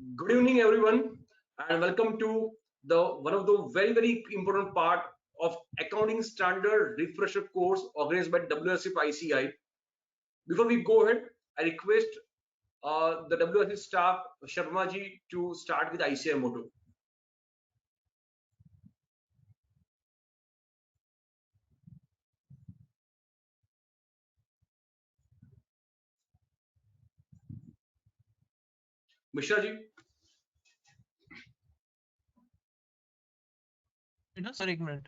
Good evening, everyone, and welcome to the one of the very important part of accounting standard refresher course organized by WSF ICI. Before we go ahead, I request the WSF staff Sharma ji to start with ICI motto. Mishra ji. Sir, एक minute.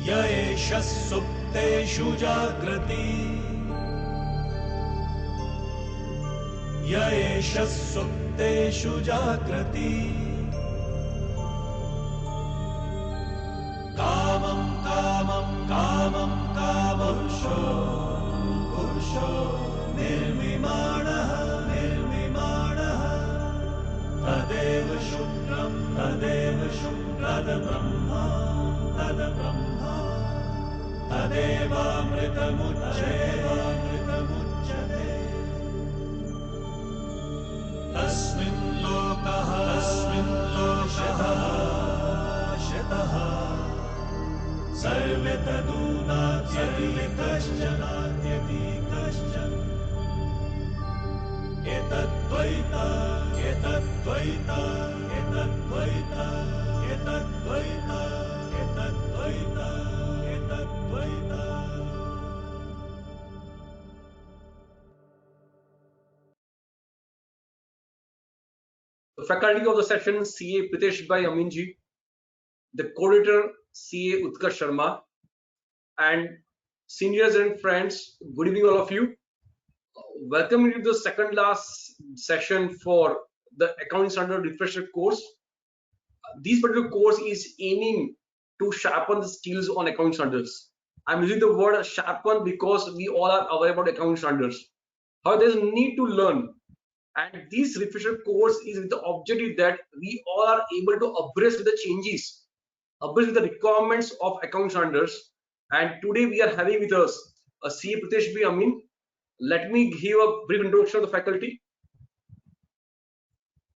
य एष सुप्तेषु जाग्रति य एष सुप्तेषु जाग्रति कामं कामं कामं कामपुरुषो पुरुषो निर्मिमाणः निर्मिमाणः तदेव शुक्रं तद्ब्रह्मा तद्ब्रह्मा तदेवामृतमुच्यते तस्मिन् लोकः शतः सर्वे तदूनात्यति कश्चन एतद्द्वैता एतद्द्वैता एतद्द्वैता एतद्द्वैता एतद्द्वैता एतद्द्वैता. The faculty of the session CA Pritesh Amin ji, the coordinator CA Utkarsh Sharma, and seniors and friends, good evening all of you. Welcome you to the second last session for the accounting standard refresher course. This particular course is aiming to sharpen the skills on accounting standards. I'm using the word sharpen because we all are aware about accounting standards. However, there's a need to learn, and this refresher course is with the objective that we all are able to abreast with the changes, abreast with the requirements of accounting standards. And today we are having with us a CA Pritesh Amin. Let me give a brief introduction of the faculty.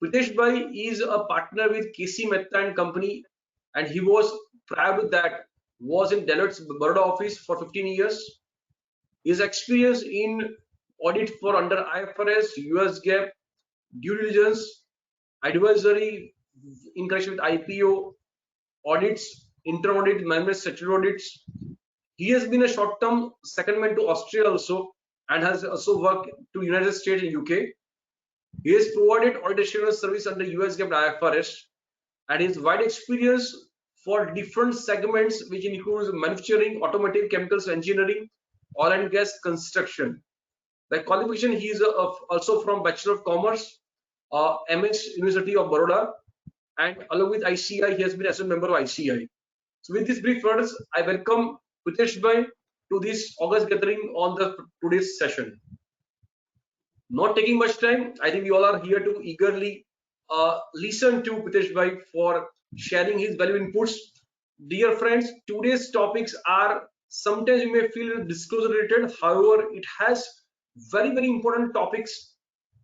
Pritesh Bhai is a partner with KC Mehta and Company, and he was prior to that was in Deloitte's Baroda office for 15 years. His experience in audit for under IFRS, US GAAP, due diligence, advisory in connection with IPO, audits, interim audit, management statutory audits. He has been a short-term secondment to Austria also, and has also worked to United States and UK. He has provided audit assurance service under US GAAP and IFRS, and his wide experience for different segments, which includes manufacturing, automotive, chemicals, engineering, oil and gas, construction. By qualification, he is also from Bachelor of Commerce, MS University of Baroda, and along with ICI, he has been as a member of ICI. So with this brief words, I welcome Pritesh Bhai to this August gathering on the today's session. Not taking much time, I think we all are here to eagerly listen to Pritesh Bhai for sharing his valuable inputs. Dear friends, today's topics are sometimes you may feel disclosure related. However, it has very important topics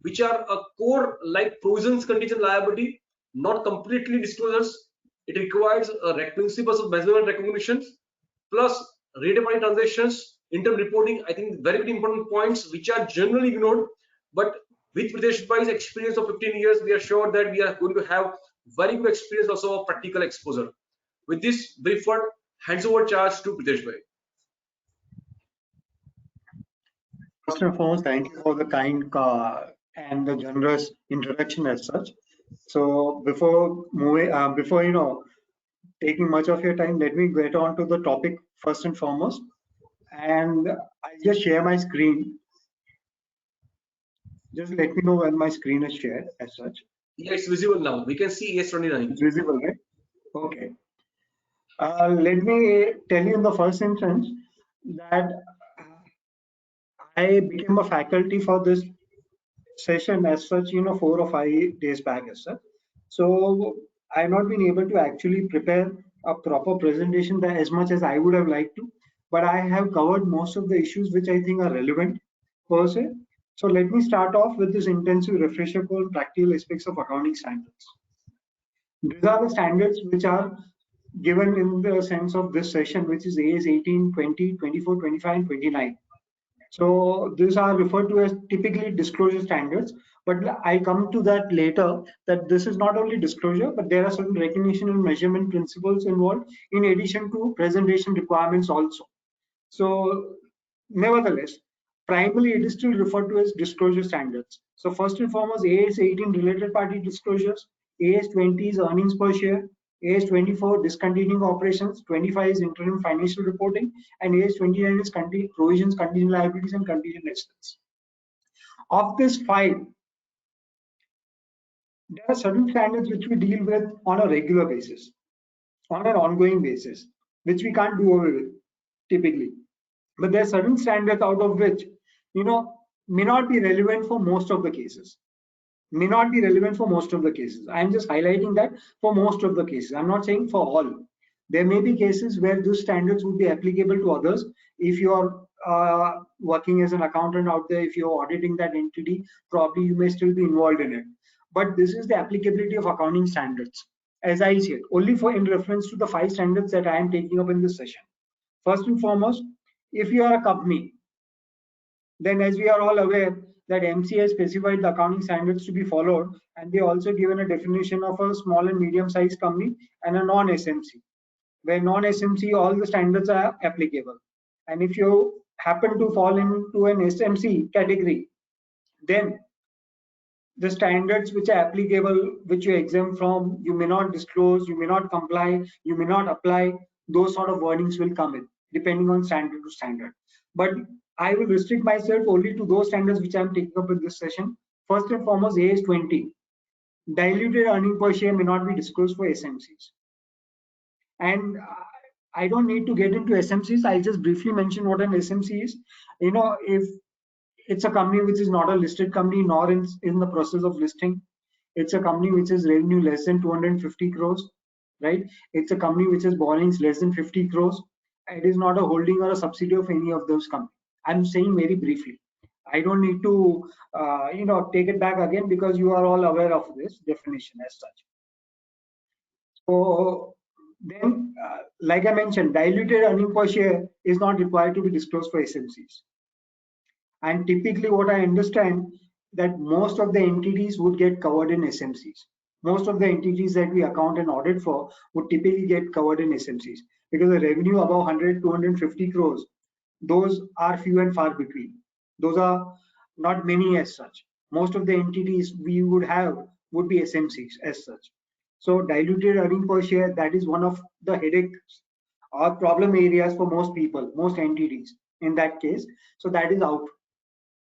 which are a core like provisions, contingent liability, not completely disclosures. It requires principles of measurement recognitions plus related party transactions, interim reporting. I think very important points which are generally ignored. But with Pritesh Bhai's experience of 15 years, we are sure that we are going to have very good experience also of practical exposure. With this brief word, hands over charge to Pritesh Bhai. First and foremost, thank you for the kind and the generous introduction as such. So before moving, before taking much of your time, let me get on to the topic first and foremost. and I'll just share my screen. Just let me know when my screen is shared as such. Yeah, it's visible now. We can see AS29. It's visible, right? Okay. Let me tell you in the first instance that I became a faculty for this session as such, 4 or 5 days back as such. So I've not been able to actually prepare a proper presentation that as much as I would have liked to, but I have covered most of the issues which I think are relevant per se. So let me start off with this intensive refresher course, practical aspects of accounting standards. These are the standards which are given in the sense of this session, which is AS 18, 20, 24, 25, and 29. So these are referred to as typically disclosure standards, but I come to that later, that this is not only disclosure, but there are certain recognition and measurement principles involved in addition to presentation requirements also. So nevertheless, primarily it is still referred to as disclosure standards. So first and foremost, AS 18 related party disclosures, AS 20 is earnings per share, AS 24 discontinuing operations, 25 is interim financial reporting, and AS 29 is provisions, contingent liabilities, and contingent assets. Of this 5, there are certain standards which we deal with on a regular basis, on an ongoing basis, which we can't do away with typically. But there are certain standards out of which, may not be relevant for most of the cases. May not be relevant for most of the cases. I'm just highlighting that for most of the cases. I'm not saying for all. There may be cases where those standards would be applicable to others. If you're working as an accountant out there, if you're auditing that entity, probably you may still be involved in it. But this is the applicability of accounting standards, as I said, only for in reference to the 5 standards that I am taking up in this session. First and foremost, if you are a company, then as we are all aware that MCA specified the accounting standards to be followed, and they also given a definition of a small and medium sized company and a non-SMC. Where non-SMC, all the standards are applicable. And if you happen to fall into an SMC category, then the standards which are applicable, which you exempt from, you may not disclose, you may not comply, you may not apply, those sort of wordings will come in, depending on standard to standard. But I will restrict myself only to those standards which I am taking up in this session. First and foremost, AS 20. Diluted earning per share may not be disclosed for SMCs. And I don't need to get into SMCs. I'll just briefly mention what an SMC is. If it's a company which is not a listed company, nor in the process of listing, it's a company which has revenue less than 250 crores, right? It's a company which has borrowings less than 50 crores. It is not a holding or a subsidiary of any of those companies. I'm saying very briefly. I don't need to, take it back again because you are all aware of this definition as such. So then, like I mentioned, diluted earning per share is not required to be disclosed for SMCs. And typically what I understand that most of the entities would get covered in SMCs. Most of the entities that we account and audit for would typically get covered in SMCs because the revenue above 100, 250 crores, those are few and far between. Those are not many as such. Most of the entities we would have would be SMCs as such. So diluted earning per share, that is one of the headaches or problem areas for most people, most entities in that case. So that is out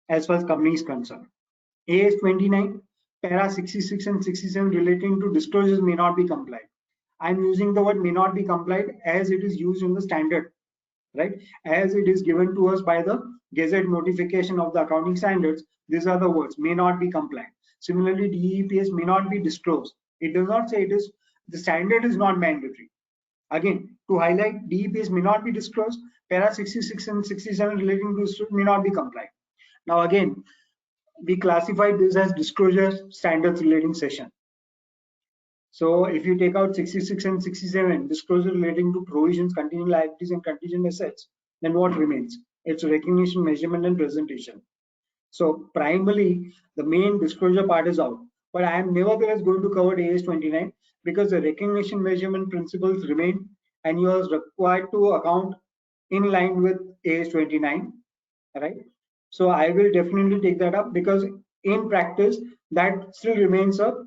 as far as company is concerned. AS 29, para 66 and 67 relating to disclosures may not be complied. I'm using the word may not be complied as it is used in the standard, right? As it is given to us by the Gazette notification of the accounting standards, these are the words, may not be complied. Similarly, DEPS may not be disclosed. It does not say it is, the standard is not mandatory. Again, to highlight, DEPS may not be disclosed, para 66 and 67 relating to may not be complied. Now again, we classified this as disclosure standards relating session. So if you take out 66 and 67, disclosure relating to provisions, contingent liabilities, and contingent assets, then what remains? It's recognition, measurement, and presentation. So primarily, the main disclosure part is out. But I am nevertheless going to cover AS 29 because the recognition measurement principles remain and you are required to account in line with AS 29, right? So I will definitely take that up because in practice, that still remains a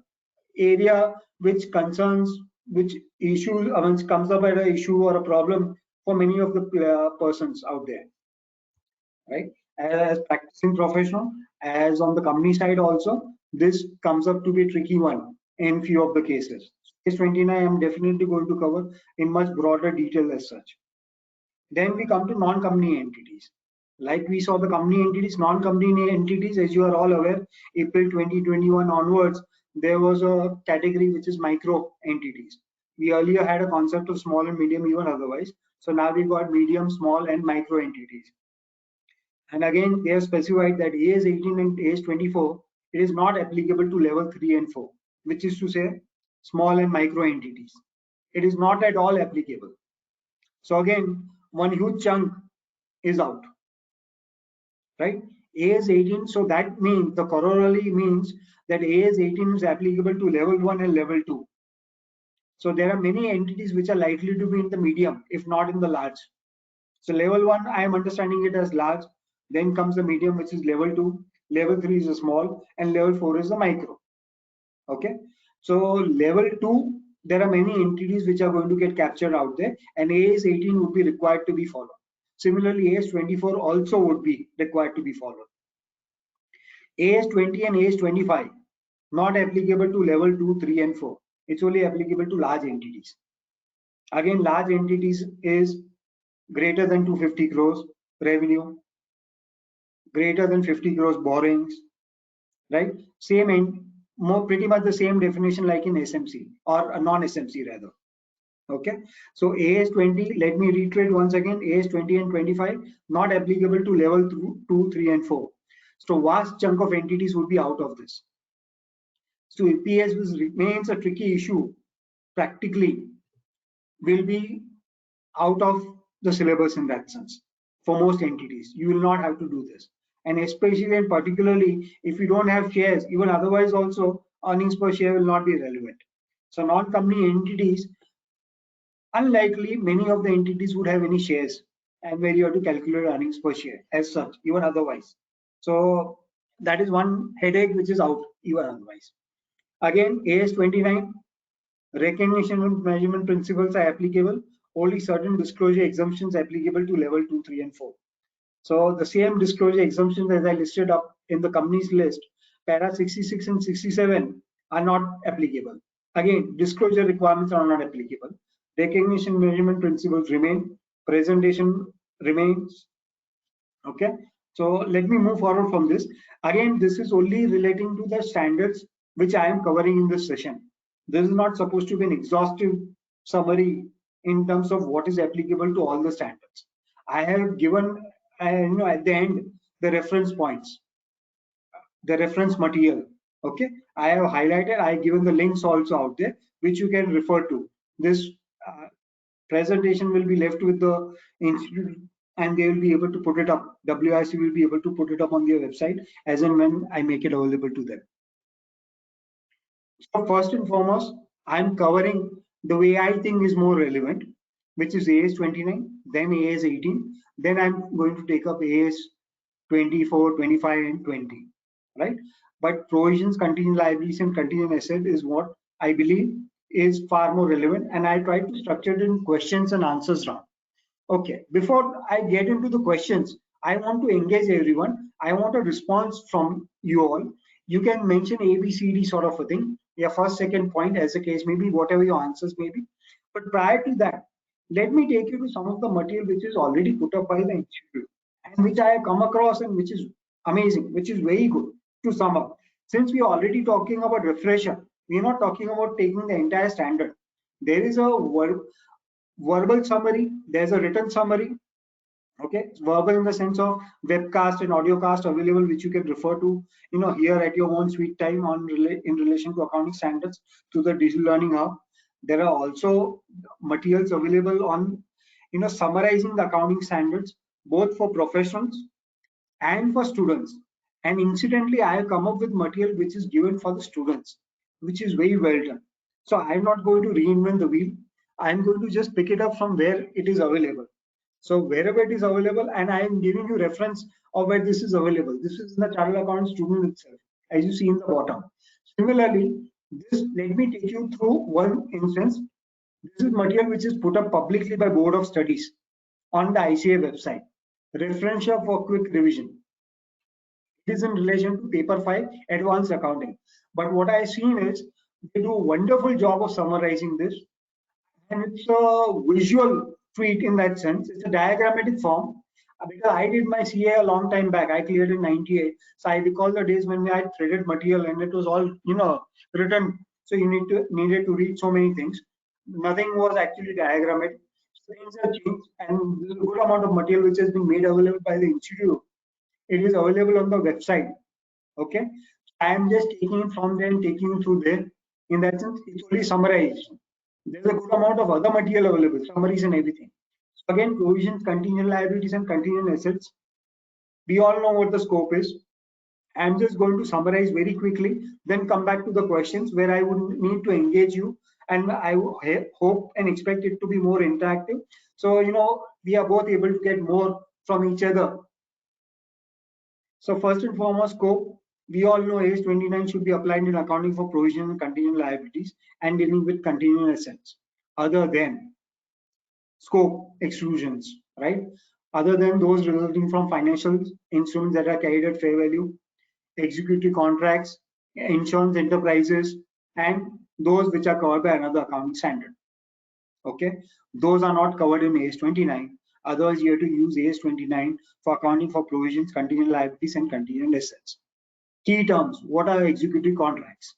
area which concerns, which issues, comes up as an issue or a problem for many of the persons out there. right? As practicing professional, as on the company side also, this comes up to be a tricky one in few of the cases. Case 29, I'm definitely going to cover in much broader detail as such. Then we come to non-company entities. Like we saw the company entities, non-company entities, as you are all aware, April 2021 onwards, there was a category which is micro entities. We earlier had a concept of small and medium, even otherwise. So now we got medium, small, and micro entities. And again, they have specified that AS 18 and AS 24, it is not applicable to level 3 and 4, which is to say small and micro entities. It is not at all applicable. So again, one huge chunk is out, right? AS 18, so that means the corollary means that AS 18 is applicable to level 1 and level 2. So there are many entities which are likely to be in the medium, if not in the large. So level 1, I am understanding it as large. Then comes the medium, which is level 2. Level 3 is a small, and level 4 is a micro. Okay. So level 2, there are many entities which are going to get captured out there, and AS 18 would be required to be followed. Similarly, AS 24 also would be required to be followed. AS 20 and AS 25, not applicable to level 2, 3, and 4. It's only applicable to large entities. Again, large entities is greater than 250 crores revenue, greater than 50 crores borrowings, right? Same and more pretty much the same definition like in SMC or a non-SMC rather. Okay, so AS 20, let me reiterate once again, AS 20 and 25 not applicable to level 2, 3, and 4. So vast chunk of entities would be out of this. So EPS remains a tricky issue. Practically, will be out of the syllabus in that sense. For most entities, you will not have to do this, and especially and particularly if you don't have shares, even otherwise also earnings per share will not be relevant. So non-company entities, unlikely many of the entities would have any shares, and where you have to calculate earnings per share as such, even otherwise. So that is one headache which is out even otherwise. Again, AS 29, recognition and measurement principles are applicable. Only certain disclosure exemptions applicable to level 2, 3, and 4. So the same disclosure exemptions as I listed up in the company's list, para 66 and 67 are not applicable. Again, disclosure requirements are not applicable. Recognition measurement principles remain. Presentation remains. Okay. So let me move forward from this. Again, this is only relating to the standards which I am covering in this session. This is not supposed to be an exhaustive summary in terms of what is applicable to all the standards. I have given, at the end, the reference points, the reference material. Okay, I have highlighted, I have given the links also out there, which you can refer to. This presentation will be left with the institute, and they will be able to put it up. WIC will be able to put it up on their website as and when I make it available to them. So first and foremost, I'm covering the way I think is more relevant, which is AS 29, then AS 18, then I'm going to take up AS 24, 25, and 20, right? But provisions, contingent liabilities, and contingent asset is what I believe is far more relevant, and I try to structure it in questions and answers round. Okay, before I get into the questions, I want to engage everyone. I want a response from you all. You can mention A, B, C, D sort of a thing. Yeah, first, second point, as the case may be, whatever your answers may be. But prior to that, let me take you to some of the material which is already put up by the institute and which I have come across and which is amazing, which is very good to sum up. Since we are already talking about refresher, we are not talking about taking the entire standard. There is a verbal summary, there's a written summary. Okay, verbal in the sense of webcast and audiocast available, which you can refer to, here at your own sweet time in relation to accounting standards through the digital learning hub. There are also materials available on, summarizing the accounting standards, both for professionals and for students. And incidentally, I have come up with material which is given for the students, which is very well done. So I'm not going to reinvent the wheel. I'm going to just pick it up from where it is available. So wherever it is available, and I am giving you reference of where this is available. This is in the chartered account student itself, as you see in the bottom. Similarly, let me take you through one instance. This is material which is put up publicly by Board of Studies on the ICA website. Referential for quick revision. It is in relation to paper 5, advanced accounting. But what I've seen is they do a wonderful job of summarizing this, and it's a visual treat in that sense. It's a diagrammatic form. Because I did my CA a long time back, I cleared in '98. So I recall the days when we had threaded material and it was all written. So you needed to read so many things. Nothing was actually diagrammatic. So things have changed, and there's a good amount of material which has been made available by the institute. It is available on the website. Okay, I am just taking it from there and taking it through there. In that sense, it's only summarized. There's a good amount of other material available, summaries and everything. So again, provisions, contingent liabilities, and contingent assets. We all know what the scope is. I'm just going to summarize very quickly, then come back to the questions where I would need to engage you, and I hope and expect it to be more interactive. So, we are both able to get more from each other. So first and foremost, scope. We all know AS 29 should be applied in accounting for provision and contingent liabilities and dealing with contingent assets, other than scope exclusions, right? Other than those resulting from financial instruments that are carried at fair value, executive contracts, insurance enterprises, and those which are covered by another accounting standard. Okay, those are not covered in AS 29. Otherwise, you have to use AS 29 for accounting for provisions, contingent liabilities, and contingent assets. Key terms: what are executive contracts?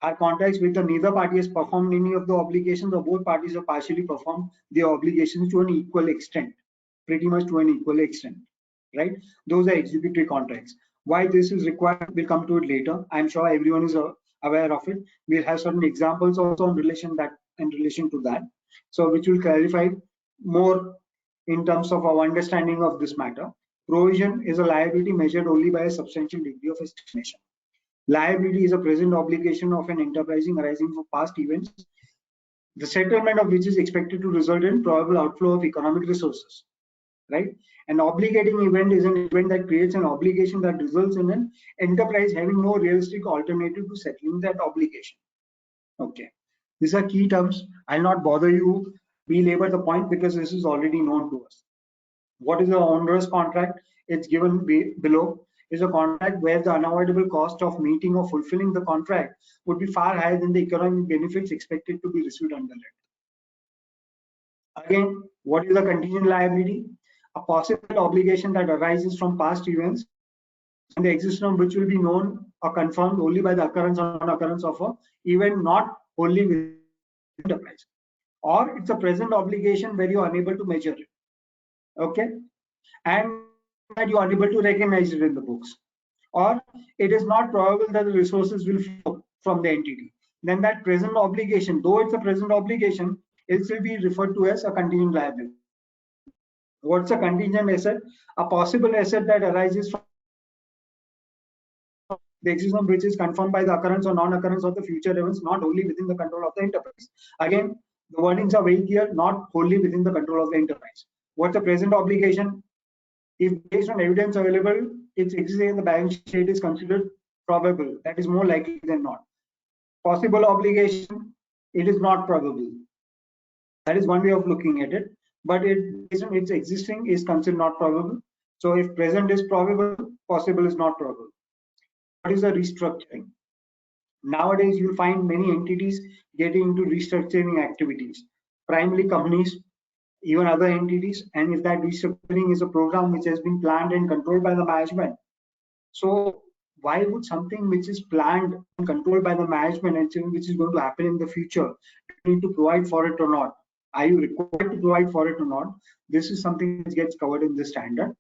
Are contracts with neither party has performed any of the obligations, or both parties have partially performed their obligations to an equal extent, pretty much to an equal extent, right? Those are executive contracts. Why this is required, we'll come to it later. I'm sure everyone is aware of it. We'll have certain examples also in relation to that, so which will clarify more in terms of our understanding of this matter. Provision is a liability measured only by a substantial degree of estimation. Liability is a present obligation of an enterprising arising from past events, the settlement of which is expected to result in probable outflow of economic resources, right? An obligating event is an event that creates an obligation that results in an enterprise having no realistic alternative to settling that obligation. Okay, these are key terms. I'll not bother you belabor the point because this is already known to us. What is the onerous contract? It's given below. Is a contract where the unavoidable cost of meeting or fulfilling the contract would be far higher than the economic benefits expected to be received under it. Again, what is a contingent liability? A possible obligation that arises from past events and the existence of which will be known or confirmed only by the occurrence or non-occurrence of an event not wholly within the enterprise. Or it's a present obligation where you are unable to measure it. Okay, and that you are unable to recognize it in the books, or it is not probable that the resources will flow from the entity. Then that present obligation, though it's a present obligation, it will be referred to as a contingent liability. What's a contingent asset? A possible asset that arises from the existence of which is confirmed by the occurrence or non-occurrence of the future events not wholly within the control of the enterprise. Again, the wordings are very clear, not wholly within the control of the enterprise. What's a present obligation? If based on evidence available, its existence in the balance sheet is considered probable. That is more likely than not. Possible obligation, it is not probable. That is one way of looking at it. But based on its existing is considered not probable. So if present is probable, possible is not probable. What is the restructuring? Nowadays, you'll find many entities getting into restructuring activities, primarily companies, even other entities. And if that restructuring is a program which has been planned and controlled by the management, so why would something which is planned and controlled by the management and something which is going to happen in the future, you need to provide for it or not? Are you required to provide for it or not? This is something which gets covered in the standard.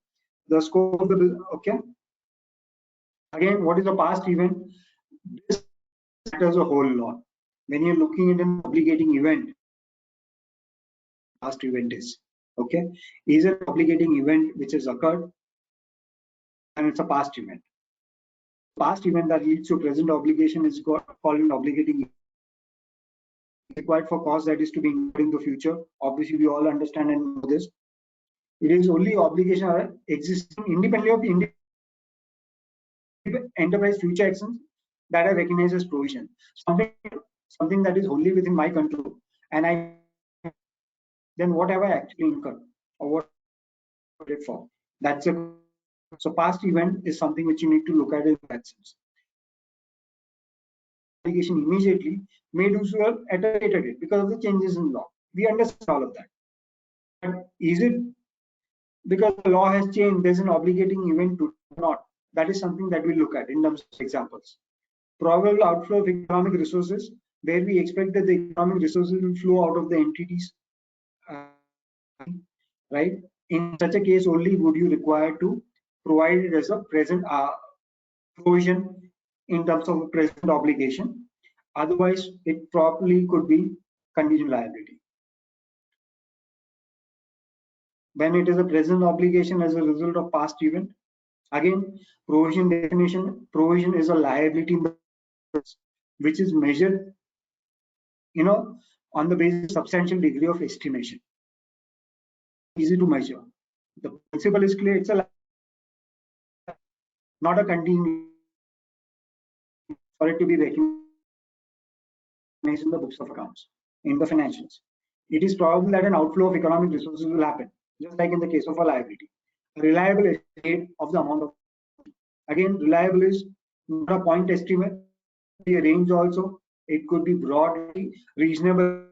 The scope of the okay. Again, what is a past event? This matters a whole lot. When you're looking at an obligating event, past event is okay. Is an obligating event which has occurred, and it's a past event. Past event that leads to present obligation is called an obligating event. Required for cost that is to be incurred in the future. Obviously, we all understand and know this. It is only obligation existing independently of enterprise future actions that are recognized as provision. Something that is wholly within my control, and then what have I actually incurred, or what it for. That's a so past event is something which you need to look at in that sense. Application immediately may do so at a later date because of the changes in law. We understand all of that. But is it because the law has changed, there's an obligating event to not? That is something that we look at in terms of examples. Probable outflow of economic resources, where we expect that the economic resources will flow out of the entities, right? In such a case, only would you require to provide it as a present provision in terms of a present obligation. Otherwise, it probably could be contingent liability. When it is a present obligation as a result of past event, again, provision definition, provision is a liability which is measured, on the basis of substantial degree of estimation. Easy to measure. The principle is clear. It's a not a contingent for it to be recognized in the books of accounts, in the financials. It is probable that an outflow of economic resources will happen, just like in the case of a liability. A reliable estimate of the amount of, again, reliable is not a point estimate, be a range also. It could be broadly reasonable,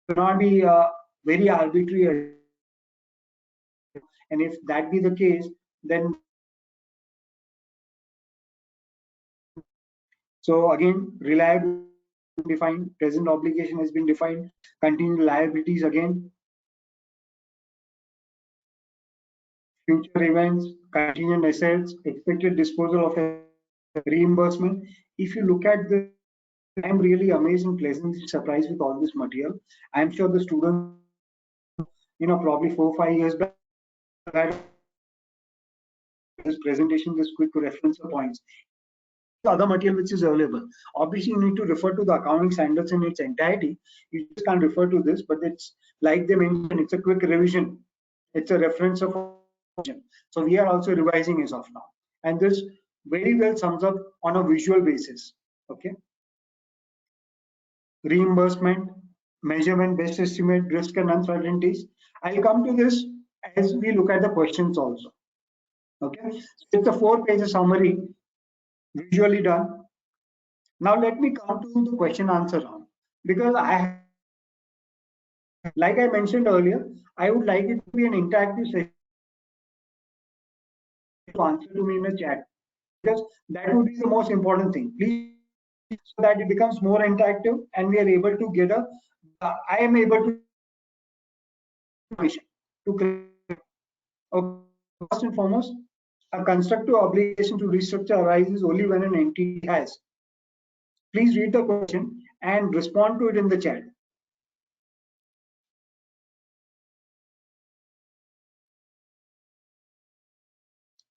it not be very arbitrary. And if that be the case, then so again, reliable defined, present obligation has been defined, contingent liabilities again, future events, contingent assets, expected disposal of reimbursement. If you look at the, I'm really amazed and pleasantly surprised with all this material. I'm sure the students, probably 4 or 5 years back, this presentation, this quick reference points. Other material which is available. Obviously, you need to refer to the accounting standards in its entirety. You just can't refer to this, but it's like they mentioned, it's a quick revision. It's a reference of. So we are also revising as of now, and this very well sums up on a visual basis. Okay. Reimbursement, measurement, best estimate, risk and uncertainties. I'll come to this as we look at the questions also. Okay. So it's a 4-page summary, visually done. Now let me come to the question answer round, because like I mentioned earlier, I would like it to be an interactive session to answer to me in the chat, because that would be the most important thing. Please, so that it becomes more interactive and we are able to get I am able to okay. First and foremost, a constructive obligation to restructure arises only when an entity has. Please read the question and respond to it in the chat.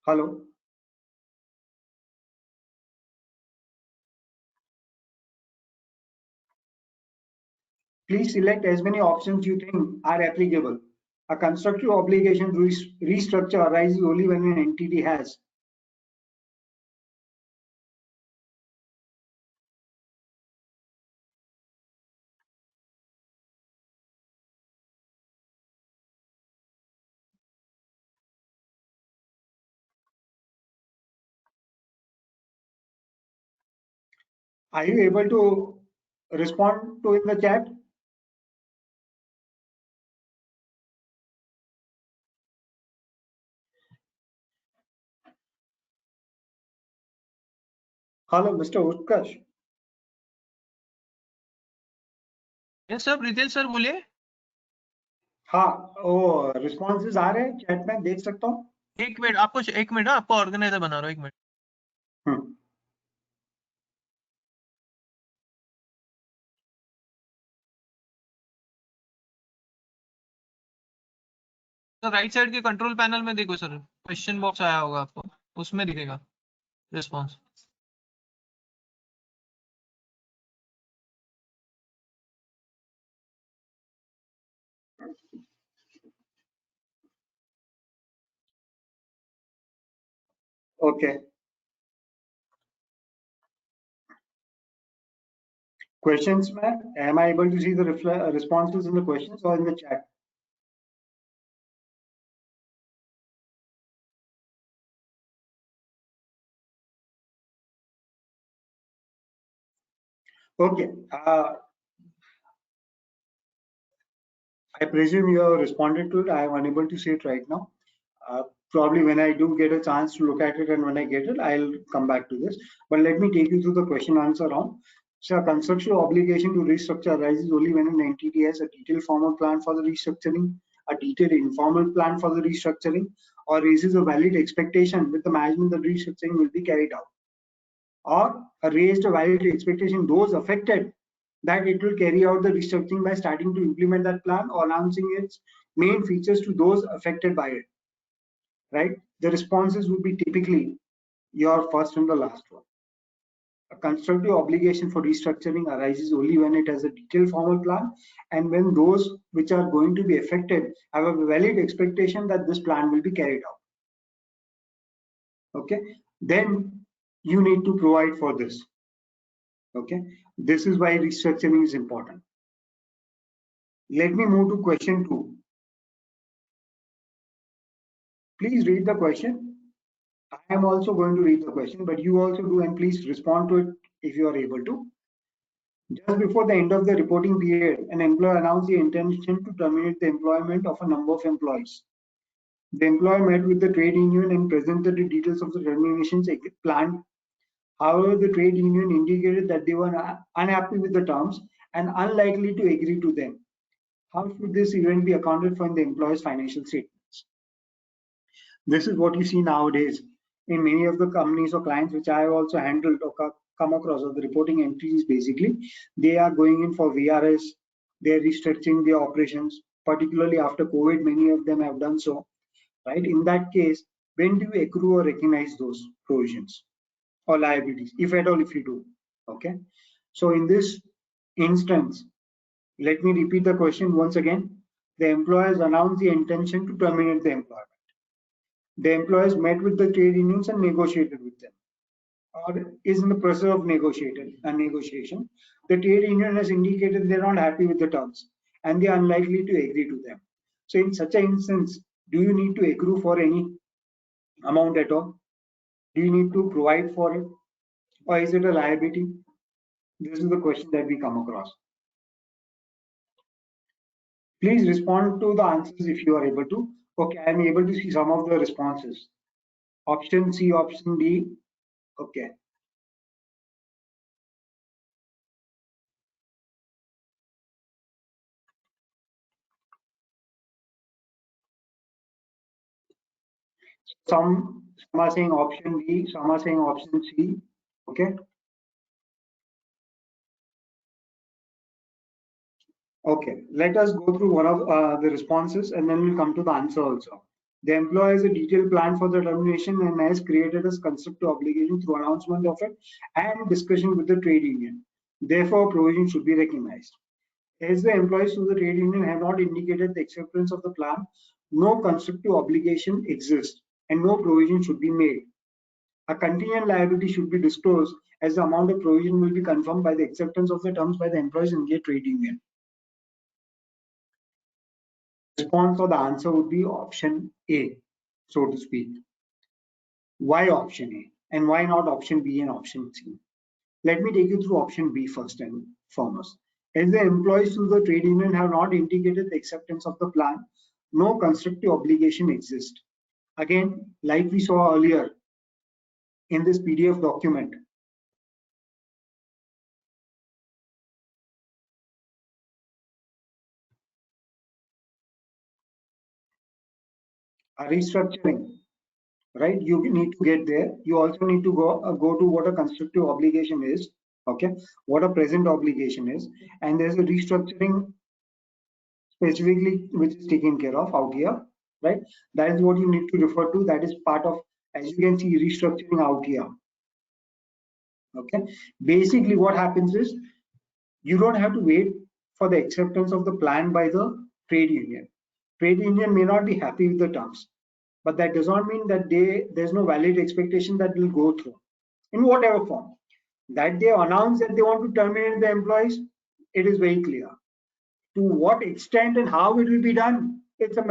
Hello. Please select as many options you think are applicable. A constructive obligation to restructure arises only when an entity has. Are you able to respond to in the chat? Hello, Mr. Utkarsh. Yes sir, Pritesh sir बोलिए। हाँ, वो responses आ रहे हैं chat में, देख सकता हूँ। एक मिनट आपको ऑर्गेनाइजर बना रहा हूँ, 1 मिनट। तो राइट साइड के कंट्रोल पैनल में देखो सर, क्वेश्चन बॉक्स आया होगा आपको, उसमें दिखेगा response. Okay. Questions, man? Am I able to see the responses in the questions or in the chat? Okay. I presume you have responded to it. I am unable to see it right now. Probably when I do get a chance to look at it and when I get it, I'll come back to this. But let me take you through the question answer round. So a contractual obligation to restructure arises only when an entity has a detailed formal plan for the restructuring, a detailed informal plan for the restructuring, or raises a valid expectation with the management that restructuring will be carried out, or raised a valid expectation those affected that it will carry out the restructuring by starting to implement that plan or announcing its main features to those affected by it, right? The responses would be typically your first and the last one. A constructive obligation for restructuring arises only when it has a detailed formal plan and when those which are going to be affected have a valid expectation that this plan will be carried out. Okay, then you need to provide for this. Okay, this is why restructuring is important. Let me move to question 2. Please read the question. I am also going to read the question, but you also do, and please respond to it if you are able to. Just before the end of the reporting period, an employer announced the intention to terminate the employment of a number of employees. The employer met with the trade union and presented the details of the termination plan. However, the trade union indicated that they were unhappy with the terms and unlikely to agree to them. How should this event be accounted for in the employer's financial statements? This is what you see nowadays in many of the companies or clients which I have also handled or come across of the reporting entities. Basically, they are going in for VRS, they are restructuring their operations, particularly after COVID, many of them have done so, right? In that case, when do you accrue or recognize those provisions or liabilities, if at all, if you do? Okay, so in this instance, let me repeat the question once again. The employers announced the intention to terminate the employment. The employers met with the trade unions and negotiated with them, or is in the process of negotiation. The trade union has indicated they're not happy with the terms and they are unlikely to agree to them. So in such an instance, do you need to accrue for any amount at all? Do you need to provide for it, or is it a liability? This is the question that we come across. Please respond to the answers if you are able to. Okay, I am able to see some of the responses. Option C, option D. Okay. Some are saying option D, some are saying option C. Okay. Okay, let us go through one of the responses and then we'll come to the answer also. The employer has a detailed plan for the termination and has created a constructive obligation through announcement of it and discussion with the trade union. Therefore, provision should be recognized. As the employees to the trade union have not indicated the acceptance of the plan, no constructive obligation exists and no provision should be made. A contingent liability should be disclosed as the amount of provision will be confirmed by the acceptance of the terms by the employees in the trade union. Response or the answer would be option A, so to speak. Why option A and why not option B and option C? Let me take you through option B first and foremost. As the employees to the trade union have not indicated the acceptance of the plan, no constructive obligation exists. Again, like we saw earlier in this PDF document, a restructuring, right? You need to get there. You also need to go to what a constructive obligation is, okay, what a present obligation is, and there's a restructuring specifically which is taken care of out here, right? That is what you need to refer to. That is part of, as you can see, restructuring out here. Okay, basically what happens is you don't have to wait for the acceptance of the plan by the trade union. Trade union may not be happy with the terms, but that does not mean that there's no valid expectation that will go through in whatever form. That they announce that they want to terminate the employees, it is very clear. To what extent and how it will be done, it's a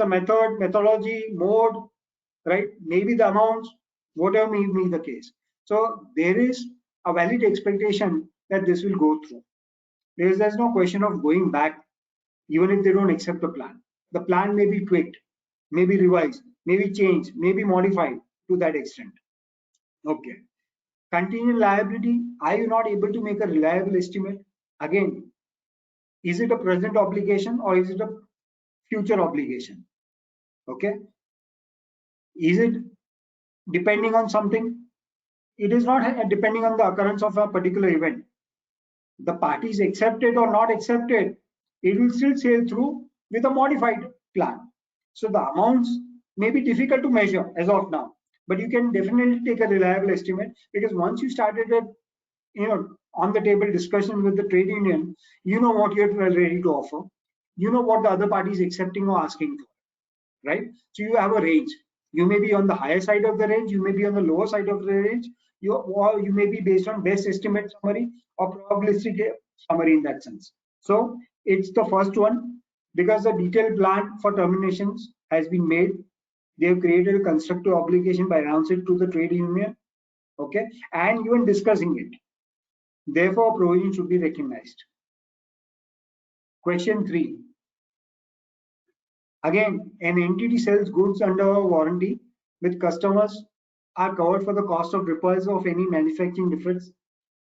methodology, mode, right? Maybe the amounts, whatever may be the case. So there is a valid expectation that this will go through. There's no question of going back, even if they don't accept the plan. The plan may be tweaked, may be revised, may be changed, may be modified to that extent. Okay. Contingent liability, are you not able to make a reliable estimate? Again, is it a present obligation or is it a future obligation? Okay. Is it depending on something? It is not depending on the occurrence of a particular event. The parties accept it or not accept it, it will still sail through with a modified plan. So the amounts may be difficult to measure as of now, but you can definitely take a reliable estimate, because once you started a on the table discussion with the trade union, you know what you're ready to offer, you know what the other party is accepting or asking for, right? So you have a range. You may be on the higher side of the range, you may be on the lower side of the range, or you may be based on best estimate summary or probabilistic summary in that sense. So it's the first one, because the detailed plan for terminations has been made. They have created a constructive obligation by announcing it to the trade union, okay, and even discussing it. Therefore, provision should be recognized. Question 3. Again, an entity sells goods under a warranty with customers are covered for the cost of repairs of any manufacturing defects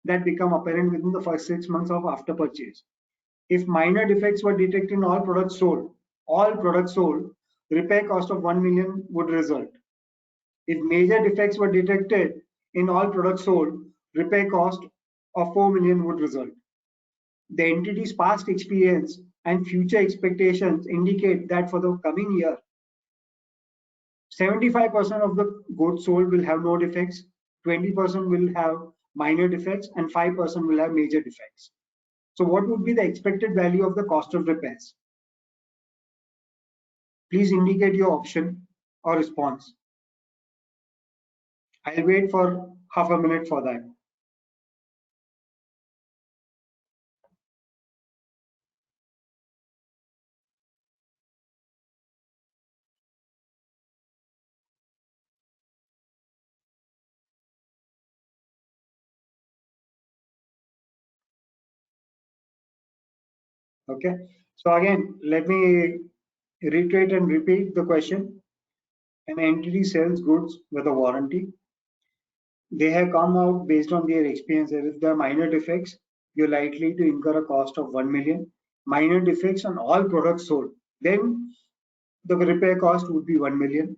that become apparent within the first 6 months of after purchase. If minor defects were detected in all products sold, repair cost of 1 million would result. If major defects were detected in all products sold, repair cost of 4 million would result. The entity's past experience and future expectations indicate that for the coming year, 75% of the goods sold will have no defects, 20% will have minor defects, and 5% will have major defects. So what would be the expected value of the cost of repairs? Please indicate your option or response. I'll wait for half a minute for that. Okay, so again, let me reiterate and repeat the question. An entity sells goods with a warranty. They have come out based on their experience that if there are minor defects, you're likely to incur a cost of 1 million. Minor defects on all products sold, then the repair cost would be 1 million.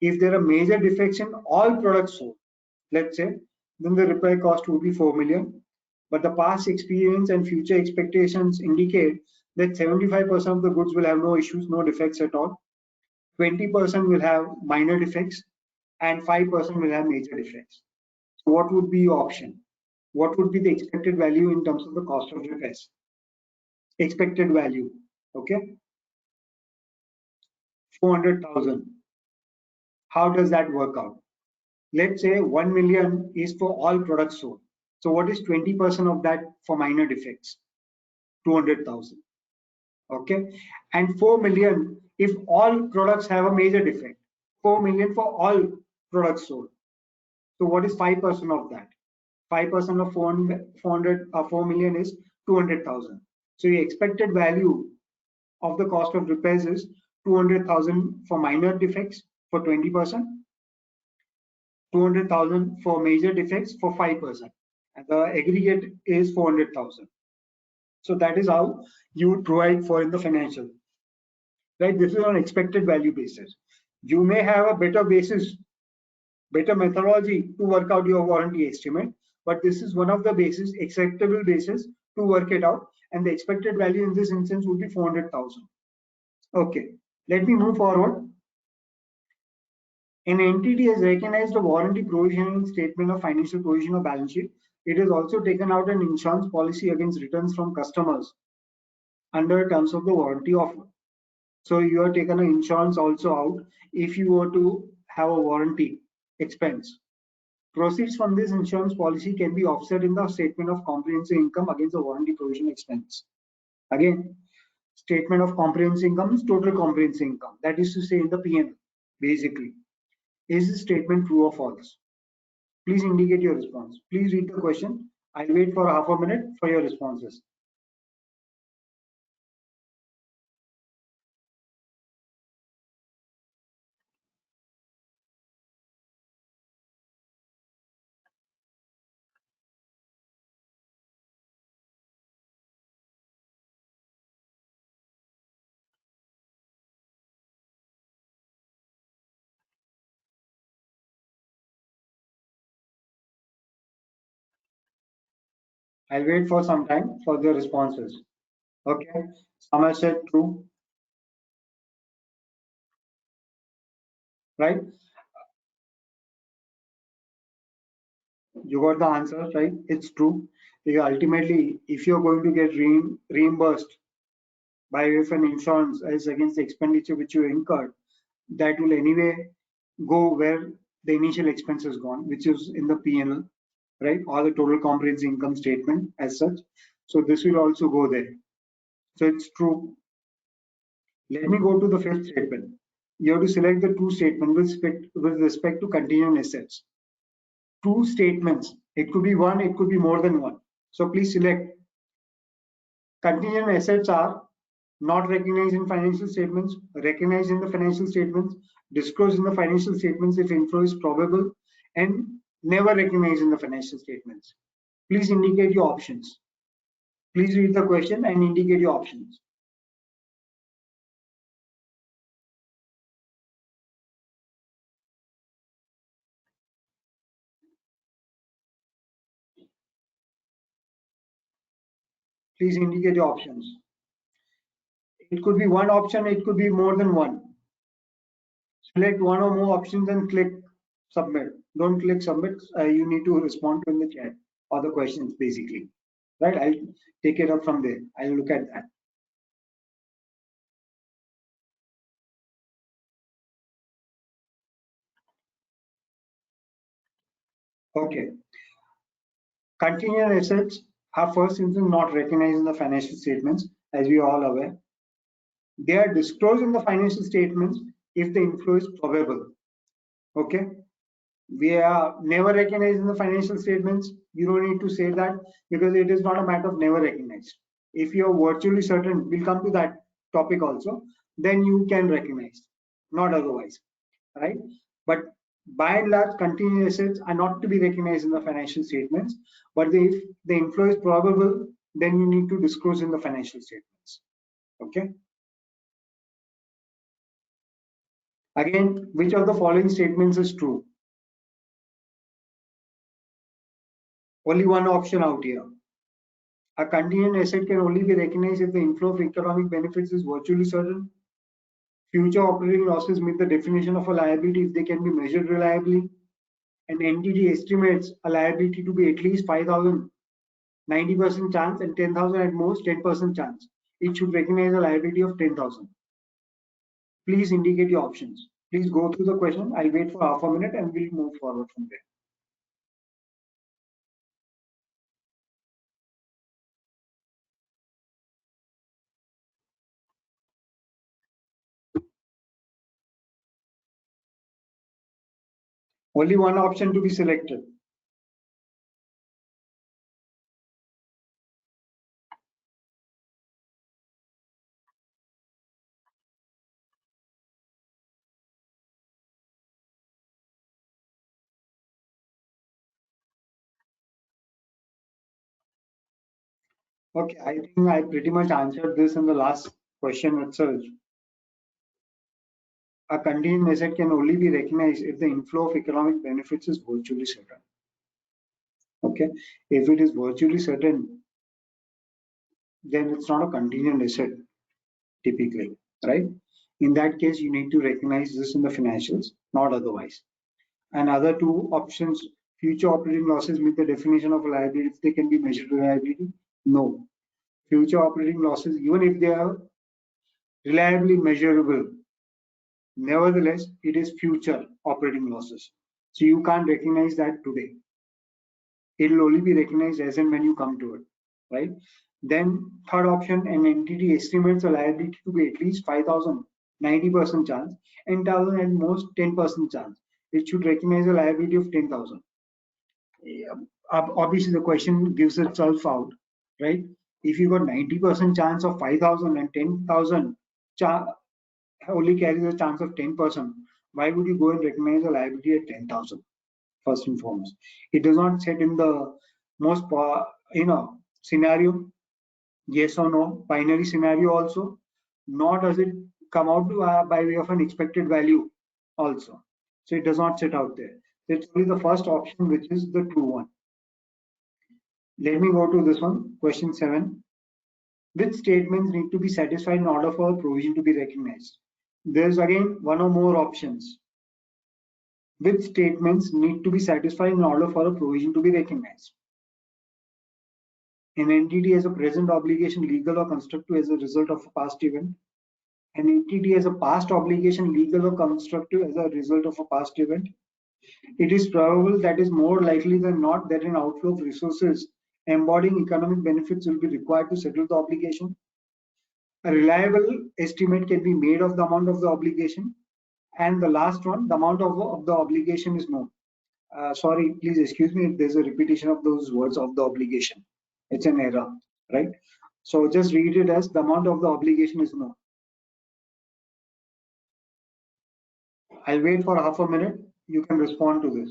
If there are major defects in all products sold, let's say, then the repair cost would be 4 million. But the past experience and future expectations indicate that 75% of the goods will have no issues, no defects at all. 20% will have minor defects and 5% will have major defects. So what would be your option? What would be the expected value in terms of the cost of repairs? Expected value, okay? 400,000. How does that work out? Let's say 1 million is for all products sold. So what is 20% of that for minor defects? 200,000. Okay, and 4 million if all products have a major defect. 4 million for all products sold. So what is 5% of that? 5% of 4 million is 200,000. So the expected value of the cost of repairs is 200,000 for minor defects for 20%, 200,000 for major defects for 5%, and the aggregate is 400,000. So that is how you would provide for in the financial, right? This is on expected value basis. You may have a better basis, better methodology to work out your warranty estimate, but this is one of the basis, acceptable basis to work it out, and the expected value in this instance would be 400,000. Okay, let me move forward. An entity has recognized a warranty provision in statement of financial position or balance sheet. It has also taken out an insurance policy against returns from customers under terms of the warranty offer. So you have taken an insurance also out if you were to have a warranty expense. Proceeds from this insurance policy can be offset in the statement of comprehensive income against the warranty provision expense. Again, statement of comprehensive income is total comprehensive income. That is to say in the P&L, basically. Is this statement true or false? Please indicate your response. Please read the question. I'll wait for half a minute for your responses. I'll wait for some time for the responses. Okay, some have said true, right? You got the answer, right? It's true. Ultimately, if you're going to get reimbursed by way of an insurance as against the expenditure which you incurred, that will anyway go where the initial expense is gone, which is in the P&L, right? Or the total comprehensive income statement as such. So this will also go there. So it's true. Let me go to the fifth statement. You have to select the true statement with respect to contingent assets. True statements. It could be one, it could be more than one. So please select. Contingent assets are not recognized in financial statements, recognized in the financial statements, disclosed in the financial statements if inflow is probable, and never recognized in the financial statements. Please indicate your options. Please read the question and indicate your options. Please indicate your options. It could be one option, it could be more than one. Select one or more options and click submit. Don't click submit. You need to respond to in the chat or the questions basically. Right? I'll take it up from there. I'll look at that. Okay. Contingent assets are first instance not recognized in the financial statements, as we are all aware. They are disclosed in the financial statements if the inflow is probable. Okay. We are never recognized in the financial statements. You don't need to say that because it is not a matter of never recognized. If you are virtually certain, we'll come to that topic also, then you can recognize, not otherwise, right? But by and large, contingent assets are not to be recognized in the financial statements, but if the inflow is probable, then you need to disclose in the financial statements. Okay. Again, which of the following statements is true? Only one option out here. A contingent asset can only be recognized if the inflow of economic benefits is virtually certain. Future operating losses meet the definition of a liability if they can be measured reliably. An entity estimates a liability to be at least 5,000, 90% chance, and 10,000 at most 10% chance. It should recognize a liability of 10,000. Please indicate your options. Please go through the question. I'll wait for half a minute and we'll move forward from there. Only one option to be selected. Okay, I think I pretty much answered this in the last question itself. A contingent asset can only be recognized if the inflow of economic benefits is virtually certain. Okay, if it is virtually certain, then it's not a contingent asset typically, right? In that case, you need to recognize this in the financials, not otherwise. And other two options, future operating losses meet the definition of a liability if they can be measured reliability. No, future operating losses, even if they are reliably measurable, nevertheless, it is future operating losses. So you can't recognize that today. It will only be recognized as and when you come to it, right? Then third option, an entity estimates a liability to be at least 5,000, 90% chance, and 1,000 at most 10% chance. It should recognize a liability of 10,000. obviously the question gives itself out, right? If you got 90% chance of 5,000 and 10,000 only carries a chance of 10%, why would you go and recognize a liability at 10,000? First and foremost, it does not set in the most scenario, yes or no, binary scenario also, nor does it come out by way of an expected value also. So it does not sit out there. It's only the first option, which is the true one. Let me go to this one, question 7. Which statements need to be satisfied in order for a provision to be recognized? There's again one or more options. Which statements need to be satisfied in order for a provision to be recognized? An entity has a present obligation, legal or constructive, as a result of a past event. An entity has a past obligation, legal or constructive, as a result of a past event. It is probable, that is more likely than not, that an outflow of resources embodying economic benefits will be required to settle the obligation. A reliable estimate can be made of the amount of the obligation. And the last one, the amount of the obligation is known. Sorry, please excuse me if there's a repetition of those words, of the obligation. It's an error, right? So just read it as the amount of the obligation is known. I'll wait for half a minute. You can respond to this.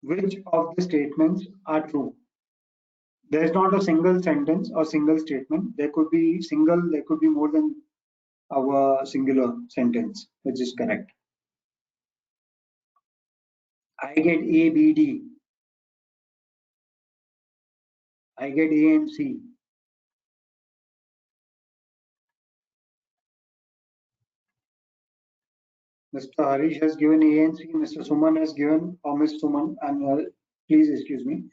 Which of the statements are true? There is not a single sentence or single statement. There could be single, there could be more than our singular sentence, which is correct. I get A, B, D. I get A and C. Mr. Harish has given A and C. Mr. Suman has given, or Ms. Suman, and please excuse me,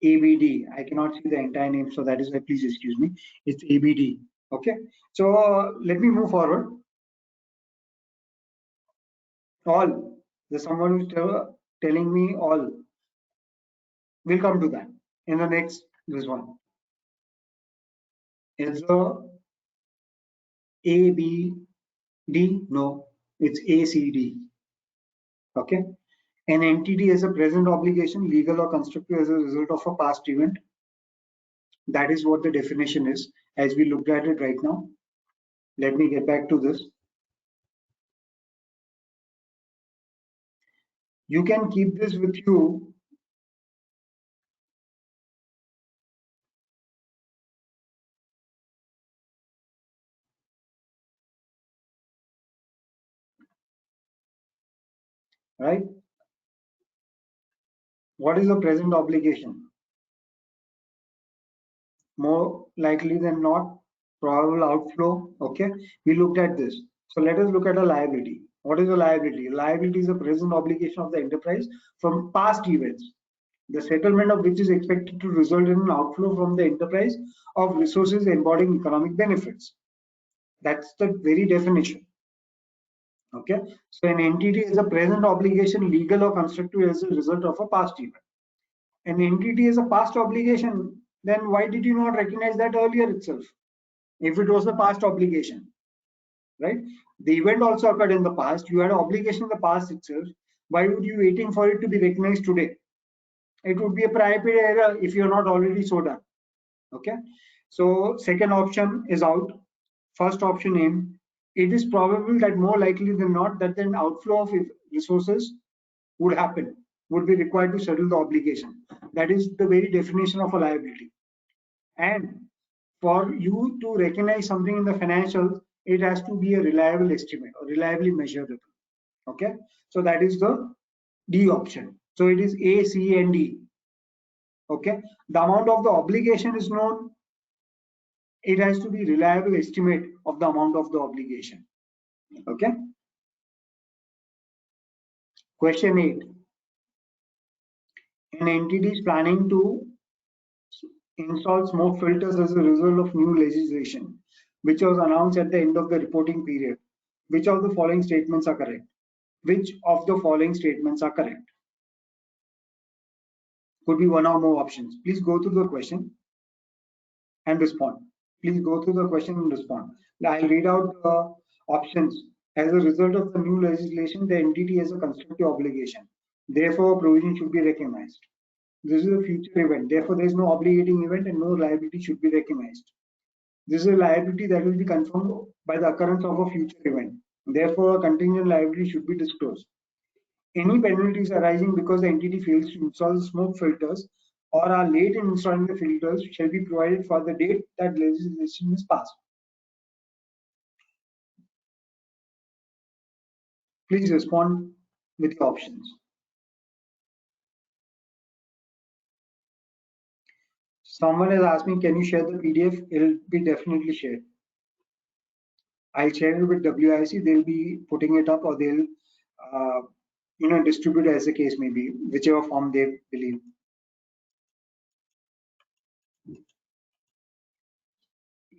ABD. I cannot see the entire name, so that is why please excuse me. It's ABD. Okay. So let me move forward. All. There's someone who's telling me all. We'll come to that in the next, this one. Is the ABD? No, it's ACD. Okay. An entity has a present obligation, legal or constructive, as a result of a past event. That is what the definition is, as we looked at it right now. Let me get back to this. You can keep this with you. Right? What is the present obligation? More likely than not, probable outflow. Okay, we looked at this. So let us look at a liability. What is a liability? Liability is a present obligation of the enterprise from past events, the settlement of which is expected to result in an outflow from the enterprise of resources embodying economic benefits. That's the very definition. Okay, so an entity is a present obligation, legal or constructive, as a result of a past event. An entity is a past obligation, then why did you not recognize that earlier itself? If it was the past obligation, right? The event also occurred in the past. You had an obligation in the past itself. Why would you waiting for it to be recognized today? It would be a prior period error if you're not already so done. Okay. So second option is out. First option in. It is probable that more likely than not that an outflow of resources would happen, would be required to settle the obligation. That is the very definition of a liability. And for you to recognize something in the financials, it has to be a reliable estimate or reliably measurable. Okay, so that is the D option. So it is A, C, and D. Okay, the amount of the obligation is known. It has to be reliable estimate of the amount of the obligation. Okay. Question 8. An entity is planning to install smoke filters as a result of new legislation, which was announced at the end of the reporting period. Which of the following statements are correct? Which of the following statements are correct? Could be one or more options. Please go through the question and respond. Please go through the question and respond. I'll read out the options. As a result of the new legislation, the entity has a constructive obligation. Therefore, provision should be recognized. This is a future event. Therefore, there is no obligating event and no liability should be recognized. This is a liability that will be confirmed by the occurrence of a future event. Therefore, a contingent liability should be disclosed. Any penalties arising because the entity fails to install smoke filters or are late in installing the filters shall be provided for the date that legislation is passed. Please respond with the options. Someone has asked me, can you share the PDF? It'll be definitely shared. I'll share it with WIC. They'll be putting it up, or they'll distribute as the case may be, whichever form they believe.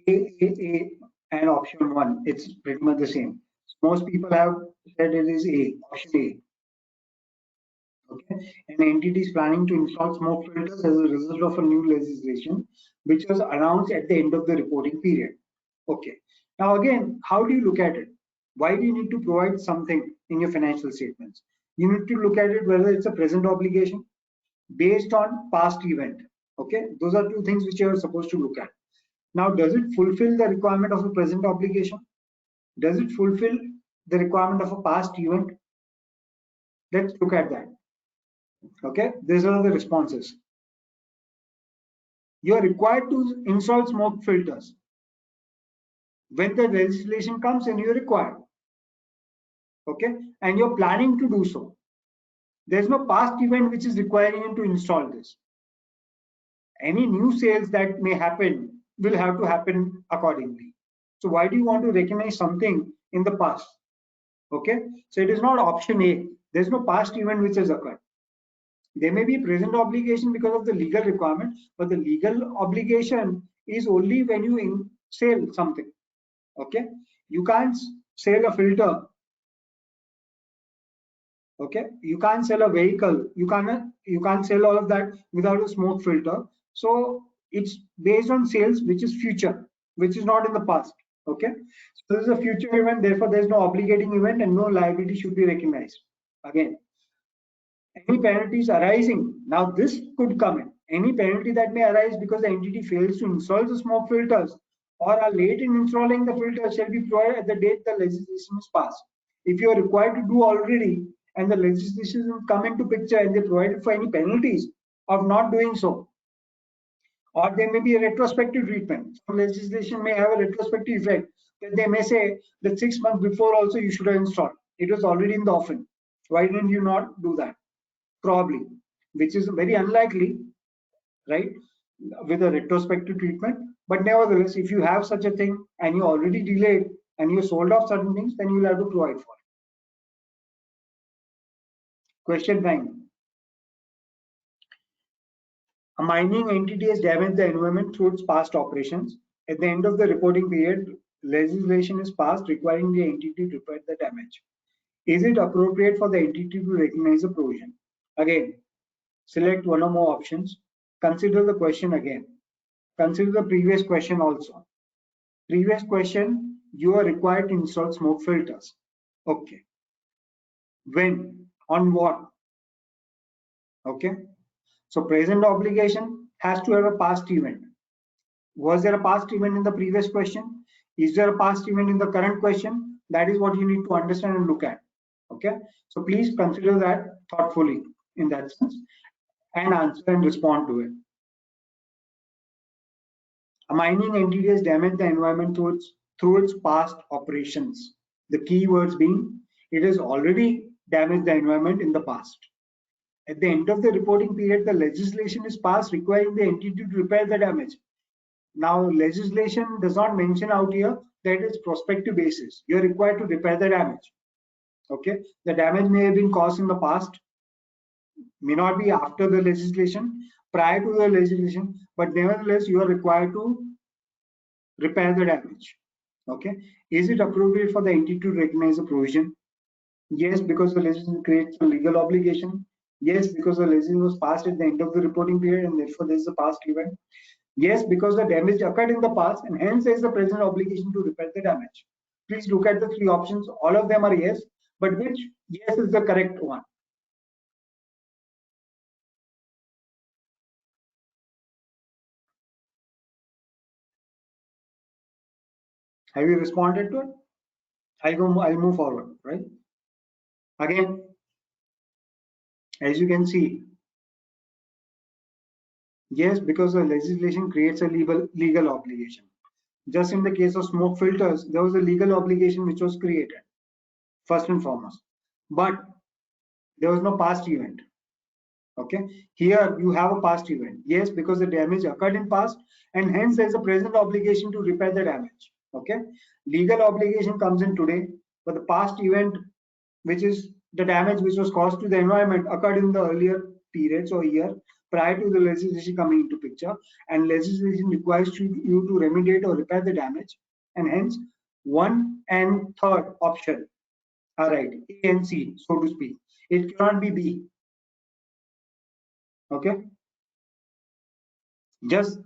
A and option 1, it's pretty much the same. Most people have said it is A, option A. Okay, an entity is planning to install smoke filters as a result of a new legislation, which was announced at the end of the reporting period. Okay, now again, how do you look at it? Why do you need to provide something in your financial statements? You need to look at it whether it's a present obligation based on past event. Okay, those are two things which you are supposed to look at. Now, does it fulfill the requirement of a present obligation? Does it fulfill the requirement of a past event? Let's look at that. Okay, these are the responses. You are required to install smoke filters. When the legislation comes and you're required. Okay, and you're planning to do so. There's no past event which is requiring you to install this. Any new sales that may happen will have to happen accordingly. So why do you want to recognize something in the past? Okay, so it is not option A. There's no past event which has occurred. There may be present obligation because of the legal requirement, but the legal obligation is only when you sell something. Okay, you can't sell a filter. Okay, you can't sell a vehicle. You can't sell all of that without a smoke filter. So it's based on sales, which is future, which is not in the past. Okay, so this is a future event. Therefore, there is no obligating event and no liability should be recognized. Again, any penalties arising, now this could come in. Any penalty that may arise because the entity fails to install the smoke filters or are late in installing the filters shall be provided at the date the legislation is passed. If you are required to do already and the legislation come into picture and they provided for any penalties of not doing so, or there may be a retrospective treatment. Some legislation may have a retrospective effect that they may say that 6 months before also you should have installed. It was already in the offering. Why didn't you not do that? Probably, which is very unlikely, right, with a retrospective treatment. But nevertheless, if you have such a thing and you already delayed and you sold off certain things, then you will have to provide for it. Question 9. A mining entity has damaged the environment through its past operations. At the end of the reporting period, legislation is passed requiring the entity to repair the damage. Is it appropriate for the entity to recognize the provision? Again, select one or more options. Consider the question again. Consider the previous question also. Previous question, you are required to install smoke filters. Okay. When? On what? Okay. So present obligation has to have a past event. Was there a past event in the previous question? Is there a past event in the current question? That is what you need to understand and look at. Okay. So please consider that thoughtfully in that sense and answer and respond to it. A mining entity has damaged the environment through its past operations. The key words being it has already damaged the environment in the past. At the end of the reporting period, the legislation is passed requiring the entity to repair the damage. Now, legislation does not mention out here that it's prospective basis. You're required to repair the damage. Okay, the damage may have been caused in the past, may not be after the legislation, prior to the legislation, but nevertheless, you are required to repair the damage. Okay, is it appropriate for the entity to recognize a provision? Yes, because the legislation creates a legal obligation. Yes, because the legislation was passed at the end of the reporting period and therefore there is a past event. Yes, because the damage occurred in the past and hence there is a present obligation to repair the damage. Please look at the three options. All of them are yes, but which yes is the correct one? Have you responded to it? I'll move forward, right? Again, as you can see, yes, because the legislation creates a legal obligation. Just in the case of smoke filters, there was a legal obligation which was created, first and foremost. But there was no past event. Okay, here you have a past event. Yes, because the damage occurred in past and hence there is a present obligation to repair the damage. Okay, legal obligation comes in today, but the past event, which is the damage which was caused to the environment, occurred in the earlier periods or year prior to the legislation coming into picture, and legislation requires you to remediate or repair the damage, and hence 1 and 3rd option are right, A and C, so to speak. It cannot be B. Okay, just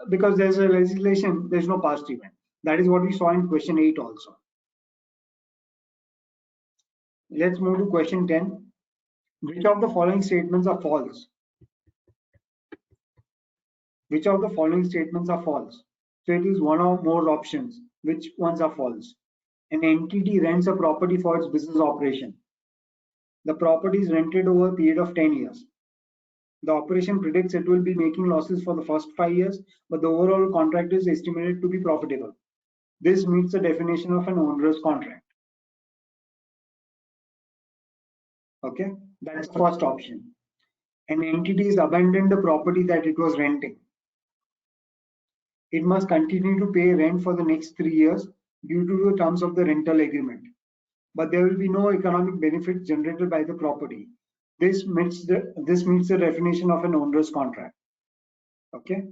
because there's a legislation, there's no past event. That is what we saw in question 8 also. Let's move to question 10. Which of the following statements are false? Which of the following statements are false? So it is one or more options. Which ones are false? An entity rents a property for its business operation. The property is rented over a period of 10 years. The operation predicts it will be making losses for the first 5 years, but the overall contract is estimated to be profitable. This meets the definition of an onerous contract. Okay, that's the first option. An entity has abandoned the property that it was renting. It must continue to pay rent for the next 3 years due to the terms of the rental agreement, but there will be no economic benefit generated by the property. This meets the definition of an onerous contract. Okay,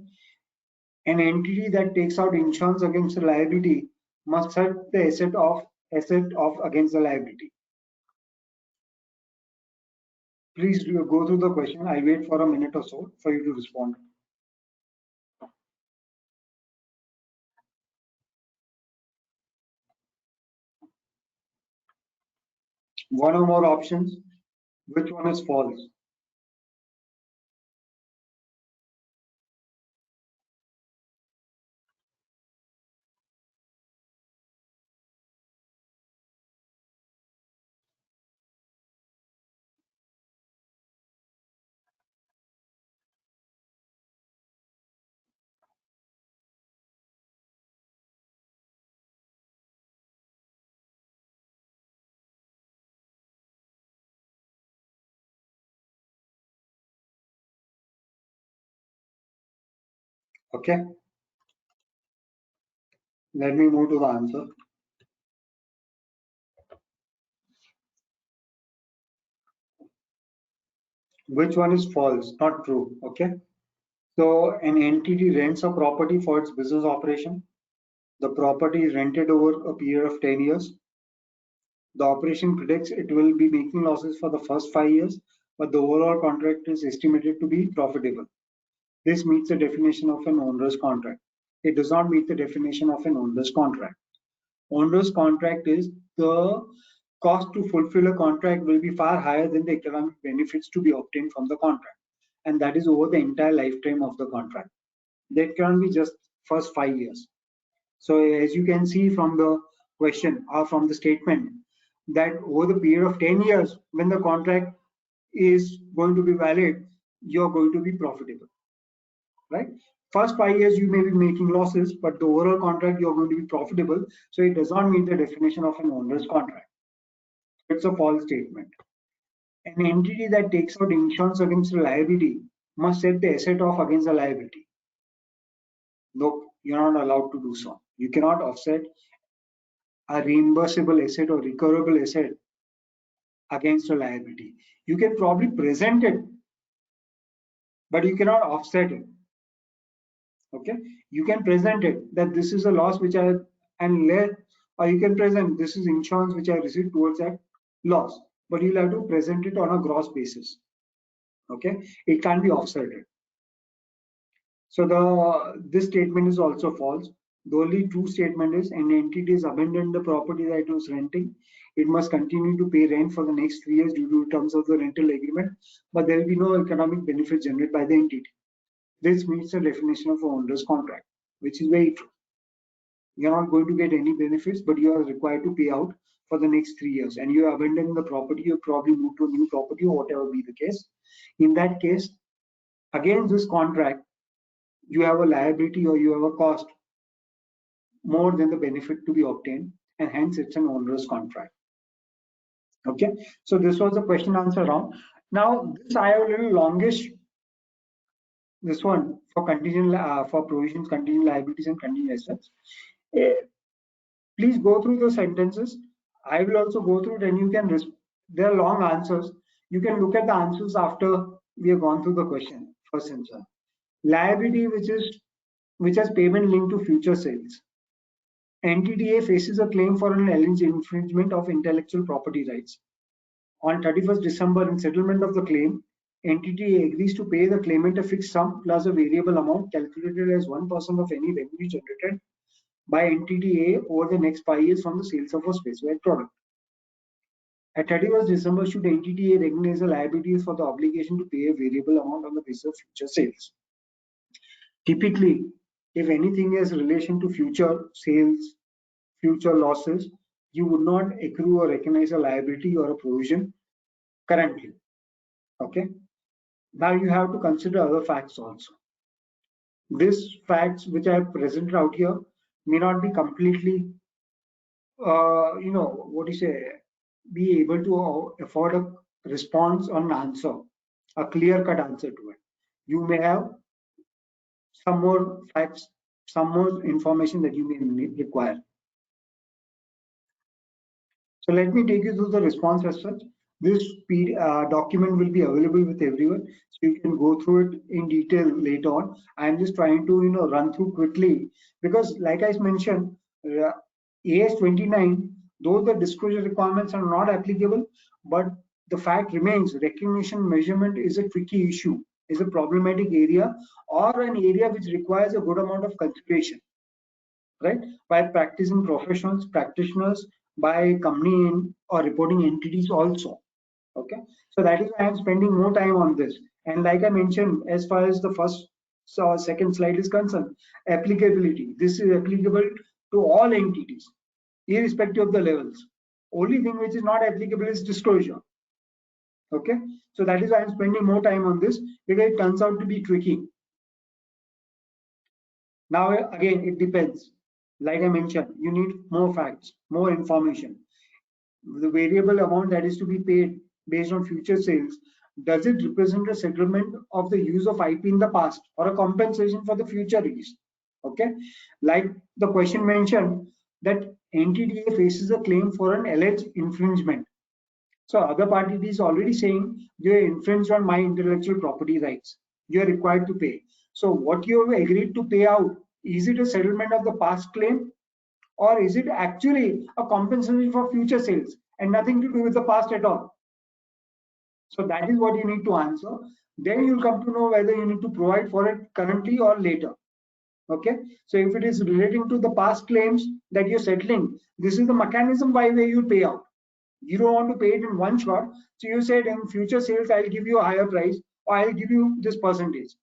an entity that takes out insurance against the liability must set the asset off against the liability. Please go through the question. I'll wait for a minute or so for you to respond. One or more options. Which one is false? Okay. Let me move to the answer. Which one is false? Not true. Okay. So an entity rents a property for its business operation. The property is rented over a period of 10 years. The operation predicts it will be making losses for the first 5 years, but the overall contract is estimated to be profitable. This meets the definition of an onerous contract. It does not meet the definition of an onerous contract. Onerous contract is the cost to fulfill a contract will be far higher than the economic benefits to be obtained from the contract, and that is over the entire lifetime of the contract. That can be just first 5 years. So as you can see from the question or from the statement, that over the period of 10 years, when the contract is going to be valid, you're going to be profitable, right? First 5 years you may be making losses, but the overall contract you're going to be profitable. So it does not meet the definition of an onerous contract. It's a false statement. An entity that takes out insurance against a liability must set the asset off against the liability. No, you're not allowed to do so. You cannot offset a reimbursable asset or recoverable asset against a liability. You can probably present it, but you cannot offset it. Okay, you can present it that this is a loss which I and let, or you can present this is insurance which I received towards that loss, but you'll have to present it on a gross basis. Okay, it can't be offsetted. So this statement is also false. The only true statement is an entity has abandoned the property that it was renting. It must continue to pay rent for the next 3 years due to terms of the rental agreement, but there will be no economic benefit generated by the entity. This meets the definition of an owner's contract, which is very true. You're not going to get any benefits, but you are required to pay out for the next 3 years. And you abandon the property, you probably move to a new property or whatever be the case. In that case, against this contract, you have a liability or you have a cost more than the benefit to be obtained, and hence it's an onerous contract. Okay, so this was the question answer round. Now this I have a little longish, this one for contingent for provisions, contingent liabilities and contingent assets. Please go through the sentences. I will also go through it, and you can there are long answers. You can look at the answers after we have gone through the question. First answer, liability which has payment linked to future sales. Entity A faces a claim for an alleged infringement of intellectual property rights. On 31st December, in settlement of the claim, Entity A agrees to pay the claimant a fixed sum plus a variable amount calculated as 1% of any revenue generated by Entity A over the next 5 years from the sales of a specified product. At 31st December, should Entity A recognize the liabilities for the obligation to pay a variable amount on the basis of future sales? Typically, if anything is relation to future sales, future losses, you would not accrue or recognize a liability or a provision currently. Okay. Now you have to consider other facts also. These facts which I have presented out here may not be completely, what do you say, be able to afford a response or an answer, a clear-cut answer to it. You may have some more facts, some more information that you may require. So let me take you through the response as such. This document will be available with everyone, so you can go through it in detail later on. I'm just trying to run through quickly because, like I mentioned, AS 29, though the disclosure requirements are not applicable, but the fact remains recognition measurement is a tricky issue, is a problematic area, or an area which requires a good amount of consideration, right? By practicing professionals, practitioners, by company or reporting entities also. Okay, so that is why I'm spending more time on this. And like I mentioned, as far as the second slide is concerned, applicability. This is applicable to all entities, irrespective of the levels. Only thing which is not applicable is disclosure. Okay, so that is why I'm spending more time on this, because it turns out to be tricky. Now again, it depends. Like I mentioned, you need more facts, more information. The variable amount that is to be paid based on future sales, does it represent a settlement of the use of IP in the past or a compensation for the future use? Okay, like the question mentioned that entity A faces a claim for an alleged infringement. So other party is already saying you infringed on my intellectual property rights. You are required to pay. So what you have agreed to pay out, is it a settlement of the past claim, or is it actually a compensation for future sales and nothing to do with the past at all? So that is what you need to answer. Then you'll come to know whether you need to provide for it currently or later. Okay, so if it is relating to the past claims that you're settling, this is the mechanism by where you pay out. You don't want to pay it in one shot, so you said in future sales I'll give you a higher price, or I'll give you this percentage,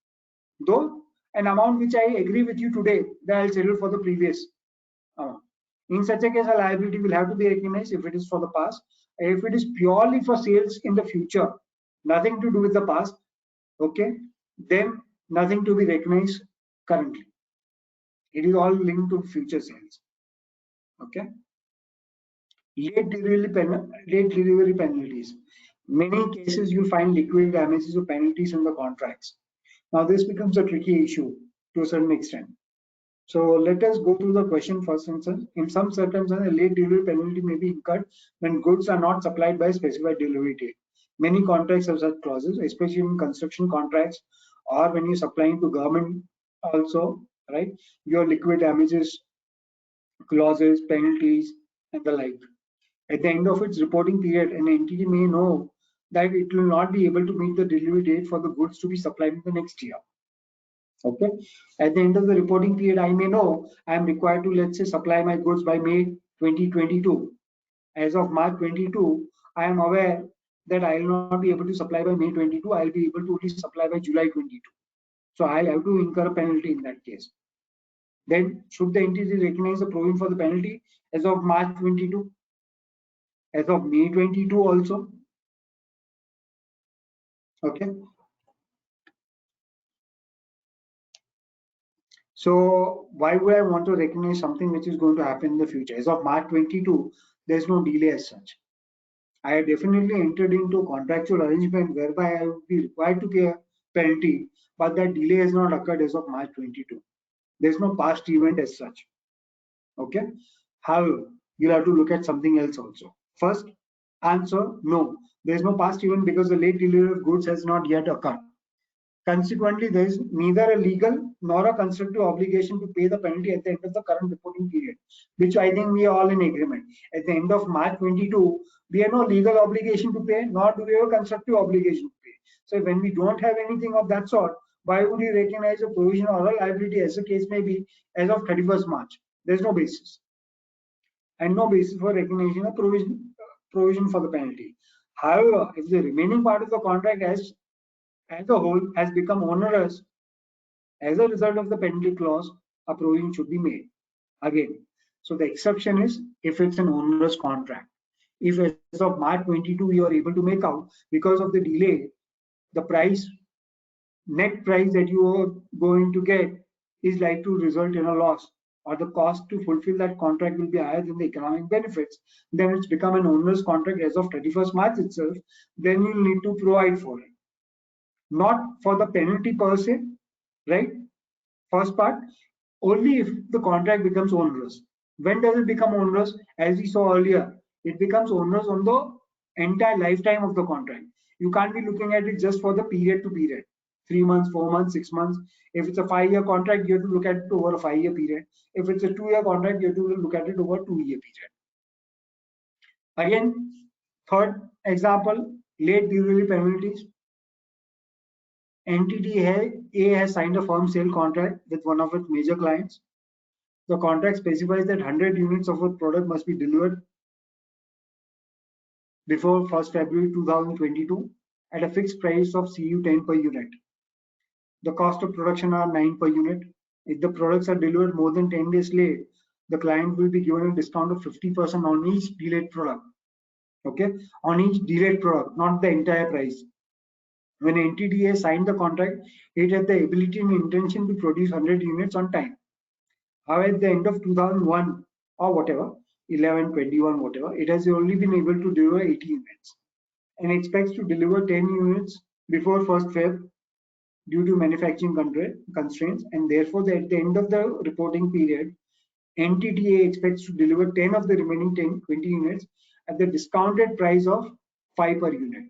though an amount which I agree with you today that I'll settle for the previous amount. In such a case, a liability will have to be recognized if it is for the past. If it is purely for sales in the future, nothing to do with the past, okay, then nothing to be recognized currently. It is all linked to future sales. Okay. Late delivery penalties. Many cases you find liquid damages or penalties in the contracts. Now this becomes a tricky issue to a certain extent. So let us go through the question first. In some circumstances, a late delivery penalty may be incurred when goods are not supplied by a specified delivery date. Many contracts have such clauses, especially in construction contracts or when you're supplying to government also, right? Your liquid damages clauses, penalties, and the like. At the end of its reporting period, an entity may know that it will not be able to meet the delivery date for the goods to be supplied in the next year. Okay. At the end of the reporting period, I may know I am required to, let's say, supply my goods by May 2022. As of March 22, I am aware that I will not be able to supply by May 22. I will be able to only supply by July 22. So I'll have to incur a penalty in that case. Then should the entity recognize the provision for the penalty as of March 22, as of May 22 also? Okay. So why would I want to recognize something which is going to happen in the future? As of March 22, there's no delay as such. I have definitely entered into a contractual arrangement whereby I would be required to pay a penalty, but that delay has not occurred as of March 22. There's no past event as such. Okay. However, you'll have to look at something else also. First answer, no. There's no past event because the late delivery of goods has not yet occurred. Consequently, there is neither a legal nor a constructive obligation to pay the penalty at the end of the current reporting period, which I think we are all in agreement. At the end of March 22, we have no legal obligation to pay, nor do we have a constructive obligation to pay. So when we don't have anything of that sort, why would you recognize a provision or a liability, as the case may be, as of 31st March? There's no basis. And no basis for recognition of provision for the penalty. However, if the remaining part of the contract as a whole has become onerous as a result of the penalty clause, a provision should be made. Again, so the exception is if it's an onerous contract. If as of March 22 you are able to make out because of the delay, the net price that you are going to get is likely to result in a loss, or the cost to fulfill that contract will be higher than the economic benefits, then it's become an onerous contract as of 31st March itself, then you'll need to provide for it. Not for the penalty per se, right? First part, only if the contract becomes onerous. When does it become onerous? As we saw earlier, it becomes onerous on the entire lifetime of the contract. You can't be looking at it just for the period to period. 3 months, 4 months, 6 months. If it's a 5-year contract, you have to look at it over a 5-year period. If it's a 2-year contract, you have to look at it over a 2-year period. Again, third example, late delivery penalties. Entity A has signed a firm sale contract with one of its major clients. The contract specifies that 100 units of a product must be delivered before 1st February 2022 at a fixed price of CU 10 per unit. The cost of production are 9 per unit. If the products are delivered more than 10 days late, the client will be given a discount of 50% on each delayed product. Okay, on each delayed product, not the entire price. When entity A signed the contract, it had the ability and intention to produce 100 units on time. However, at the end of 2001 or whatever, 11, 21, whatever, it has only been able to deliver 80 units and expects to deliver 10 units before 1st Feb due to manufacturing constraints, and therefore at the end of the reporting period, entity A expects to deliver 10 of the remaining 20 units at the discounted price of 5 per unit.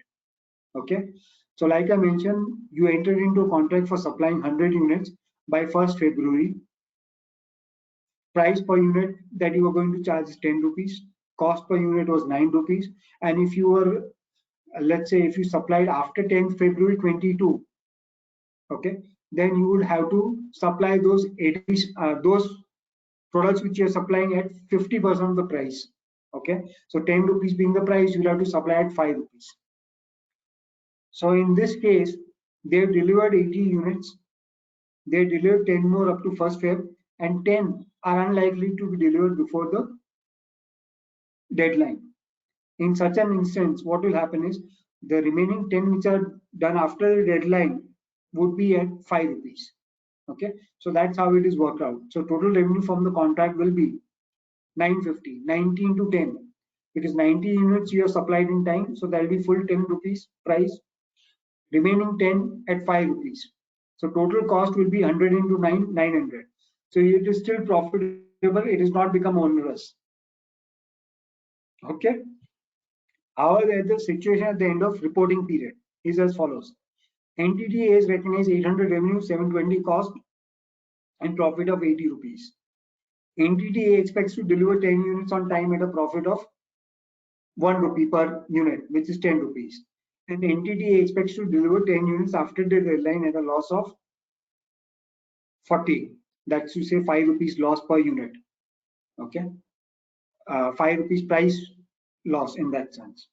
Okay. So like I mentioned, you entered into a contract for supplying 100 units by 1st February. Price per unit that you were going to charge is 10 rupees. Cost per unit was 9 rupees. And if you were, let's say, if you supplied after 10th February 22, okay, then you would have to supply those products which you are supplying at 50% of the price. Okay, so 10 rupees being the price, you will have to supply at 5 rupees. So in this case, they've delivered 80 units. They delivered 10 more up to 1st Feb, and 10 are unlikely to be delivered before the deadline. In such an instance, what will happen is the remaining 10 which are done after the deadline would be at 5 rupees. Okay, so that's how it is worked out. So total revenue from the contract will be 950, 19 to 10. It is 90 units you have supplied in time, so that will be full 10 rupees price. Remaining 10 at 5 rupees. So total cost will be 100 into 9, 900. So it is still profitable. It has not become onerous. Okay. However, the situation at the end of reporting period is as follows. Entity A is recognized 800 revenue, 720 cost, and profit of 80 rupees. Entity A expects to deliver 10 units on time at a profit of 1 rupee per unit, which is 10 rupees. and entity A expects to deliver 10 units after the deadline at a loss of 40. That's to say 5 rupees loss per unit. Okay, 5 rupees price loss in that sense,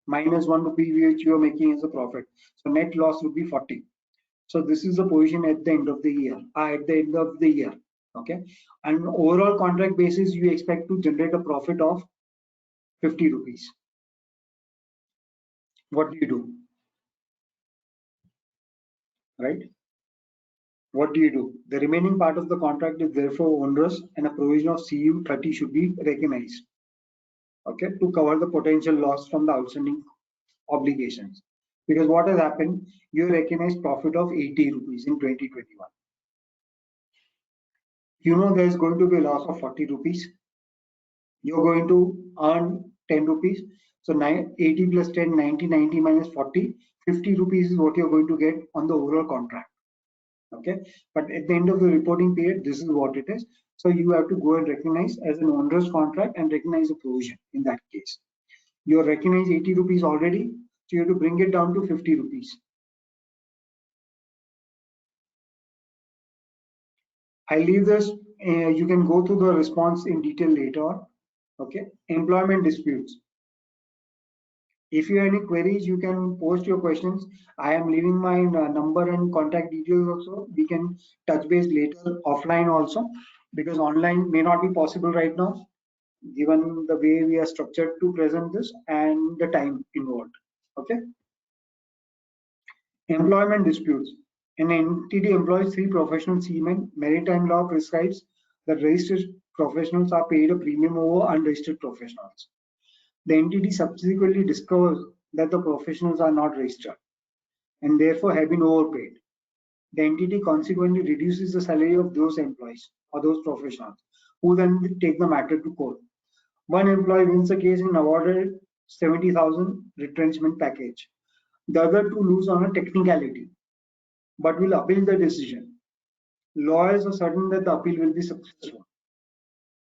minus 1 rupee which you are making as a profit. So net loss would be 40. So this is the position at the end of the year. Okay, and overall contract basis, you expect to generate a profit of 50 rupees. What do you do? Right? What do you do? The remaining part of the contract is therefore onerous, and a provision of CU 30 should be recognized. Okay, to cover the potential loss from the outstanding obligations. Because what has happened, you recognize profit of 80 rupees in 2021. You know there is going to be a loss of 40 rupees. You're going to earn 10 rupees. So 80 plus 10, 90, 90 minus 40, 50 rupees is what you're going to get on the overall contract. Okay, but at the end of the reporting period, this is what it is. So you have to go and recognize as an onerous contract and recognize a provision in that case. You recognize 80 rupees already, so you have to bring it down to 50 rupees. I leave this, you can go through the response in detail later on. Okay, employment disputes. If you have any queries, you can post your questions. I am leaving my number and contact details also. We can touch base later offline also, because online may not be possible right now, given the way we are structured to present this and the time involved. Okay. Employment disputes. An entity employs 3 professional seamen. Maritime law prescribes that registered professionals are paid a premium over unregistered professionals. The entity subsequently discovers that the professionals are not registered and therefore have been overpaid. The entity consequently reduces the salary of those employees or those professionals, who then take the matter to court. One employee wins a case and awarded 70,000 retrenchment package. The other two lose on a technicality, but will appeal the decision. Lawyers are certain that the appeal will be successful.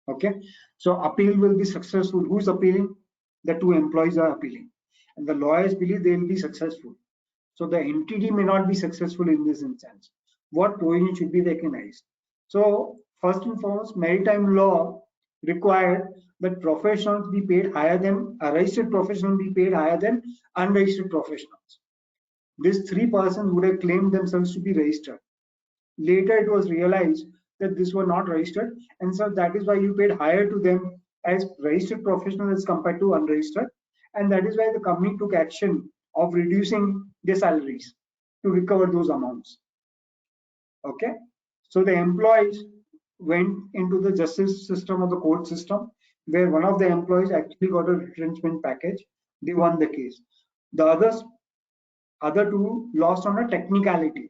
Okay, so appeal will be successful. Who is appealing? The two employees are appealing, and the lawyers believe they will be successful. So the entity may not be successful in this instance. What provision should be recognized? So first and foremost, maritime law required that professionals be paid higher than registered professionals be paid higher than unregistered professionals. These 3 persons would have claimed themselves to be registered. Later, it was realized that this were not registered, and so that is why you paid higher to them as registered professionals as compared to unregistered, and that is why the company took action of reducing their salaries to recover those amounts. Okay, so the employees went into the justice system or the court system, where one of the employees actually got a retrenchment package. They won the case. The other two lost on a technicality,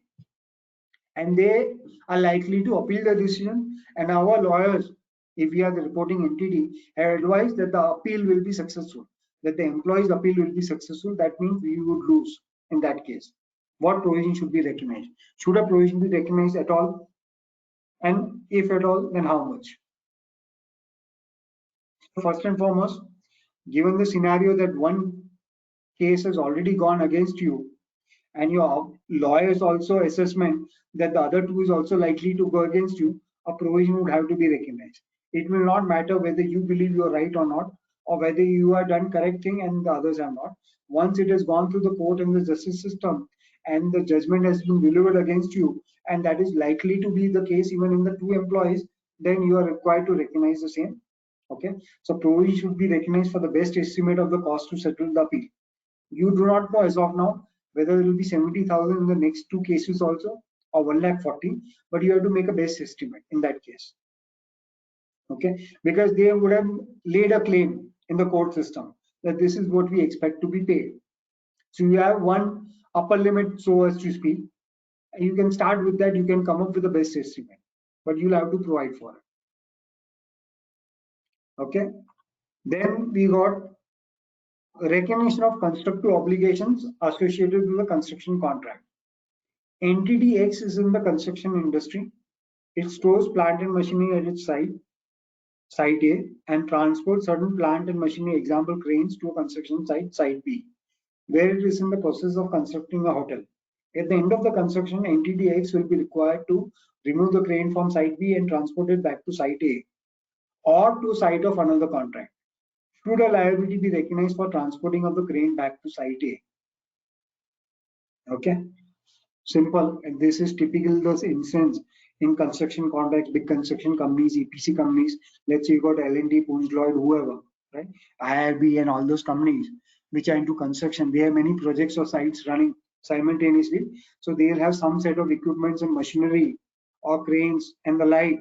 and they are likely to appeal the decision. And our lawyers, if we are the reporting entity, have advised that the appeal will be successful, that the employee's appeal will be successful. That means we would lose in that case. What provision should be recognized? Should a provision be recognized at all? And if at all, then how much? First and foremost, given the scenario that one case has already gone against you, and your lawyer's also assessment that the other two is also likely to go against you, a provision would have to be recognized. It will not matter whether you believe you are right or not, or whether you are done correct thing and the others have not. Once it has gone through the court and the justice system, and the judgment has been delivered against you, and that is likely to be the case even in the 2 employees, then you are required to recognize the same. Okay, so provision should be recognized for the best estimate of the cost to settle the appeal. You do not know as of now whether it will be 70,000 in the next 2 cases also, or 1,40,000, but you have to make a best estimate in that case. Okay, because they would have laid a claim in the court system that this is what we expect to be paid. So you have one upper limit, so as to speak, and you can start with that. You can come up with the best estimate, but you'll have to provide for it. Okay, then we got recognition of constructive obligations associated with the construction contract. Entity X is in the construction industry. It stores plant and machinery at its site A, and transports certain plant and machinery, example cranes, to a construction site B. where it is in the process of constructing a hotel. At the end of the construction, entity X will be required to remove the crane from site B and transport it back to site A or to site of another contract. Should a liability be recognized for transporting of the crane back to site A? Okay, simple. And this is typical the instance in construction contracts, big construction companies, EPC companies. Let's say you got L&T, Punj Lloyd, whoever, right? IRB and all those companies which are into construction. They have many projects or sites running simultaneously. So they'll have some set of equipments and machinery or cranes and the like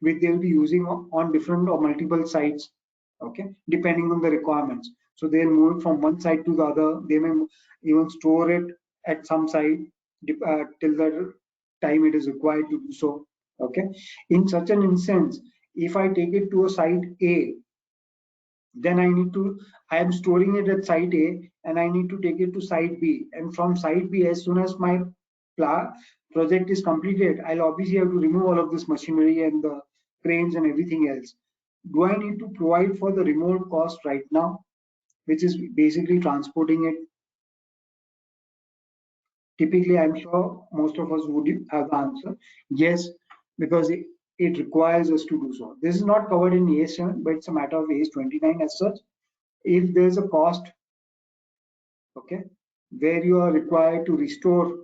which they'll be using on different or multiple sites, okay, depending on the requirements. So they'll move it from one site to the other. They may even store it at some site till the time it is required to do so. Okay, in such an instance, if I take it to a site A, then I am storing it at site A and I need to take it to site B. And from site B, as soon as my project is completed, I'll obviously have to remove all of this machinery and the cranes and everything else. Do I need to provide for the removal cost right now, which is basically transporting it? Typically, I'm sure most of us would have the answer yes, because it requires us to do so. This is not covered in AS7, but it's a matter of AS29 as such. If there's a cost, okay, where you are required to restore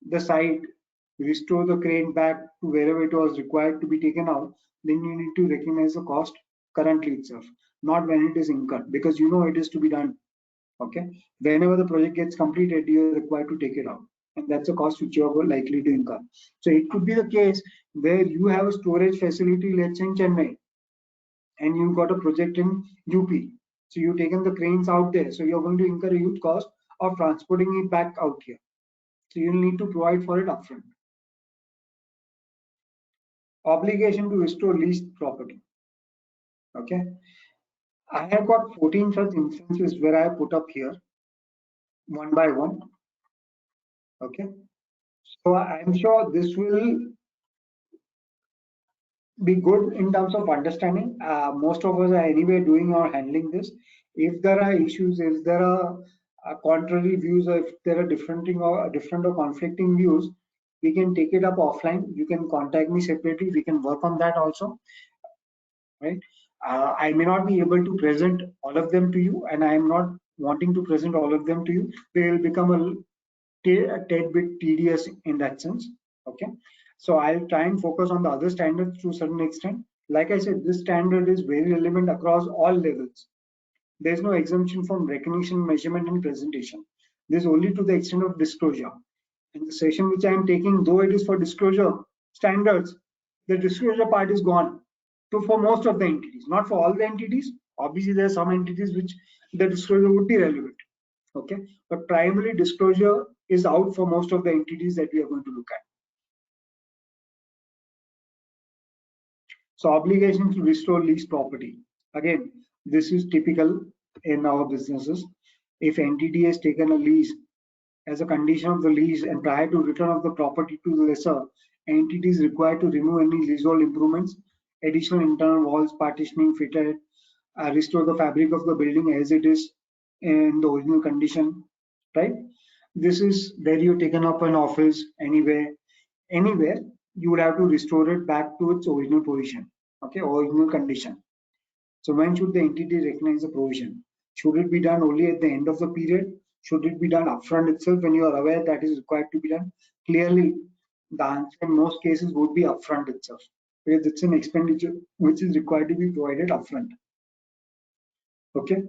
the site, restore the crane back to wherever it was required to be taken out, then you need to recognize the cost currently itself, not when it is incurred, because you know it is to be done. Okay, whenever the project gets completed, you are required to take it out, and that's a cost which you are likely to incur. So it could be the case where you have a storage facility, let's say in Chennai, and you've got a project in UP. So you've taken the cranes out there, so you're going to incur a huge cost of transporting it back out here. So you'll need to provide for it upfront. Obligation to restore leased property. Okay, I have got 14 such instances where I put up here one by one. Okay, so I'm sure this will be good in terms of understanding. Most of us are anyway doing or handling this. If there are issues, if there are contrary views, or if there are different or conflicting views, we can take it up offline. You can contact me separately. We can work on that also, right? I may not be able to present all of them to you, and I am not wanting to present all of them to you. They will become a tad bit tedious in that sense. Okay, so I'll try and focus on the other standards to a certain extent. Like I said, this standard is very relevant across all levels. There's no exemption from recognition, measurement, and presentation. This only to the extent of disclosure. In the session which I am taking, though it is for disclosure standards, the disclosure part is gone for most of the entities, not for all the entities. Obviously, there are some entities which the disclosure would be relevant. Okay, but primarily disclosure is out for most of the entities that we are going to look at. So obligation to restore leased property. Again, this is typical in our businesses. If entity has taken a lease, as a condition of the lease and prior to return of the property to the lessor, entity is required to remove any leasehold improvements, additional internal walls, partitioning fitted, restore the fabric of the building as it is in the original condition, right? This is where you've taken up an office anywhere, you would have to restore it back to its original position, okay, original condition. So when should the entity recognize the provision? Should it be done only at the end of the period? Should it be done upfront itself when you are aware that is required to be done? Clearly, the answer in most cases would be upfront itself, because it's an expenditure which is required to be provided upfront. Okay.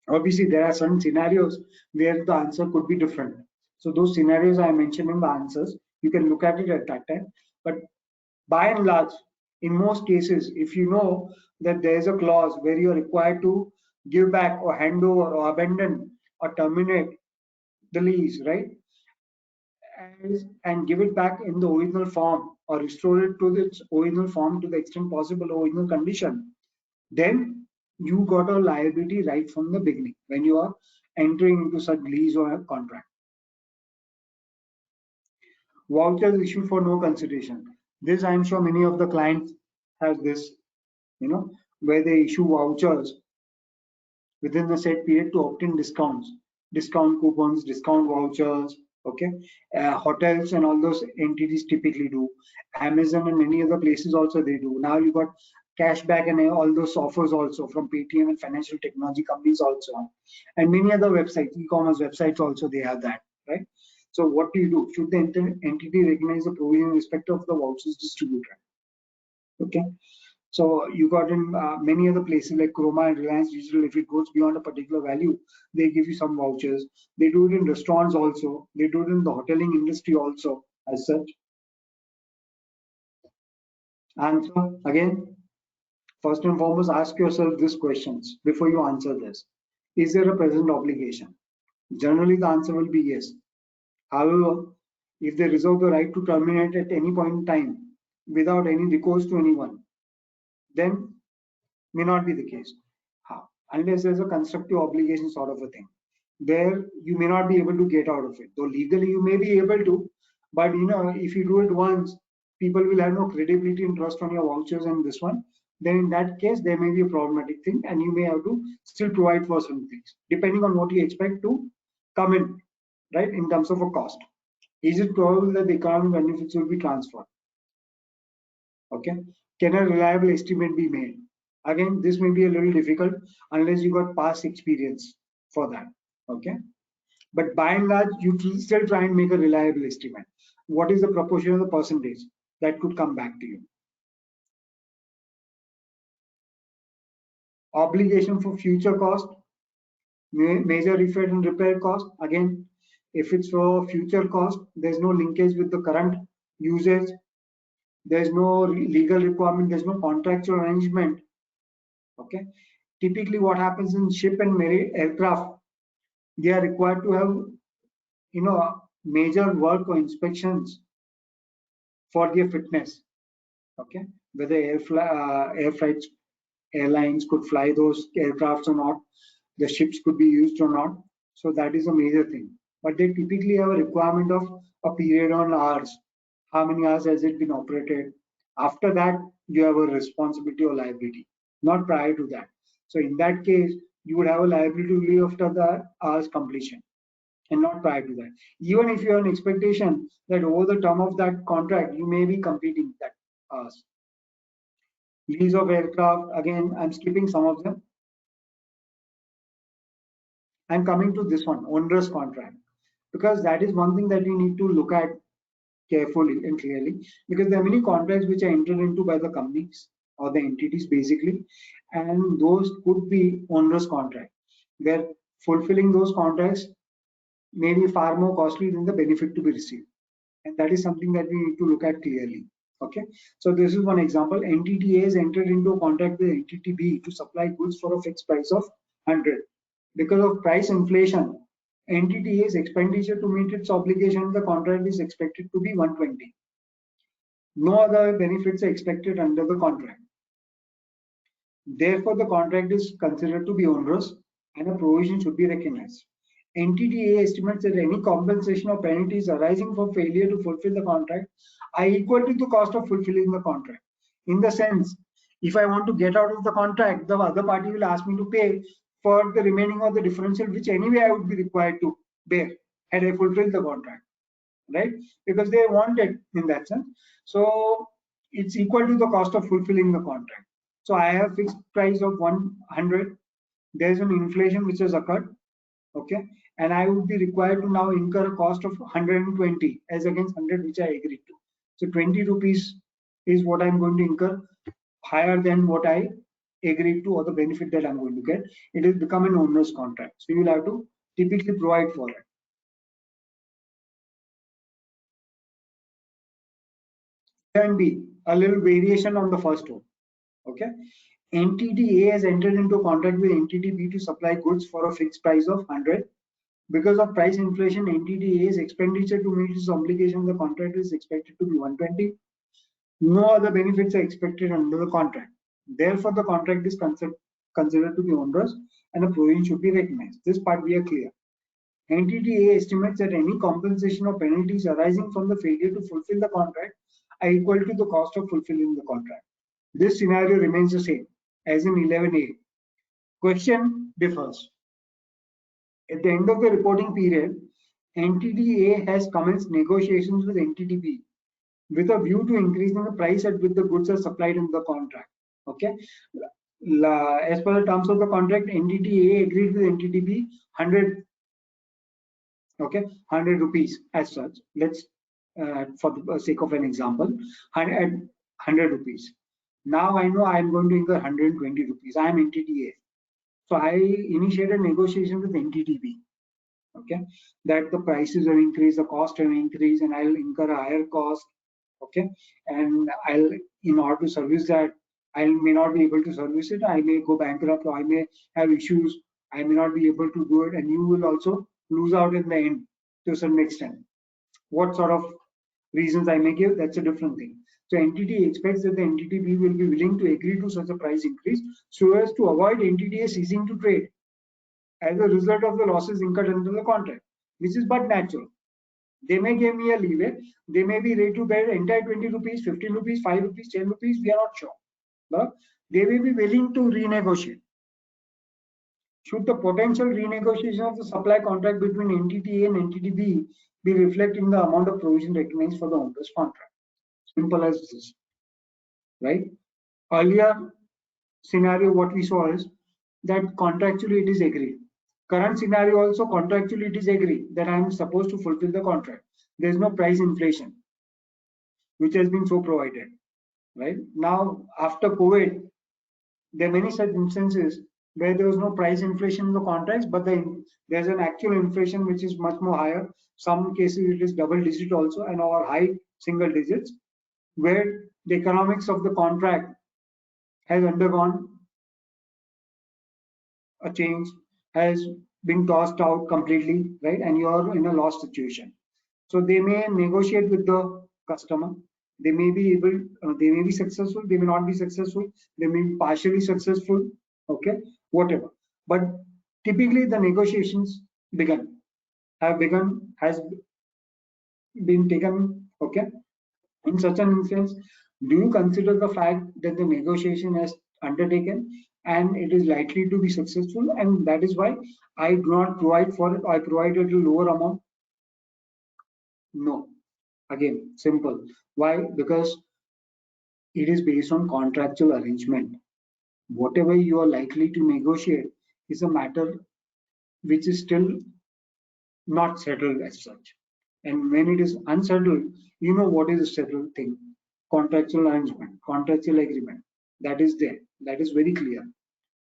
Obviously, there are certain scenarios where the answer could be different. So those scenarios I mentioned in the answers, you can look at it at that time. But by and large, in most cases, if you know that there is a clause where you are required to give back or hand over or abandon or terminate the lease, right? And give it back in the original form or restore it to its original form to the extent possible, original condition, then you got a liability right from the beginning when you are entering into such lease or a contract. Vouchers issued for no consideration. This I'm sure many of the clients have this, where they issue vouchers within the set period to obtain discounts. discount coupons, discount vouchers, okay. Hotels and all those entities typically do. Amazon and many other places also they do. Now you got cashback and all those offers also from Paytm and financial technology companies also, and many other websites, e-commerce websites also they have that, right? So what do you do? Should the entity recognize the provision in respect of the vouchers distributor? Okay. So you got in many other places like Chroma and Reliance Digital, if it goes beyond a particular value, they give you some vouchers. They do it in restaurants also. They do it in the hoteling industry also as such. Answer again. First and foremost, ask yourself these questions before you answer this. Is there a present obligation? Generally, the answer will be yes. However, if they reserve the right to terminate at any point in time without any recourse to anyone, then may not be the case. Unless there's a constructive obligation sort of a thing, there you may not be able to get out of it. Though legally you may be able to, but if you do it once, people will have no credibility and trust on your vouchers and this one. Then in that case, there may be a problematic thing, and you may have to still provide for some things, depending on what you expect to come in, right, in terms of a cost. Is it probable that the economic benefits will be transferred? Okay. Can a reliable estimate be made? Again, this may be a little difficult unless you got past experience for that. Okay. But by and large, you still try and make a reliable estimate. What is the proportion of the percentage that could come back to you? Obligation for future cost, major refit and repair cost. Again, if it's for future cost, there's no linkage with the current usage. There's no legal requirement. There's no contractual arrangement. Okay. Typically, what happens in ship and marine aircraft, they are required to have, major work or inspections for their fitness. Okay. Whether airlines could fly those aircrafts or not, the ships could be used or not. So that is a major thing. But they typically have a requirement of a period on hours. How many hours has it been operated? After that, you have a responsibility or liability, not prior to that. So in that case, you would have a liability only after the hours completion and not prior to that. Even if you have an expectation that over the term of that contract, you may be completing that hours. Lease of aircraft, again, I'm skipping some of them. I'm coming to this one, onerous contract, because that is one thing that you need to look at carefully and clearly, because there are many contracts which are entered into by the companies or the entities basically, and those could be onerous contracts where fulfilling those contracts may be far more costly than the benefit to be received, and that is something that we need to look at clearly. Okay, so this is one example. Entity A has entered into a contract with entity B to supply goods for a fixed price of 100. Because of price inflation, entity A's expenditure to meet its obligation in the contract is expected to be 120. No other benefits are expected under the contract. Therefore, the contract is considered to be onerous and a provision should be recognized. Entity A estimates that any compensation or penalties arising from failure to fulfill the contract are equal to the cost of fulfilling the contract. In the sense, if I want to get out of the contract, the other party will ask me to pay for the remaining of the differential, which anyway I would be required to bear had I fulfilled the contract, right? Because they want it in that sense. So it's equal to the cost of fulfilling the contract. So I have fixed price of 100. There's an inflation which has occurred, okay, and I would be required to now incur a cost of 120 as against 100 which I agreed to. So 20 rupees is what I'm going to incur, higher than what I agreed to or the benefit that I'm going to get. It will become an onerous contract. So you will have to typically provide for it. Can be a little variation on the first one. Okay. Entity A has entered into a contract with entity B to supply goods for a fixed price of 100. Because of price inflation, entity A's expenditure to meet its obligation in the contract is expected to be 120. No other benefits are expected under the contract. Therefore, the contract is considered to be onerous and a provision should be recognized. This part we are clear. Entity A estimates that any compensation or penalties arising from the failure to fulfill the contract are equal to the cost of fulfilling the contract. This scenario remains the same as in 11A. Question differs. At the end of the reporting period, entity A has commenced negotiations with entity B with a view to increasing the price at which the goods are supplied in the contract. Okay. As per the terms of the contract, entity A agreed with entity B 100, okay, 100 rupees as such. Let's, for the sake of an example, 100 rupees. Now I know I am going to incur 120 rupees. I am entity A. So I initiated negotiation with entity B. Okay, that the prices have increased, the cost have increased, and I'll incur a higher cost. Okay, and I'll, in order to service that, I may not be able to service it. I may go bankrupt, or I may have issues. I may not be able to do it, and you will also lose out in the end to a certain extent. What sort of reasons I may give, that's a different thing. So entity expects that the entity B will be willing to agree to such a price increase so as to avoid entity A ceasing to trade as a result of the losses incurred under the contract, which is but natural. They may give me a leeway. They may be ready to bear entire 20 rupees, 15 rupees, 5 rupees, 10 rupees. We are not sure. But they may be willing to renegotiate. Should the potential renegotiation of the supply contract between entity A and entity B be reflecting the amount of provision recognized for the owner's contract? Simple as this, right? Earlier scenario, what we saw is that contractually it is agreed. Current scenario also contractually it is agreed that I am supposed to fulfill the contract. There is no price inflation, which has been so provided, right? Now, after COVID, there are many such instances where there was no price inflation in the contracts, but there's an actual inflation which is much more higher. Some cases it is double digit also, and or high single digits, where the economics of the contract has undergone a change, has been tossed out completely, right? And you are in a lost situation. So they may negotiate with the customer. They may be able, they may be successful, they may not be successful, they may be partially successful, okay, whatever. But typically the negotiations has been taken, okay. In such an instance, do you consider the fact that the negotiation has undertaken and it is likely to be successful, and that is why I do not provide for it, I provided a lower amount? No. Again, simple. Why? Because it is based on contractual arrangement. Whatever you are likely to negotiate is a matter which is still not settled as such. And when it is unsettled, you know what is a settled thing. Contractual arrangement, contractual agreement. That is there. That is very clear.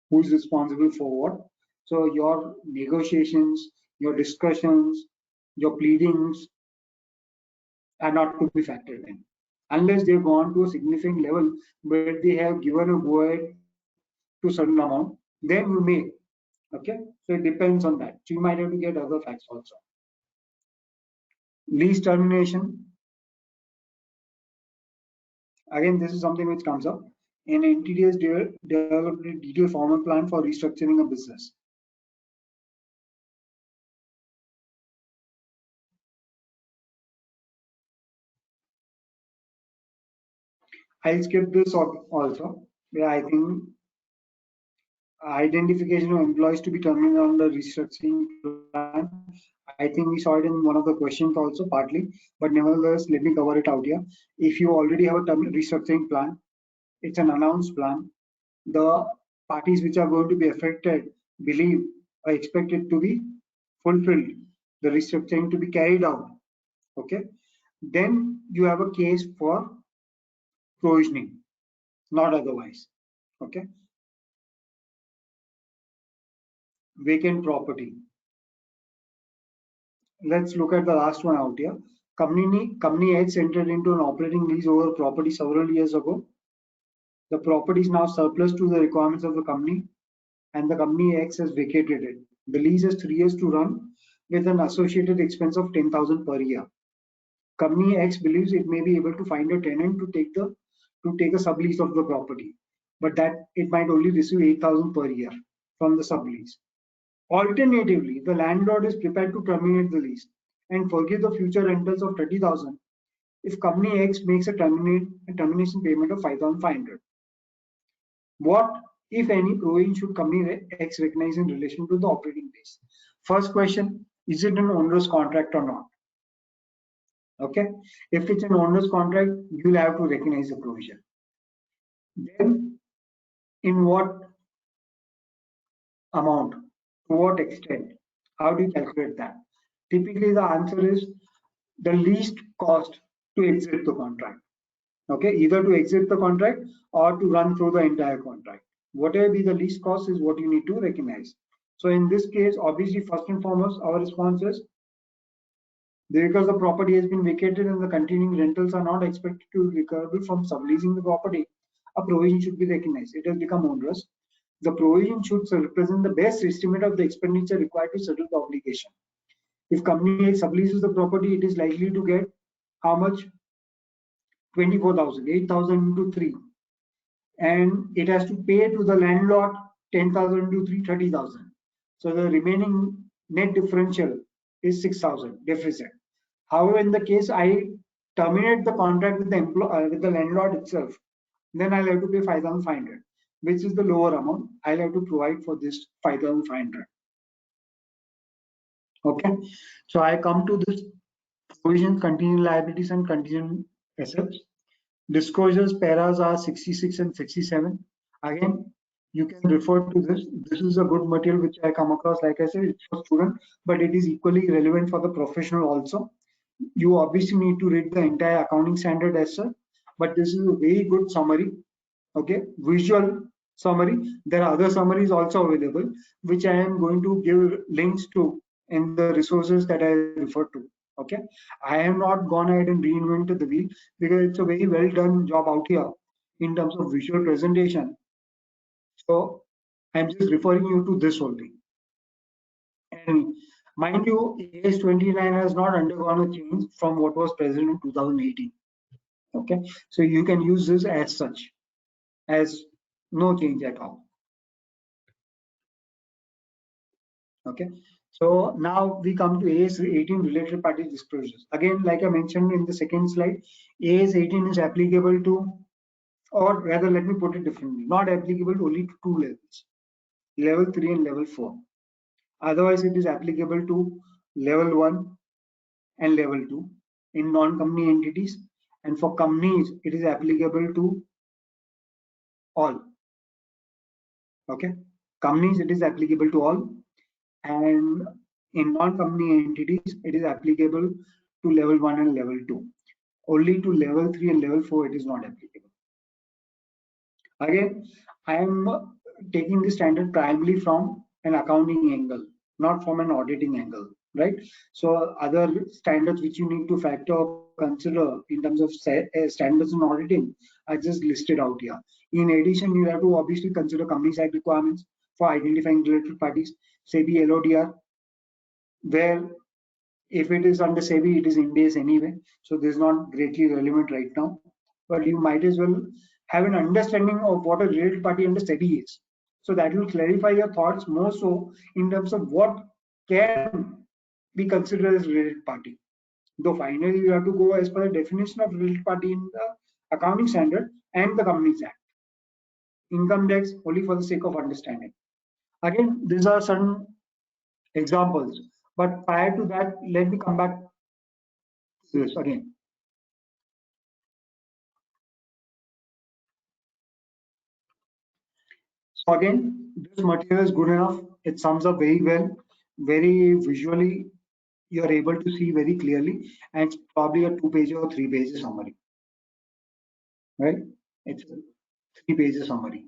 Who is responsible for what? So your negotiations, your discussions, your pleadings are not to be factored in. Unless they've gone to a significant level where they have given a go ahead to certain amount, then you may. Okay, so it depends on that. So you might have to get other facts also. Lease termination. Again, this is something which comes up. An entity has developed a detailed formal plan for restructuring a business. I'll skip this also. Yeah, I think identification of employees to be terminated on the restructuring plan. I think we saw it in one of the questions also partly, but nevertheless, let me cover it out here. If you already have a restructuring plan, it's an announced plan. The parties which are going to be affected believe or expect it to be fulfilled, the restructuring to be carried out. Okay, then you have a case for provisioning, not otherwise. Okay. Vacant property. Let's look at the last one out here. Company X entered into an operating lease over property several years ago. The property is now surplus to the requirements of the company, and the company X has vacated it. The lease has 3 years to run with an associated expense of 10,000 per year. Company X believes it may be able to find a tenant to take a sublease of the property, but that it might only receive 8,000 per year from the sublease. Alternatively, the landlord is prepared to terminate the lease and forgive the future rentals of 30,000 if company X makes a termination payment of 5,500. What, if any, provision should company X recognize in relation to the operating base? First question, is it an onerous contract or not? Okay, if it's an onerous contract, you'll have to recognize the provision. Then, in what amount, to what extent, how do you calculate that? Typically, the answer is the least cost to exit the contract. Okay, either to exit the contract or to run through the entire contract. Whatever be the least cost is what you need to recognize. So in this case, obviously, first and foremost, our response is because the property has been vacated and the continuing rentals are not expected to be recoverable from subleasing the property, a provision should be recognized. It has become onerous. The provision should represent the best estimate of the expenditure required to settle the obligation. If company subleases the property, it is likely to get how much? 24,000, 8,000 into 3. And it has to pay to the landlord 10,000 into 3, 30,000. So the remaining net differential is 6,000 deficit. However, in the case I terminate the contract with the landlord itself, then I'll have to pay 5,500, which is the lower amount. I'll have to provide for this 5,500. Okay, so I come to this provision, contingent liabilities and contingent assets. Disclosures paras are 66 and 67. Again, you can refer to this. This is a good material which I come across. Like I said, it's for student, but it is equally relevant for the professional also. You obviously need to read the entire accounting standard as such, but this is a very good summary. Okay, visual summary. There are other summaries also available, which I am going to give links to in the resources that I referred to. Okay, I have not gone ahead and reinvented the wheel because it's a very well done job out here in terms of visual presentation. So I'm just referring you to this only. And mind you, AS 29 has not undergone a change from what was present in 2018. Okay, so you can use this as such, as no change at all. Okay, so now we come to AS 18 related party disclosures. Again, like I mentioned in the second slide, AS 18 is applicable to, or rather, let me put it differently, not applicable to only to 2 levels, level 3 and level 4. Otherwise, it is applicable to level 1 and level 2 in non-company entities, and for companies, it is applicable to all. Okay, companies, it is applicable to all, and in non-company entities, it is applicable to level 1 and level 2. Only to level 3 and level 4, it is not applicable. Again, I am taking the standard primarily from an accounting angle, not from an auditing angle, right? So other standards which you need to factor or consider in terms of standards in auditing are just listed out here. In addition, you have to obviously consider Companies Act requirements for identifying related parties, SEBI LODR, where if it is under SEBI, it is in days anyway, so this is not greatly relevant right now, but you might as well have an understanding of what a related party under SEBI is. So that will clarify your thoughts more so in terms of what can be considered as related party. Though finally you have to go as per the definition of related party in the accounting standard and the Companies Act. Income tax only for the sake of understanding. Again, these are certain examples, but prior to that, let me come back to this again. So again, this material is good enough. It sums up very well, very visually. You are able to see very clearly, and it's probably a 2-page or 3-page summary, right? It's a 3-page summary.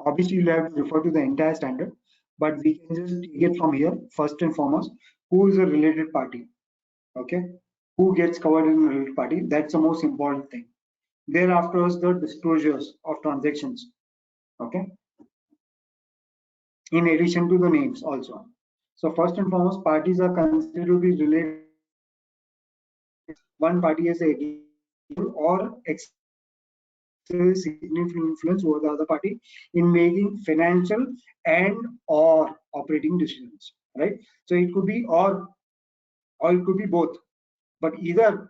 Obviously, you'll have to refer to the entire standard, but we can just take it from here. First and foremost, who is a related party? Okay, who gets covered in a related party? That's the most important thing. Thereafter is the disclosures of transactions. Okay, in addition to the names also. So first and foremost, parties are considered to be related. One party has a or significant influence over the other party in making financial and or operating decisions, right? So it could be or it could be both, but either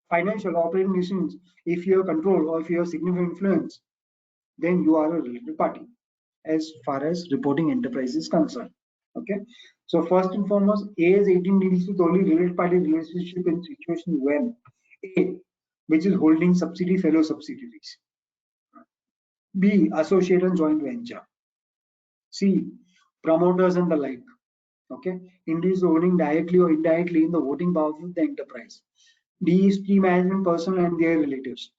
financial operating decisions, if you have control or if you have significant influence, then you are a related party. as far as reporting enterprise is concerned. Okay. So first and foremost, AS 18 deals with only related party relationship in situations when A, which is holding subsidiary fellow subsidiaries. B, associate and joint venture. C, promoters and the like. Okay. Individuals owning directly or indirectly in the voting power of the enterprise. D is key management personnel and their relatives.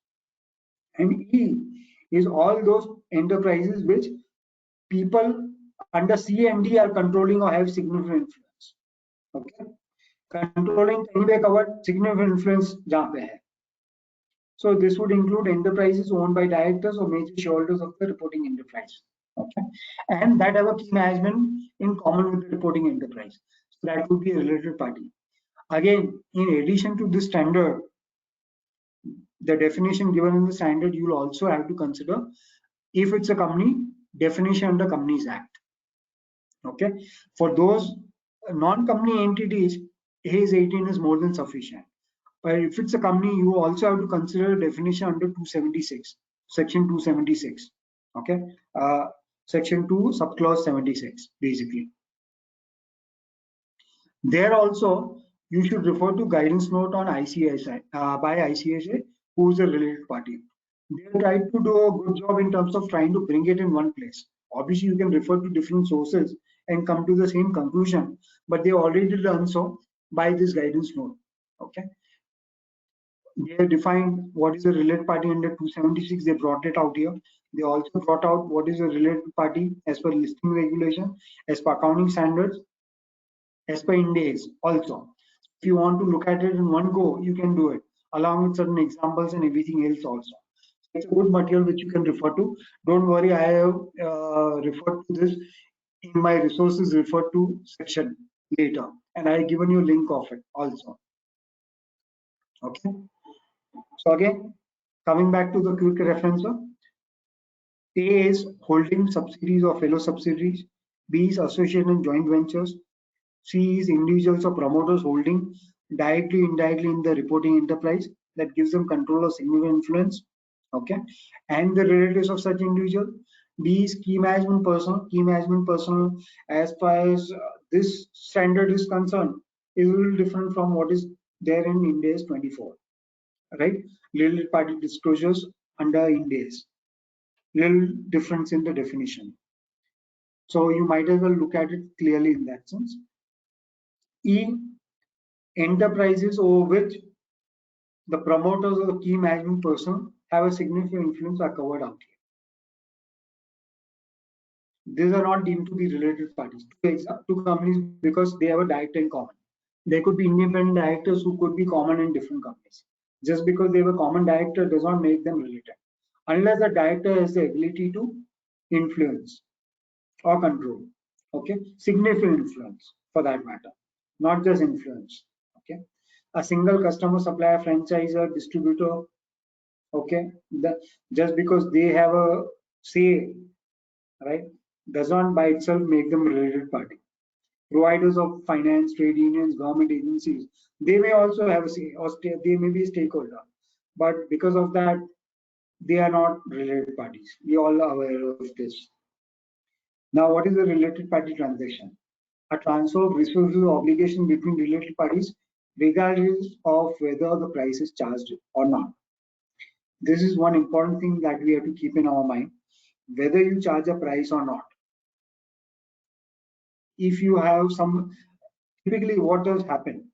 And E is all those enterprises which people under C and D are controlling or have significant influence. Okay. Controlling कहीं पे covered significant influence जहाँ पे है. So this would include enterprises owned by directors or major shareholders of the reporting enterprise. Okay. And that have a key management in common with the reporting enterprise. So that would be a related party. Again, in addition to this standard, the definition given in the standard, you will also have to consider if it's a company, definition under Companies Act. Okay. For those non-company entities, AS 18 is more than sufficient. But if it's a company, you also have to consider definition under 276, section 276. Okay. Section 2, subclause 76, basically. There also, you should refer to guidance note on ICSI by ICSI, who is a related party. They tried to do a good job in terms of trying to bring it in one place. Obviously, you can refer to different sources and come to the same conclusion, but they already done so by this guidance note. Okay. They have defined what is a related party under 276. They brought it out here. They also brought out what is a related party as per listing regulation, as per accounting standards, as per Ind AS also. If you want to look at it in one go, you can do it along with certain examples and everything else also. It's a good material which you can refer to. Don't worry, I have referred to this in my resources referred to section later, and I have given you a link of it also. Okay. So again, coming back to the quick referencer, A is holding subsidiaries or fellow subsidiaries. B is associate and joint ventures. C is individuals or promoters holding directly, indirectly in the reporting enterprise that gives them control or significant influence. Okay, and the relatives of such individual. D is key management personnel. Key management personnel, as far as this standard is concerned, is a little different from what is there in Ind AS 24. Right, related party disclosures under Ind AS. Little difference in the definition. So you might as well look at it clearly in that sense. E, enterprises over which the promoters or the key management person have a significant influence are covered out here. These are not deemed to be related parties to companies because they have a director in common. There could be independent directors who could be common in different companies. Just because they have a common director does not make them related, unless the director has the ability to influence or control. Okay, significant influence for that matter, not just influence. Okay, a single customer, supplier, franchisor, distributor. Okay, just because they have a say, right, does not by itself make them a related party. Providers of finance, trade unions, government agencies, they may also have a say, or they may be a stakeholder, but because of that, they are not related parties. We all are aware of this. Now, what is a related party transaction? A transfer of resources or obligation between related parties, regardless of whether the price is charged or not. This is one important thing that we have to keep in our mind, whether you charge a price or not. If you have some, typically what does happen?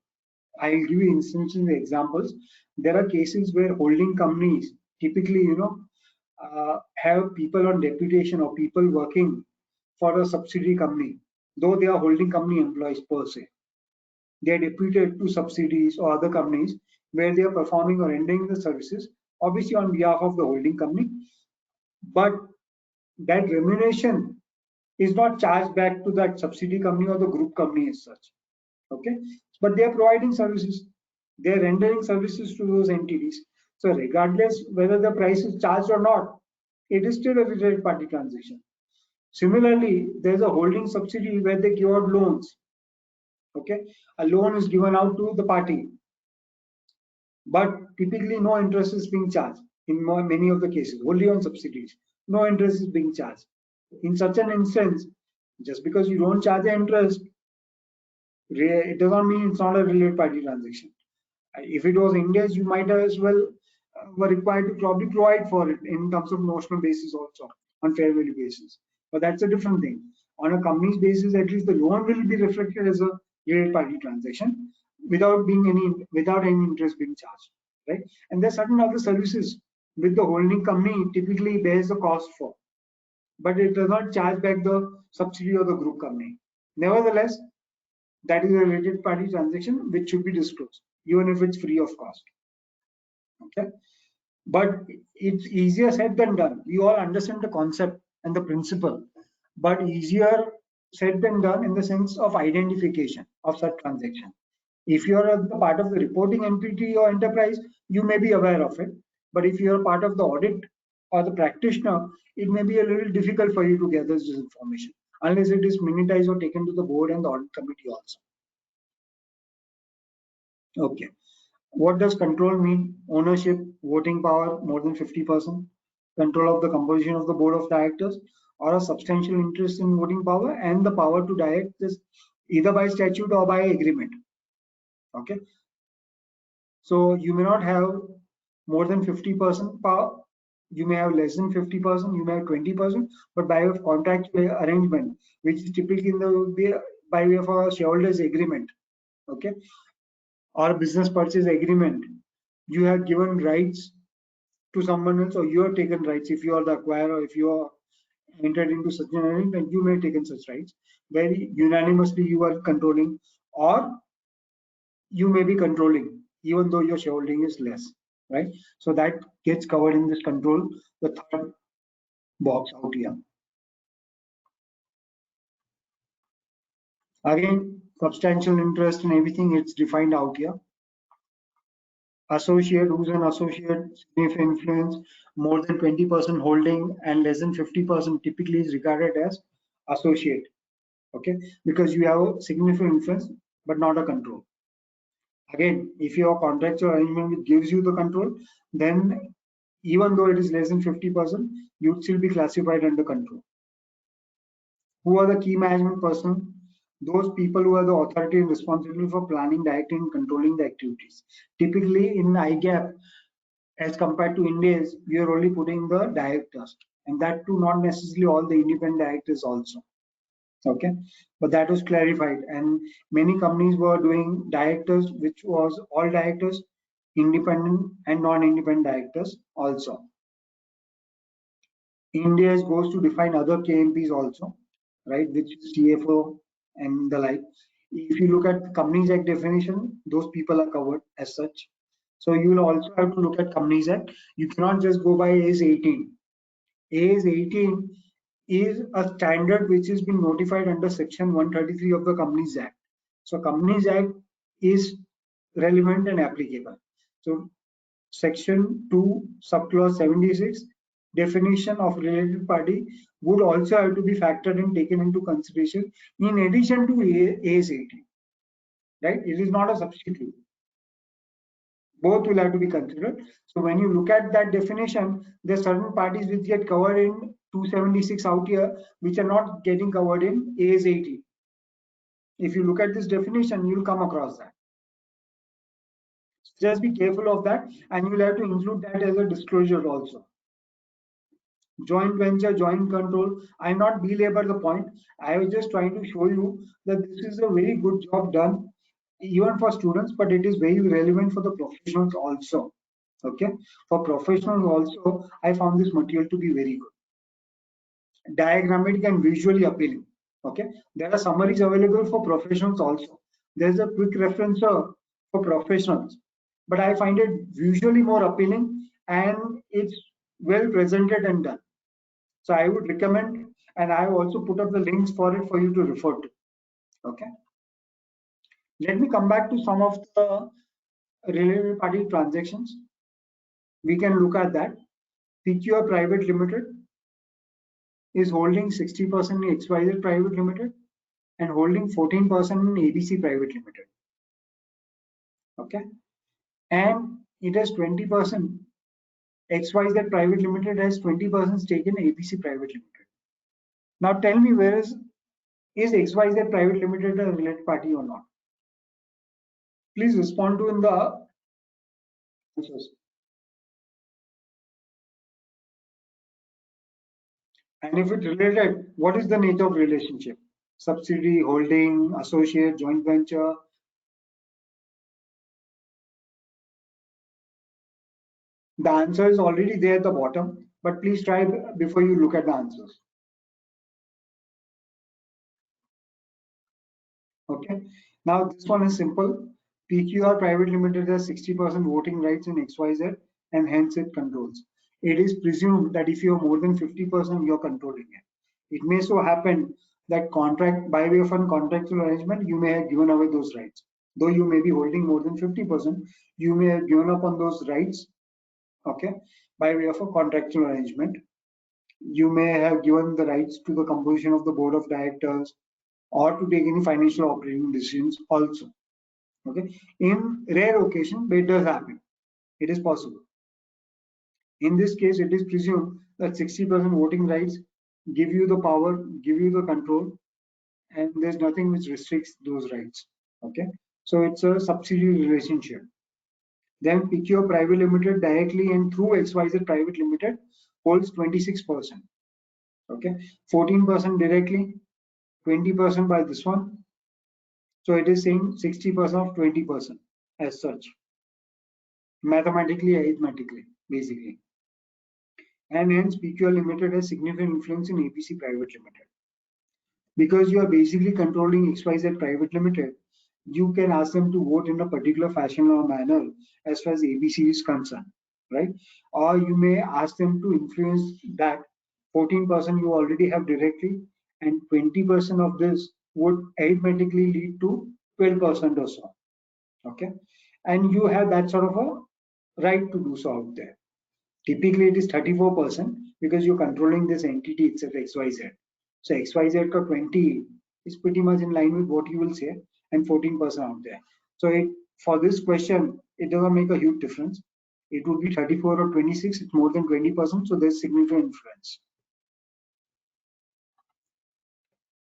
I'll give you instances, examples. There are cases where holding companies typically, have people on deputation or people working for a subsidiary company, though they are holding company employees per se. They are deputed to subsidiaries or other companies where they are performing or rendering the services, obviously on behalf of the holding company, but that remuneration is not charged back to that subsidiary company or the group company as such. Okay, but they are providing services, they are rendering services to those entities. So regardless whether the price is charged or not, it is still a related party transaction. Similarly, there's a holding subsidiary where they give out loans. Okay, a loan is given out to the party, but typically no interest is being charged in many of the cases, only on subsidies. No interest is being charged. In such an instance, just because you don't charge the interest, it doesn't mean it's not a related party transaction. If it was India's, you might as well were required to probably provide for it in terms of notional basis also on fair value basis. But that's a different thing. On a company's basis, at least the loan will be reflected as a related party transaction without any interest being charged, right? And there are certain other services which the holding company typically bears the cost for, but it does not charge back the subsidy of the group company. Nevertheless, that is a related party transaction which should be disclosed, even if it's free of cost. Okay, but it's easier said than done. We all understand the concept and the principle, but easier said than done in the sense of identification of such transaction. If you're a part of the reporting entity or enterprise, you may be aware of it. But if you're part of the audit or the practitioner, it may be a little difficult for you to gather this information unless it is minutized or taken to the board and the audit committee also. Okay. What does control mean? Ownership, voting power more than 50%, control of the composition of the board of directors, or a substantial interest in voting power and the power to direct this either by statute or by agreement. Okay. So you may not have more than 50% power. You may have less than 50%. You may have 20%. But by way of contractual arrangement, which is typically by way of a shareholders agreement, okay, or business purchase agreement, you have given rights to someone else, or you have taken rights. If you are the acquirer, if you are entered into such an arrangement, you may have taken such rights. Very unanimously, you are controlling, or you may be controlling, even though your shareholding is less, right? So that gets covered in this control, the third box out here. Again, substantial interest in everything, it's defined out here. Associate, who's an associate, significant influence, more than 20% holding and less than 50% typically is regarded as associate, okay? Because you have a significant influence, but not a control. Again, if your contractual arrangement which gives you the control, then even though it is less than 50%, you'd still be classified under control. Who are the key management person? Those people who are the authority and responsibility for planning, directing, and controlling the activities. Typically in IGAP, as compared to India's, we are only putting the directors, and that too not necessarily all the independent directors also. Okay, but that was clarified, and many companies were doing directors, which was all directors, independent and non-independent directors also. India goes to define other KMPs also, right, which is CFO and the like. If you look at the Companies Act definition, those people are covered as such. So you will also have to look at Companies Act. You cannot just go by AS 18. AS 18 is a standard which has been notified under section 133 of the Companies Act. So Companies Act is relevant and applicable. So section 2 subclause 76 definition of related party would also have to be factored and taken into consideration in addition to AS 18, right? It is not a substitute. Both will have to be considered. So when you look at that definition, there are certain parties which get covered in 276 out here, which are not getting covered in AS 18. If you look at this definition, you'll come across that. Just be careful of that, and you'll have to include that as a disclosure also. Joint venture, joint control. I'll not belabor the point. I was just trying to show you that this is a very good job done, even for students, but it is very relevant for the professionals also. Okay, for professionals also, I found this material to be very good, diagrammatic and visually appealing. Okay, there are summaries available for professionals also. There's a quick referencer for professionals, but I find it visually more appealing and it's well presented and done. So I would recommend, and I have also put up the links for it for you to refer to. Okay. Let me come back to some of the related party transactions. We can look at that. PQR Private Limited is holding 60% in XYZ Private Limited and holding 14% in ABC Private Limited. Okay. And it has 20%. XYZ Private Limited has 20% stake in ABC Private Limited. Now tell me, where is XYZ Private Limited a related party or not? Please respond to in the answers. And if it's related, what is the nature of relationship? Subsidiary, holding, associate, joint venture? The answer is already there at the bottom, but please try before you look at the answers. Okay. Now this one is simple. PQR Private Limited has 60% voting rights in XYZ and hence it controls. It is presumed that if you have more than 50%, you're controlling it. It may so happen that contract by way of a contractual arrangement, you may have given away those rights. Though you may be holding more than 50%, you may have given up on those rights, okay, by way of a contractual arrangement. You may have given the rights to the composition of the board of directors or to take any financial operating decisions also. Okay, in rare occasion, but it does happen. It is possible. In this case, it is presumed that 60% voting rights give you the power, give you the control, and there's nothing which restricts those rights. Okay, so it's a subsidiary relationship. Then PQR Private Limited directly and through XYZ Private Limited holds 26%. Okay, 14% directly, 20% by this one. So it is saying 60% of 20% as such. Mathematically, arithmetically, basically. And hence PQR Limited has significant influence in ABC Private Limited. Because you are basically controlling XYZ Private Limited, you can ask them to vote in a particular fashion or manner as far as ABC is concerned, right? Or you may ask them to influence that 14% you already have directly, and 20% of this would arithmetically lead to 12% or so. Okay, and you have that sort of a right to do so out there. Typically, it is 34% because you're controlling this entity itself, XYZ. So XYZ to 20 is pretty much in line with what you will say, and 14% out there. So for this question, it doesn't make a huge difference. It would be 34 or 26. It's more than 20%, so there's significant influence.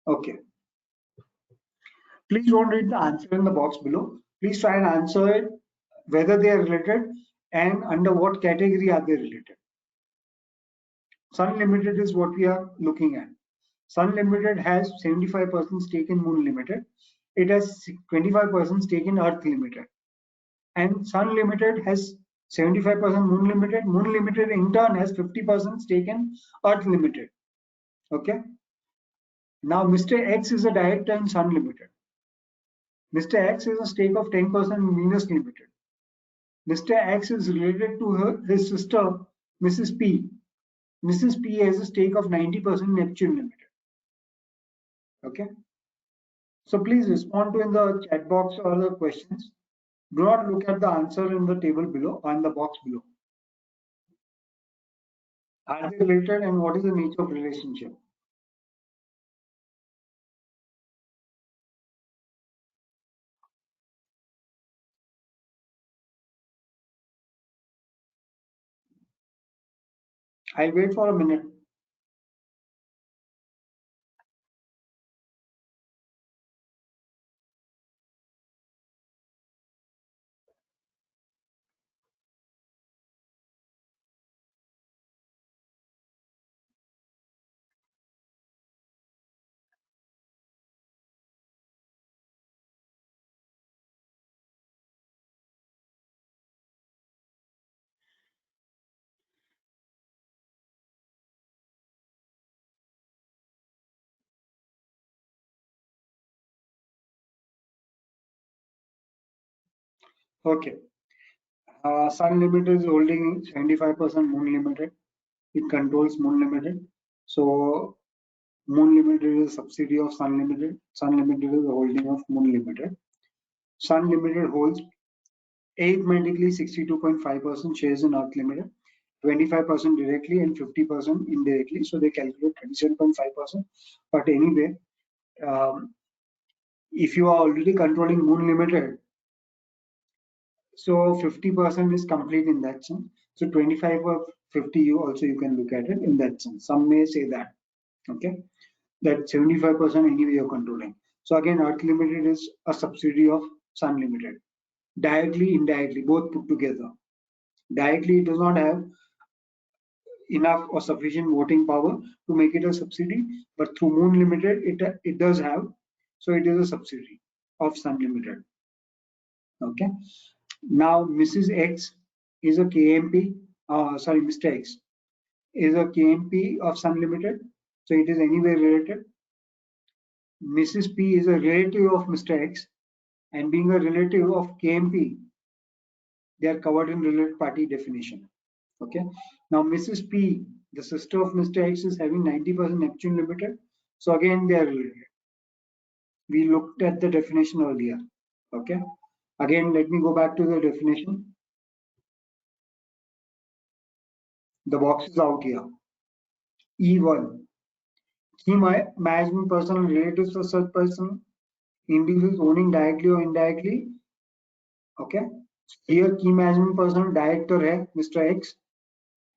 Okay. Please don't read the answer in the box below. Please try and answer it whether they are related and under what category are they related. Sun Limited is what we are looking at. Sun Limited has 75% stake in Moon Limited. It has 25% stake in Earth Limited. And Sun Limited has 75% Moon Limited. Moon Limited in turn has 50% stake in Earth Limited. Okay. Now Mr. X is a director in Sun Limited. Mr. X has a stake of 10% in Venus Limited. Mr. X is related to his sister, Mrs. P. Mrs. P has a stake of 90% in Neptune Limited. Okay. So please respond to in the chat box or the questions. Do not look at the answer in the table below or in the box below. Are they related and what is the nature of relationship? I'll wait for a minute. Okay. Sun Limited is holding 75% Moon Limited. It controls Moon Limited. So Moon Limited is a subsidiary of Sun Limited. Sun Limited is a holding of Moon Limited. Sun Limited holds arithmetically 62.5% shares in Earth Limited, 25% directly and 50% indirectly. So they calculate 27.5%. But anyway, if you are already controlling Moon Limited, so 50% is complete in that sense. So 25 or 50 you can look at it in that sense. Some may say that. Okay. that 75% anyway you're controlling. So again, Earth Limited is a subsidiary of Sun Limited. Directly, indirectly, both put together. Directly, it does not have enough or sufficient voting power to make it a subsidiary, but through Moon Limited, it does have. So it is a subsidiary of Sun Limited. Okay. Now, Mrs. X is a KMP. Sorry, Mr. X is a KMP of Sun Limited. So it is anyway related. Mrs. P is a relative of Mr. X, and being a relative of KMP, they are covered in related party definition. Okay. Now, Mrs. P, the sister of Mr. X, is having 90% Neptune Limited. So again, they are related. We looked at the definition earlier. Okay. Again, let me go back to the definition. The box is out here. E1. Key management personnel relatives of such person, individuals owning directly or indirectly. Okay. Here key management personnel director है Mr. X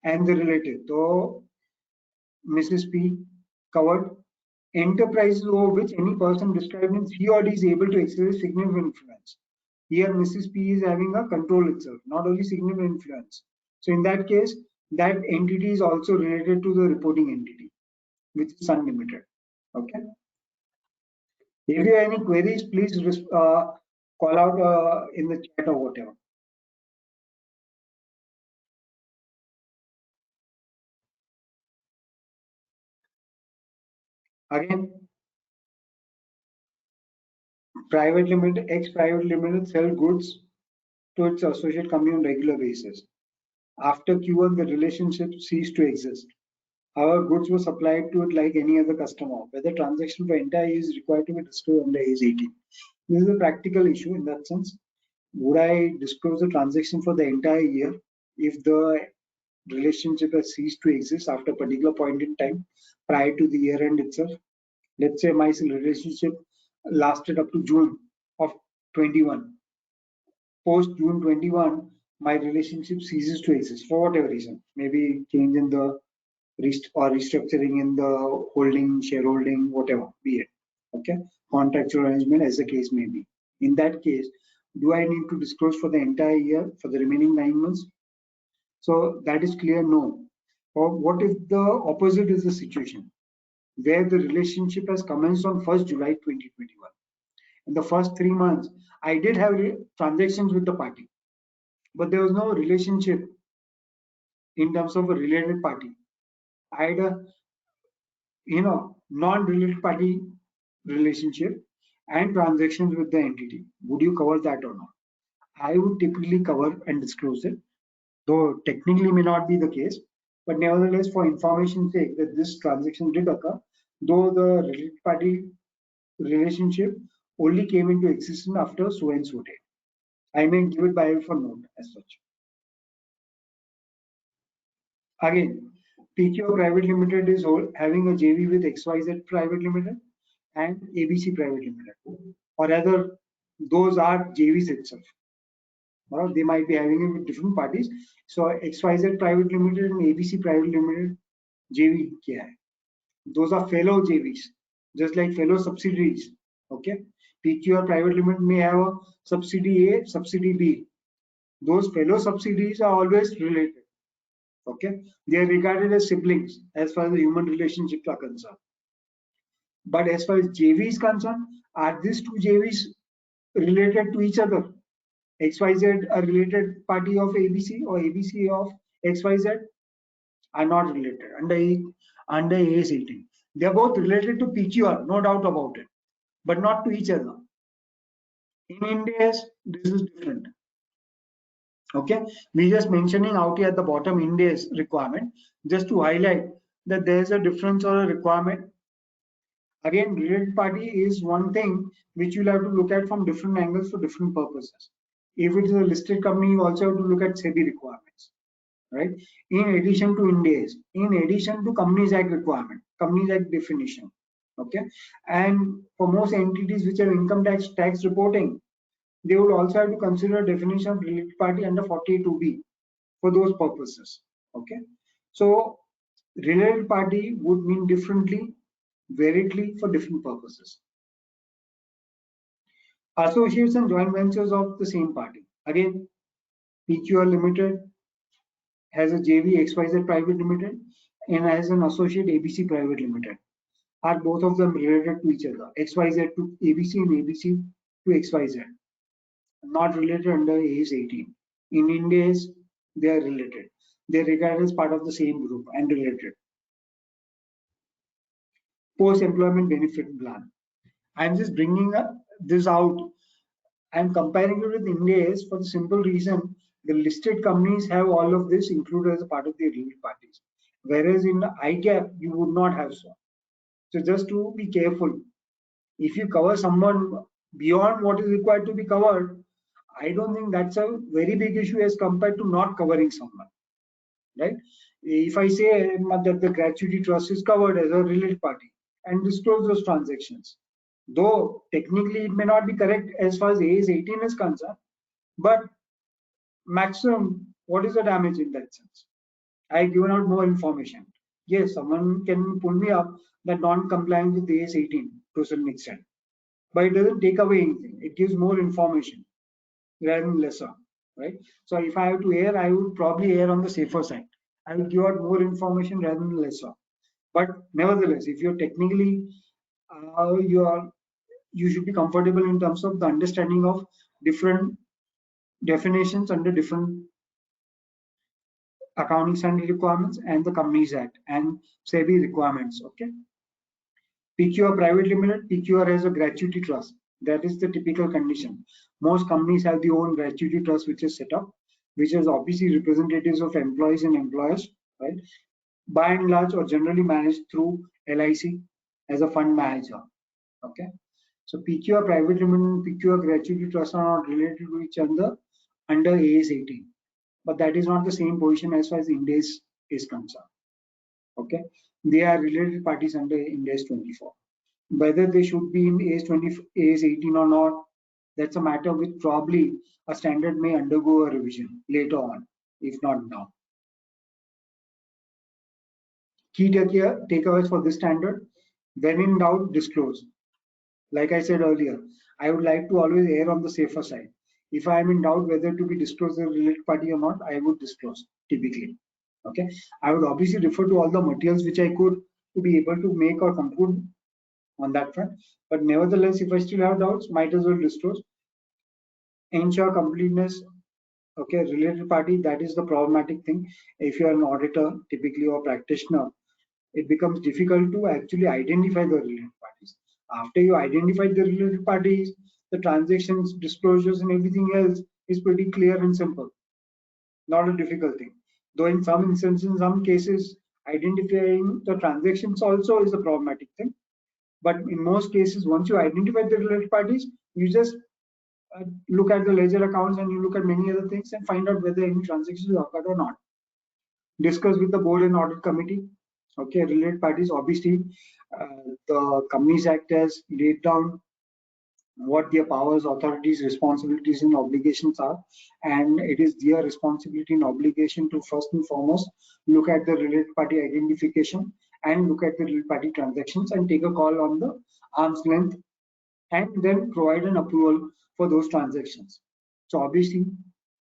and the relative. So Mrs. P covered. Enterprises over which any person described in he or D is able to exercise significant influence. Here Mrs. P is having a control itself, not only significant influence. So in that case, that entity is also related to the reporting entity, which is Sun Limited. Okay. If you have any queries, please call out in the chat or whatever. Again, private limited, ex-private limited sell goods to its associate company on regular basis. After Q1, the relationship ceased to exist. Our goods were supplied to it like any other customer. Whether transaction for entire year is required to be disclosed under age 18. This is a practical issue in that sense. Would I disclose the transaction for the entire year if the relationship has ceased to exist after a particular point in time prior to the year end itself? Let's say my relationship lasted up to June of 21. Post June 21, my relationship ceases to exist for whatever reason. Maybe change in the or restructuring in the holding, shareholding, whatever be it. Okay, contractual arrangement as the case may be. In that case, do I need to disclose for the entire year for the remaining 9 months? So that is clear, no. Or what if the opposite is the situation, where the relationship has commenced on 1st July 2021. In the first 3 months, I did have transactions with the party, but there was no relationship in terms of a related party. I had a non-related party relationship and transactions with the entity. Would you cover that or not? I would typically cover and disclose it, though technically may not be the case, but nevertheless, for information's sake, that this transaction did occur, though the related party relationship only came into existence after so and so date. I may give it by for note as such. Again, PQR Private Limited is having a JV with XYZ Private Limited and ABC Private Limited, or rather, those are JVs itself. Or they might be having it with different parties. So XYZ Private Limited and ABC Private Limited JV kya hai? Those are fellow JVs, just like fellow subsidiaries. Okay, PQR Private Limited may have a subsidiary A, subsidiary B. Those fellow subsidiaries are always related. Okay, they are regarded as siblings as far as the human relationships are concerned. But as far as JV is concerned, are these two JVs related to each other? XYZ a related party of ABC or ABC of XYZ are not related under AS 18. They are both related to PQR, no doubt about it, but not to each other. In India, this is different. Okay, we just mentioning out here at the bottom India's requirement just to highlight that there is a difference or a requirement. Again, related party is one thing which you'll have to look at from different angles for different purposes. If it is a listed company, you also have to look at SEBI requirements, right? In addition to India's, in addition to Companies Act requirement, Companies Act definition, okay? And for most entities which have income tax reporting, they would also have to consider definition of related party under 42B for those purposes. Okay, so related party would mean differently variedly for different purposes. Associates and joint ventures of the same party. Again, PQR Limited has a JV XYZ Private Limited and has an associate ABC Private Limited. Are both of them related to each other? XYZ to ABC and ABC to XYZ. Not related under AS 18. In India, they are related. They are regarded as part of the same group and related. Post-employment benefit plan. I'm just bringing this out. I'm comparing it with India for the simple reason the listed companies have all of this included as a part of the related parties. Whereas in IGAP, you would not have so. So just to be careful, if you cover someone beyond what is required to be covered, I don't think that's a very big issue as compared to not covering someone, right? If I say that the gratuity trust is covered as a related party and disclose those transactions, though technically it may not be correct as far as AS 18 is concerned, but maximum, what is the damage in that sense? I've given out more information. Yes, someone can pull me up that non-compliance with AS 18 to a certain extent, but it doesn't take away anything. It gives more information rather than lesser, right? So if I have to err, I would probably err on the safer side. I will give out more information rather than lesser. But nevertheless, if you're technically you should be comfortable in terms of the understanding of different definitions under different accounting standard requirements and the Companies Act and SEBI requirements. Okay. PQR Private Limited, PQR has a gratuity trust. That is the typical condition. Most companies have their own gratuity trust which is set up, which is obviously representatives of employees and employers, right? By and large or generally managed through LIC as a fund manager. Okay. So PQR Private Limited and PQR gratuity trust are not related to each other under AS 18. But that is not the same position as far as Index is concerned. Okay, they are related parties under Index 24. Whether they should be in AS 18 or not, that's a matter which probably a standard may undergo a revision later on, if not now. Key takeaways for this standard: when in doubt, disclose. Like I said earlier, I would like to always err on the safer side. If I am in doubt whether to be disclosed as a related party or not, I would disclose typically. Okay, I would obviously refer to all the materials which I could to be able to make or conclude on that front. But nevertheless, if I still have doubts, might as well disclose. Ensure completeness. Okay, related party, that is the problematic thing. If you are an auditor, typically or practitioner, it becomes difficult to actually identify the related parties. After you identify the related parties, the transactions, disclosures, and everything else is pretty clear and simple. Not a difficult thing. Though in some instances, in some cases, identifying the transactions also is a problematic thing. But in most cases, once you identify the related parties, you just look at the ledger accounts and you look at many other things and find out whether any transactions occurred or not. Discuss with the board and audit committee. Okay, related parties, obviously, the Companies Act has laid down what their powers, authorities, responsibilities, and obligations are, and it is their responsibility and obligation to first and foremost look at the related party identification and look at the related party transactions and take a call on the arm's length and then provide an approval for those transactions. So obviously,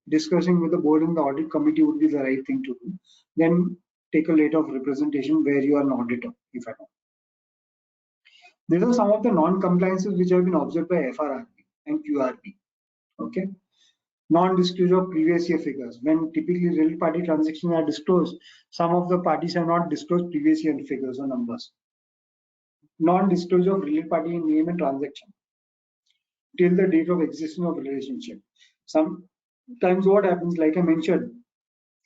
discussing with the board and the audit committee would be the right thing to do. Then take a letter of representation where you are an auditor, if at all. These are some of the non-compliances which have been observed by FRRB and QRB. Okay, non-disclosure of previous year figures. When typically related party transactions are disclosed, some of the parties have not disclosed previous year figures or numbers. Non-disclosure of related party name and transaction till the date of existence of relationship. Sometimes what happens, like I mentioned,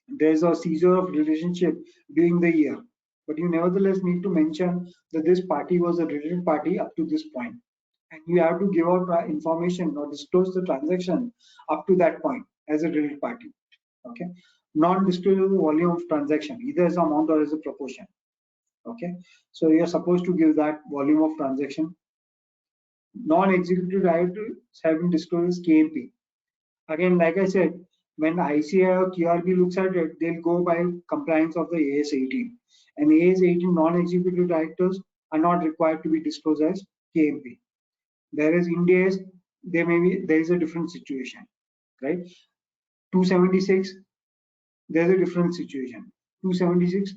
there's a seizure of relationship during the year, but you nevertheless need to mention that this party was a related party up to this point, and you have to give out information or disclose the transaction up to that point as a related party. Okay, non-disclosure volume of transaction, either as amount or as a proportion. Okay, so you're supposed to give that volume of transaction. Non-executive directors have been disclosed as KMP. Again, like I said, when ICI or QRB looks at it, they'll go by compliance of the AS 18. And AS 18 non-executive directors are not required to be disclosed as KMP. Whereas Ind AS, there is a different situation, right? 276, there's a different situation. 276,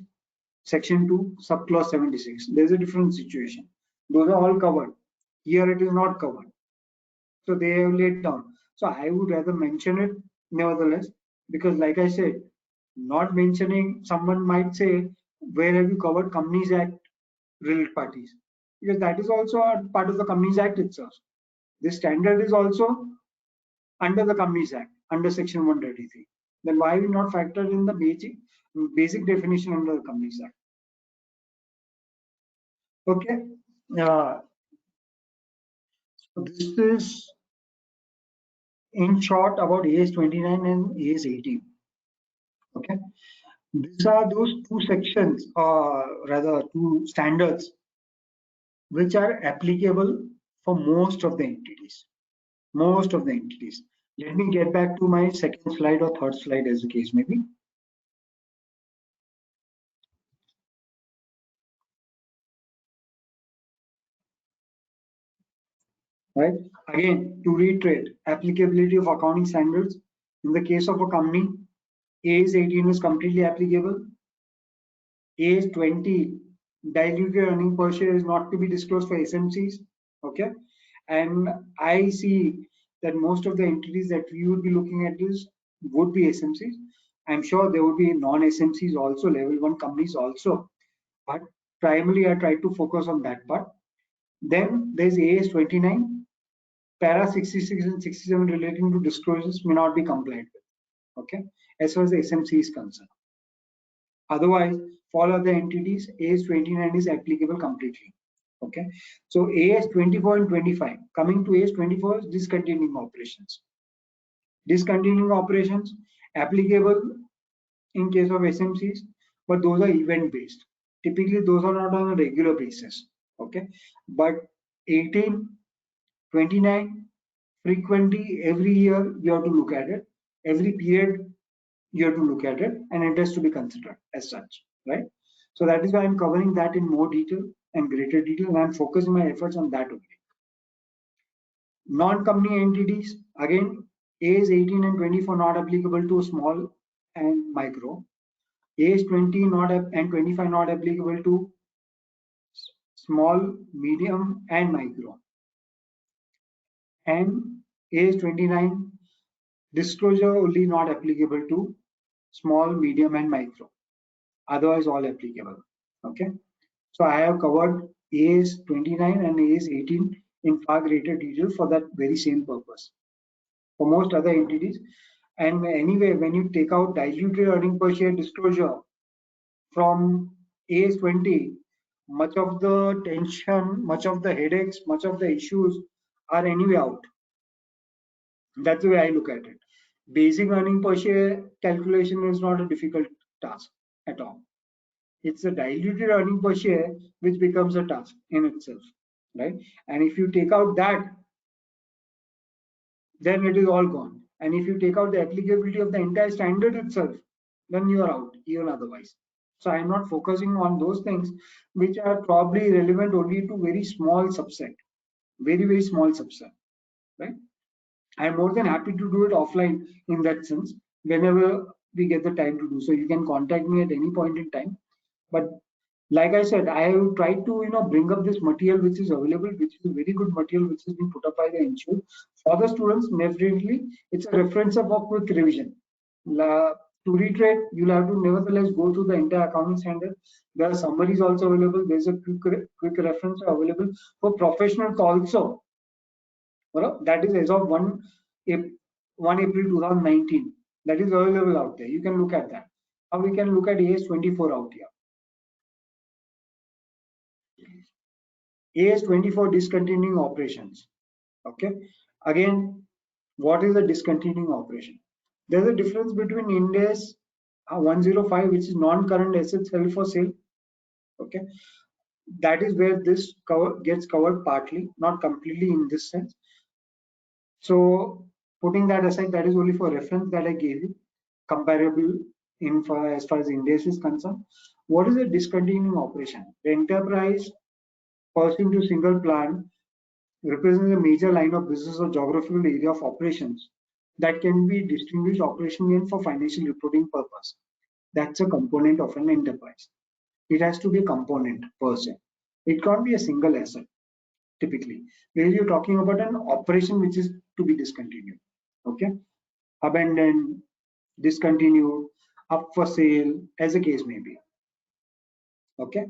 section 2, subclass 76, there's a different situation. Those are all covered. Here it is not covered. So they have laid down. So I would rather mention it nevertheless, because like I said, not mentioning, someone might say, where have you covered Companies Act related parties? Because that is also a part of the Companies Act itself. This standard is also under the Companies Act, under section 133. Then why we not factored in the basic definition under the Companies Act? Okay. So this is in short about AS 29 and AS 18. Okay. These are those two sections, or rather two standards, which are applicable for most of the entities. Most of the entities. Let me get back to my second slide or third slide, as the case may be. Right. Again, to reiterate, applicability of accounting standards. In the case of a company, AS 18 is completely applicable. AS 20, diluted earning per share is not to be disclosed for SMCs. Okay. And I see that most of the entities that we would be looking at this would be SMCs. I'm sure there would be non-SMCs also, level 1 companies also. But primarily, I try to focus on that part. Then there's AS 29. Para 66 and 67 relating to disclosures may not be complied with, okay, as far as the SMC is concerned. Otherwise, for all other entities, AS 29 is applicable completely, okay. So AS 24 and 25, coming to AS 24 is discontinuing operations. Discontinuing operations applicable in case of SMCs, but those are event based. Typically, those are not on a regular basis, okay. But 18, 29, frequently every year you have to look at it, every period you have to look at it, and it has to be considered as such, right? So that is why I'm covering that in more detail and greater detail, and I'm focusing my efforts on that only. Non-company entities, again, AS 18 and 24 not applicable to small and micro. AS 20 not and 25 not applicable to small, medium, and micro. And AS 29, disclosure only not applicable to small, medium, and micro. Otherwise, all applicable. Okay. So I have covered AS 29 and AS 18 in far greater detail for that very same purpose. For most other entities. And anyway, when you take out diluted earning per share disclosure from AS 20, much of the tension, much of the headaches, much of the issues are anyway out. That's the way I look at it. Basic earning per share calculation is not a difficult task at all. It's a diluted earning per share which becomes a task in itself, right? And if you take out that, then it is all gone. And if you take out the applicability of the entire standard itself, then you are out, even otherwise. So I'm not focusing on those things which are probably relevant only to very small subset, very, very small subset, right? I'm more than happy to do it offline in that sense, whenever we get the time to do so. You can contact me at any point in time. But like I said, I have tried to bring up this material which is available, which is a very good material which has been put up by the institute for the students. Definitely, it's a reference of a quick revision. To reiterate, you'll have to nevertheless go through the entire accounting standard. There are summaries also available. There's a quick reference available for professionals also. That is as of 1 April 2019. That is available out there. You can look at that. Now we can look at AS 24 out here. AS 24 discontinuing operations. Okay. Again, what is a discontinuing operation? There's a difference between Ind AS 105, which is non-current assets held for sale. Okay. That is where this gets covered partly, not completely in this sense. So putting that aside, that is only for reference that I gave you, comparable as far as Ind AS is concerned. What is a discontinuing operation? The enterprise pursuant to single plan represents a major line of business or geographical area of operations that can be distinguished operationally and for financial reporting purpose. That's a component of an enterprise. It has to be a component per se. It can't be a single asset typically. Where you're talking about an operation which is to be discontinued. Okay, abandoned, discontinued, up for sale, as a case may be. Okay,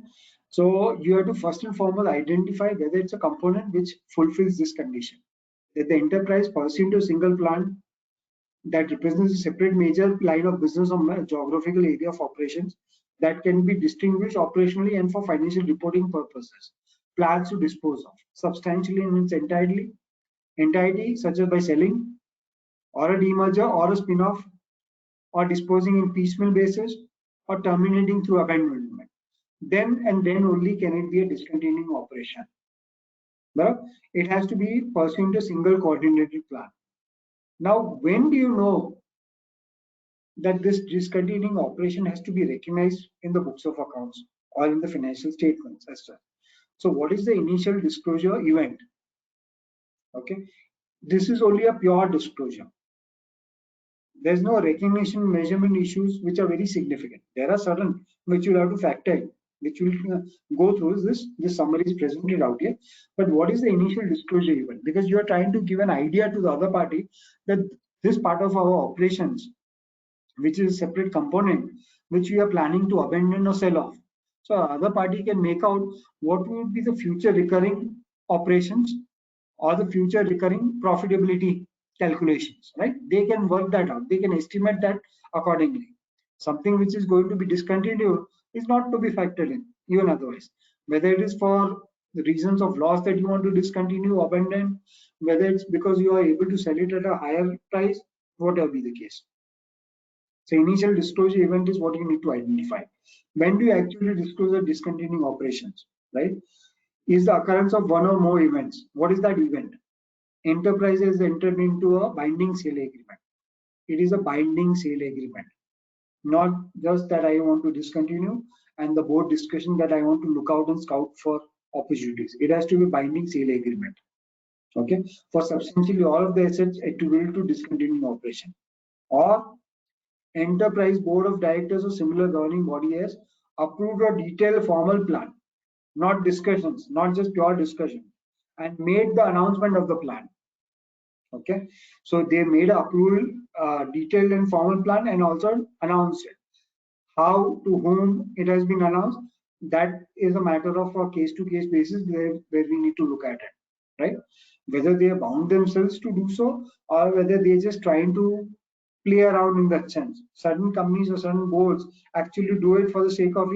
so you have to first and foremost identify whether it's a component which fulfills this condition. That the enterprise pursuant to a single plan that represents a separate major line of business or geographical area of operations that can be distinguished operationally and for financial reporting purposes. Plans to dispose of substantially in its entirety, such as by selling or a demerger or a spin-off or disposing in piecemeal basis or terminating through abandonment. Then and then only can it be a discontinuing operation. But it has to be pursuant to a single coordinated plan. Now, when do you know that this discontinuing operation has to be recognized in the books of accounts or in the financial statements as well? So what is the initial disclosure event? Okay, this is only a pure disclosure. There's no recognition measurement issues which are very significant. There are certain which you'll have to factor in, which will go through. This summary is presented out here. But what is the initial disclosure event? Because you are trying to give an idea to the other party that this part of our operations, which is a separate component, which we are planning to abandon or sell off. So other party can make out what would be the future recurring operations or the future recurring profitability calculations, right? They can work that out. They can estimate that accordingly. Something which is going to be discontinued is not to be factored in, even otherwise. Whether it is for the reasons of loss that you want to discontinue, abandon, whether it's because you are able to sell it at a higher price, whatever be the case. So initial disclosure event is what you need to identify. When do you actually disclose the discontinuing operations, right? Is the occurrence of one or more events. What is that event? Enterprise has entered into a binding sale agreement. It is a binding sale agreement, not just that I want to discontinue and the board discussion that I want to look out and scout for opportunities. It has to be binding sale agreement. Okay, for substantially all of the assets attributable to discontinuing operation, or enterprise board of directors or similar governing body has approved a detailed formal plan, not discussions, not just pure discussion, and made the announcement of the plan. Okay, so they made a approval, detailed and formal plan, and also announced it. How, to whom it has been announced, that is a matter of a case-to-case basis where we need to look at it, right? Whether they have bound themselves to do so or whether they're just trying to play around in that sense. Certain companies or certain boards actually do it for the sake of,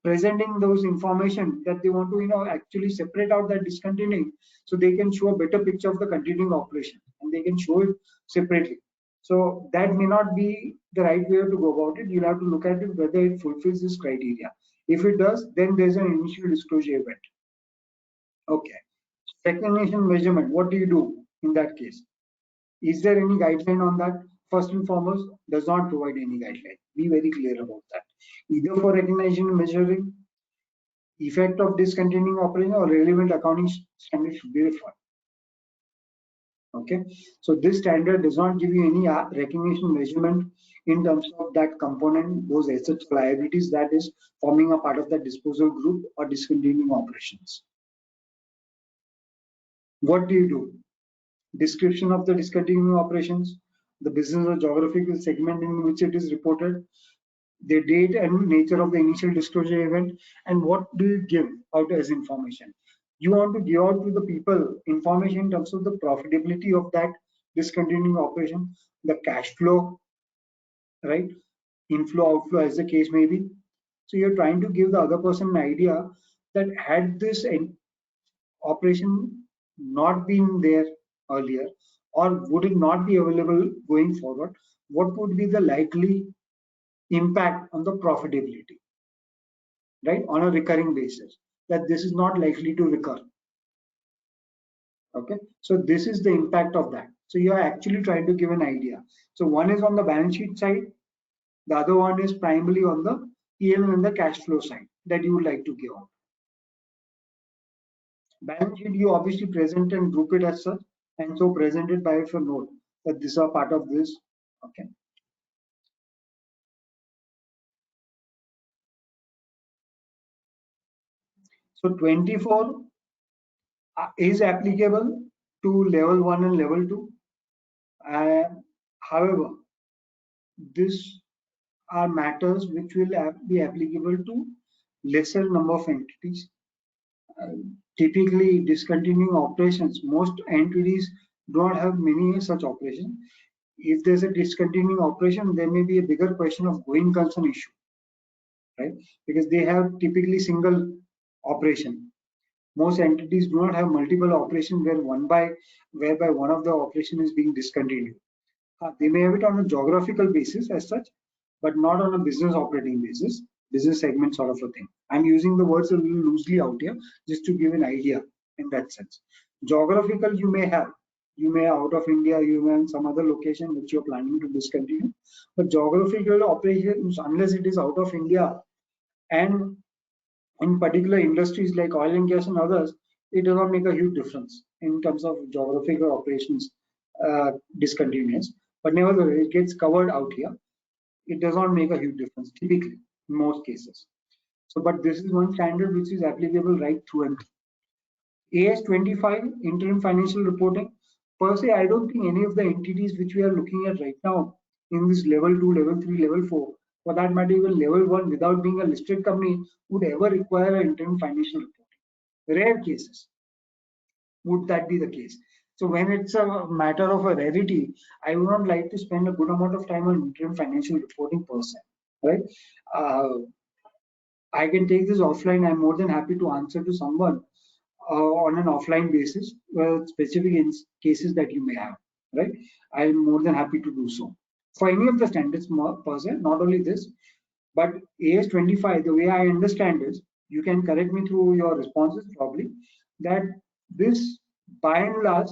presenting those information that they want to, actually separate out that discontinuing, so they can show a better picture of the continuing operation and they can show it separately. So that may not be the right way to go about it. You'll have to look at it whether it fulfills this criteria. If it does, then there's an initial disclosure event. Okay. Recognition measurement, what do you do in that case? Is there any guideline on that? First and foremost, does not provide any guideline. Be very clear about that. Either for recognition and measuring, effect of discontinuing operation, or relevant accounting standard should be referred. Okay, so this standard does not give you any recognition measurement in terms of that component, those assets, liabilities that is forming a part of the disposal group or discontinuing operations. What do you do? Description of the discontinuing operations, the business or geographical segment in which it is reported, the date and nature of the initial disclosure event, and what do you give out as information. You want to give out to the people information in terms of the profitability of that discontinuing operation, the cash flow, right? Inflow, outflow, as the case may be. So you're trying to give the other person an idea that had this operation not been there earlier, or would it not be available going forward, what would be the likely impact on the profitability, right, on a recurring basis, that this is not likely to recur. Okay, so this is the impact of that. So you are actually trying to give an idea. So one is on the balance sheet side, the other one is primarily on the P&L and the cash flow side that you would like to give out. Balance sheet, you obviously present and group it as such, and so present it by a note that these are part of this. Okay. So 24 is applicable to level 1 and level 2. However, these are matters which will be applicable to lesser number of entities. Typically, discontinuing operations, most entities do not have many such operations. If there's a discontinuing operation, there may be a bigger question of going concern issue, right? Because they have typically single operation. Most entities do not have multiple operations whereby one of the operation is being discontinued. They may have it on a geographical basis as such, but not on a business operating basis, business segment sort of a thing. I'm using the words a little loosely out here just to give an idea in that sense. Geographical you may have. You may out of India, you may have some other location which you're planning to discontinue. But geographical operations, unless it is out of India and in particular industries like oil and gas and others, it does not make a huge difference in terms of geographical operations discontinuance. But nevertheless, it gets covered out here. It does not make a huge difference typically in most cases. So, but this is one standard which is applicable right through and through. AS 25 interim financial reporting. Per se, I don't think any of the entities which we are looking at right now in this level 2, level 3, level 4, for that matter, even level 1 without being a listed company would ever require an interim financial reporting. Rare cases would that be the case. So when it's a matter of a rarity, I would not like to spend a good amount of time on interim financial reporting per se, right? I can take this offline. I'm more than happy to answer to someone on an offline basis, specific cases that you may have, right? I'm more than happy to do so. For any of the standards per se, not only this, but AS 25, the way I understand is, you can correct me through your responses probably, that this by and large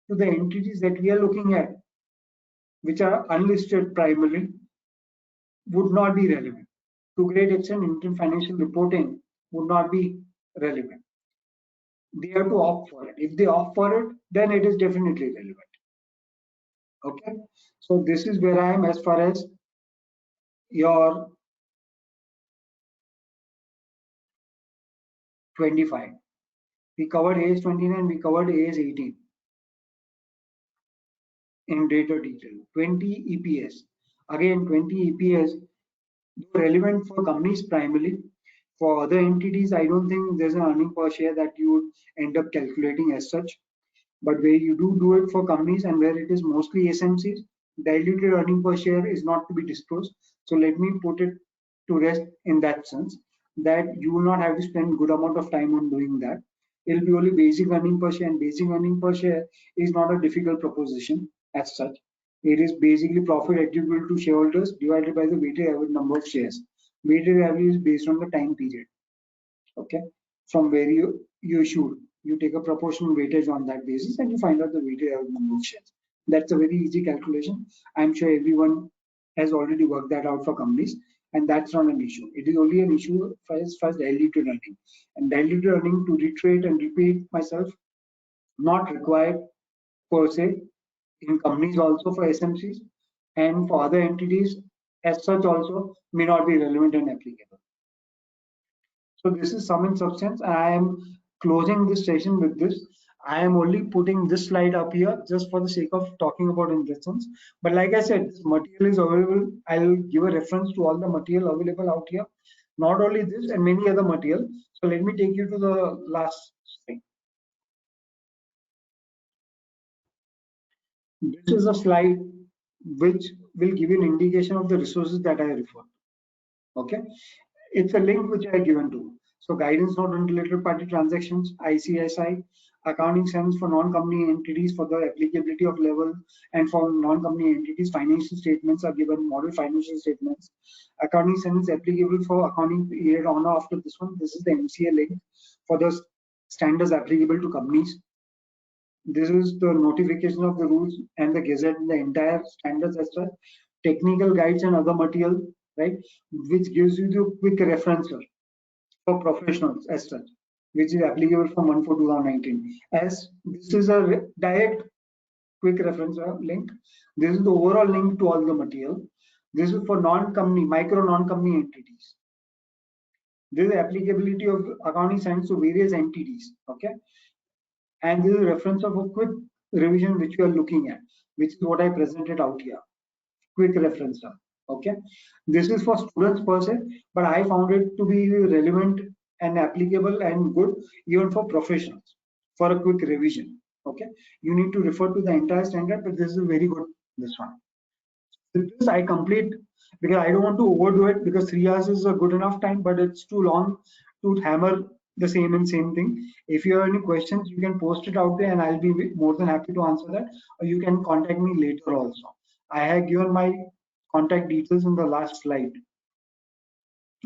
to the entities that we are looking at, which are unlisted primarily, would not be relevant. To great extent, interim financial reporting would not be relevant. They have to opt for it. If they opt for it, then it is definitely relevant. Okay, so this is where I am as far as your 25. We covered AS 29, we covered AS 18 in greater detail. 20 EPS. Again, 20 EPS relevant for companies primarily. For other entities, I don't think there's an earning per share that you would end up calculating as such. But where you do it for companies and where it is mostly SMCs, diluted earning per share is not to be disclosed. So let me put it to rest in that sense, that you will not have to spend good amount of time on doing that. It'll be only basic earning per share, and basic earning per share is not a difficult proposition as such. It is basically profit attributable to shareholders divided by the weighted average number of shares. Weighted average is based on the time period. Okay, from where you issued, you take a proportional weightage on that basis and you find out the weighted average number of shares. That's a very easy calculation. I'm sure everyone has already worked that out for companies, and that's not an issue. It is only an issue as far as diluted earning. And diluted earning, to reiterate and repeat myself, not required per se in companies also for SMCs, and for other entities as such also may not be relevant and applicable. So this is sum and substance. I am closing this session with this. I am only putting this slide up here just for the sake of talking about investments. But like I said, this material is available. I'll give a reference to all the material available out here. Not only this and many other material. So let me take you to the last slide. This is a slide which will give you an indication of the resources that I refer to. Okay, it's a link which I have given to. So guidance note on related party transactions, ICSI, accounting standards for non-company entities for the applicability of level, and for non-company entities, financial statements are given, model financial statements. Accounting standards applicable for accounting period on or after this one. This is the MCA link for the standards applicable to companies. This is the notification of the rules and the gazette, the entire standards as well, technical guides and other material, right, which gives you the quick reference for professionals as such. which is applicable from 1/4/2019. As this is a direct quick reference link. This is the overall link to all the material. This is for non-company, micro non-company entities. This is applicability of accounting standards to various entities. Okay. And this is a reference of a quick revision which we are looking at, which is what I presented out here. Quick reference. Okay. This is for students per se, but I found it to be relevant and applicable and good even for professionals for a quick revision. Okay. You need to refer to the entire standard, but this is very good, this one. With this, I complete because I don't want to overdo it because 3 hours is a good enough time, but it's too long to hammer the same thing. If you have any questions, you can post it out there and I'll be more than happy to answer that, or you can contact me later also. I have given my contact details in the last slide.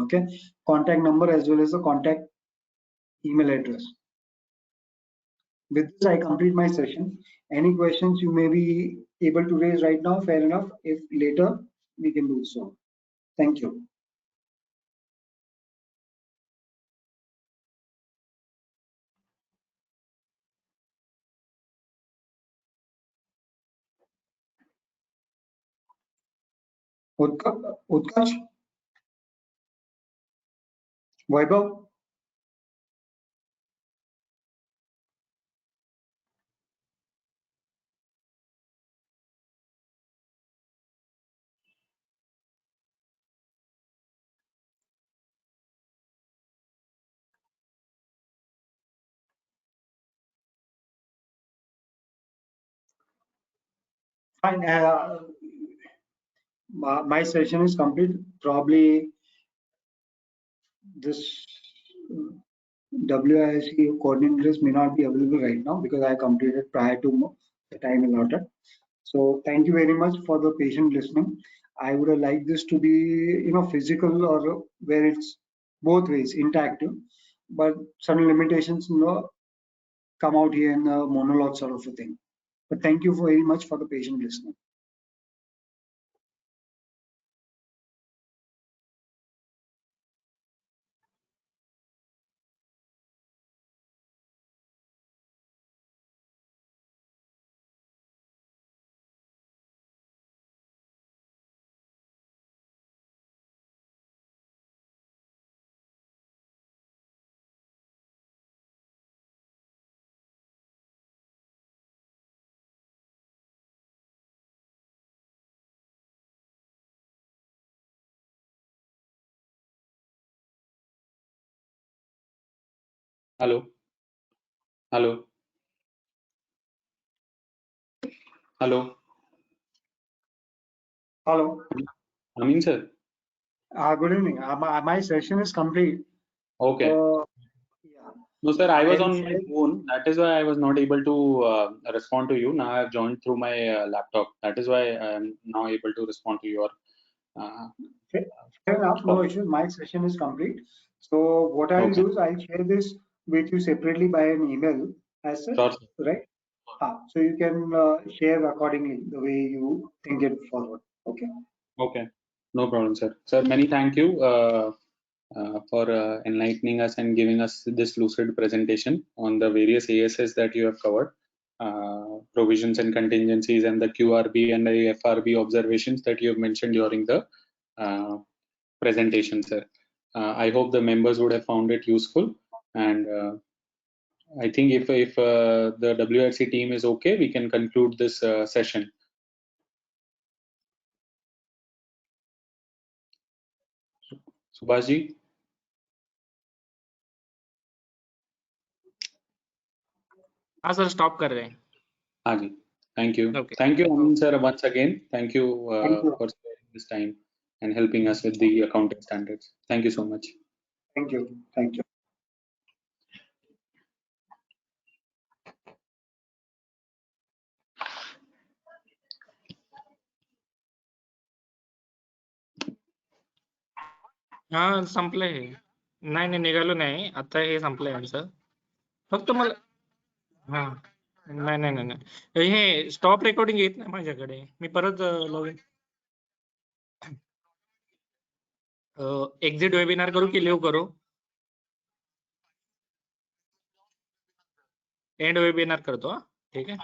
Okay, contact number as well as the contact email address. With this, I complete my session. Any questions you may be able to raise right now, fair enough. If later, we can do so. Thank you. Utkarsh? Vaibhav? Fine. My session is complete. Probably this WIC coordinators may not be available right now because I completed prior to the time allotted. So thank you very much for the patient listening. I would have liked this to be, physical or where it's both ways interactive, but some limitations, come out here in the monologue sort of a thing. But thank you very much for the patient listening. Hello. Hello. Hello. Hello. Amin sir. Good evening. My session is complete. Okay. Yeah. No sir, I was I'll on my share. phone. That is why I was not able to respond to you. Now I have joined through my laptop. That is why I am now able to respond to your. Fair enough. No issues. My session is complete. So what I'll Okay. do is I'll share this with you separately by an email as such, Sure, sir. right? So you can share accordingly the way you think it forward. Okay. Okay. No problem, sir. Sir, many thank you for enlightening us and giving us this lucid presentation on the various ASS that you have covered, provisions and contingencies, and the QRB and the FRB observations that you have mentioned during the presentation, sir. I hope the members would have found it useful, and I think if the WRC team is okay, we can conclude this session. Subhash ji? हाँ sir stop कर रहे हैं. हाँ जी. Thank you. Okay. Thank you, Amin sir, once again. Thank you, Thank you. for sparing this time and helping us with the accounting standards. Thank you so much. Thank you. Thank you. हा संपलंय हे. नाही निघालो नाही आता हे संपलंय आमचं. फक्त मला हा नाही हे स्टॉप रेकॉर्डिंग येत नाही माझ्याकडे. मी परत लॉग इन एक्झिट वेबिनार करू की लिव्ह करू. एंड वेबिनार करतो हा. ठीक आहे.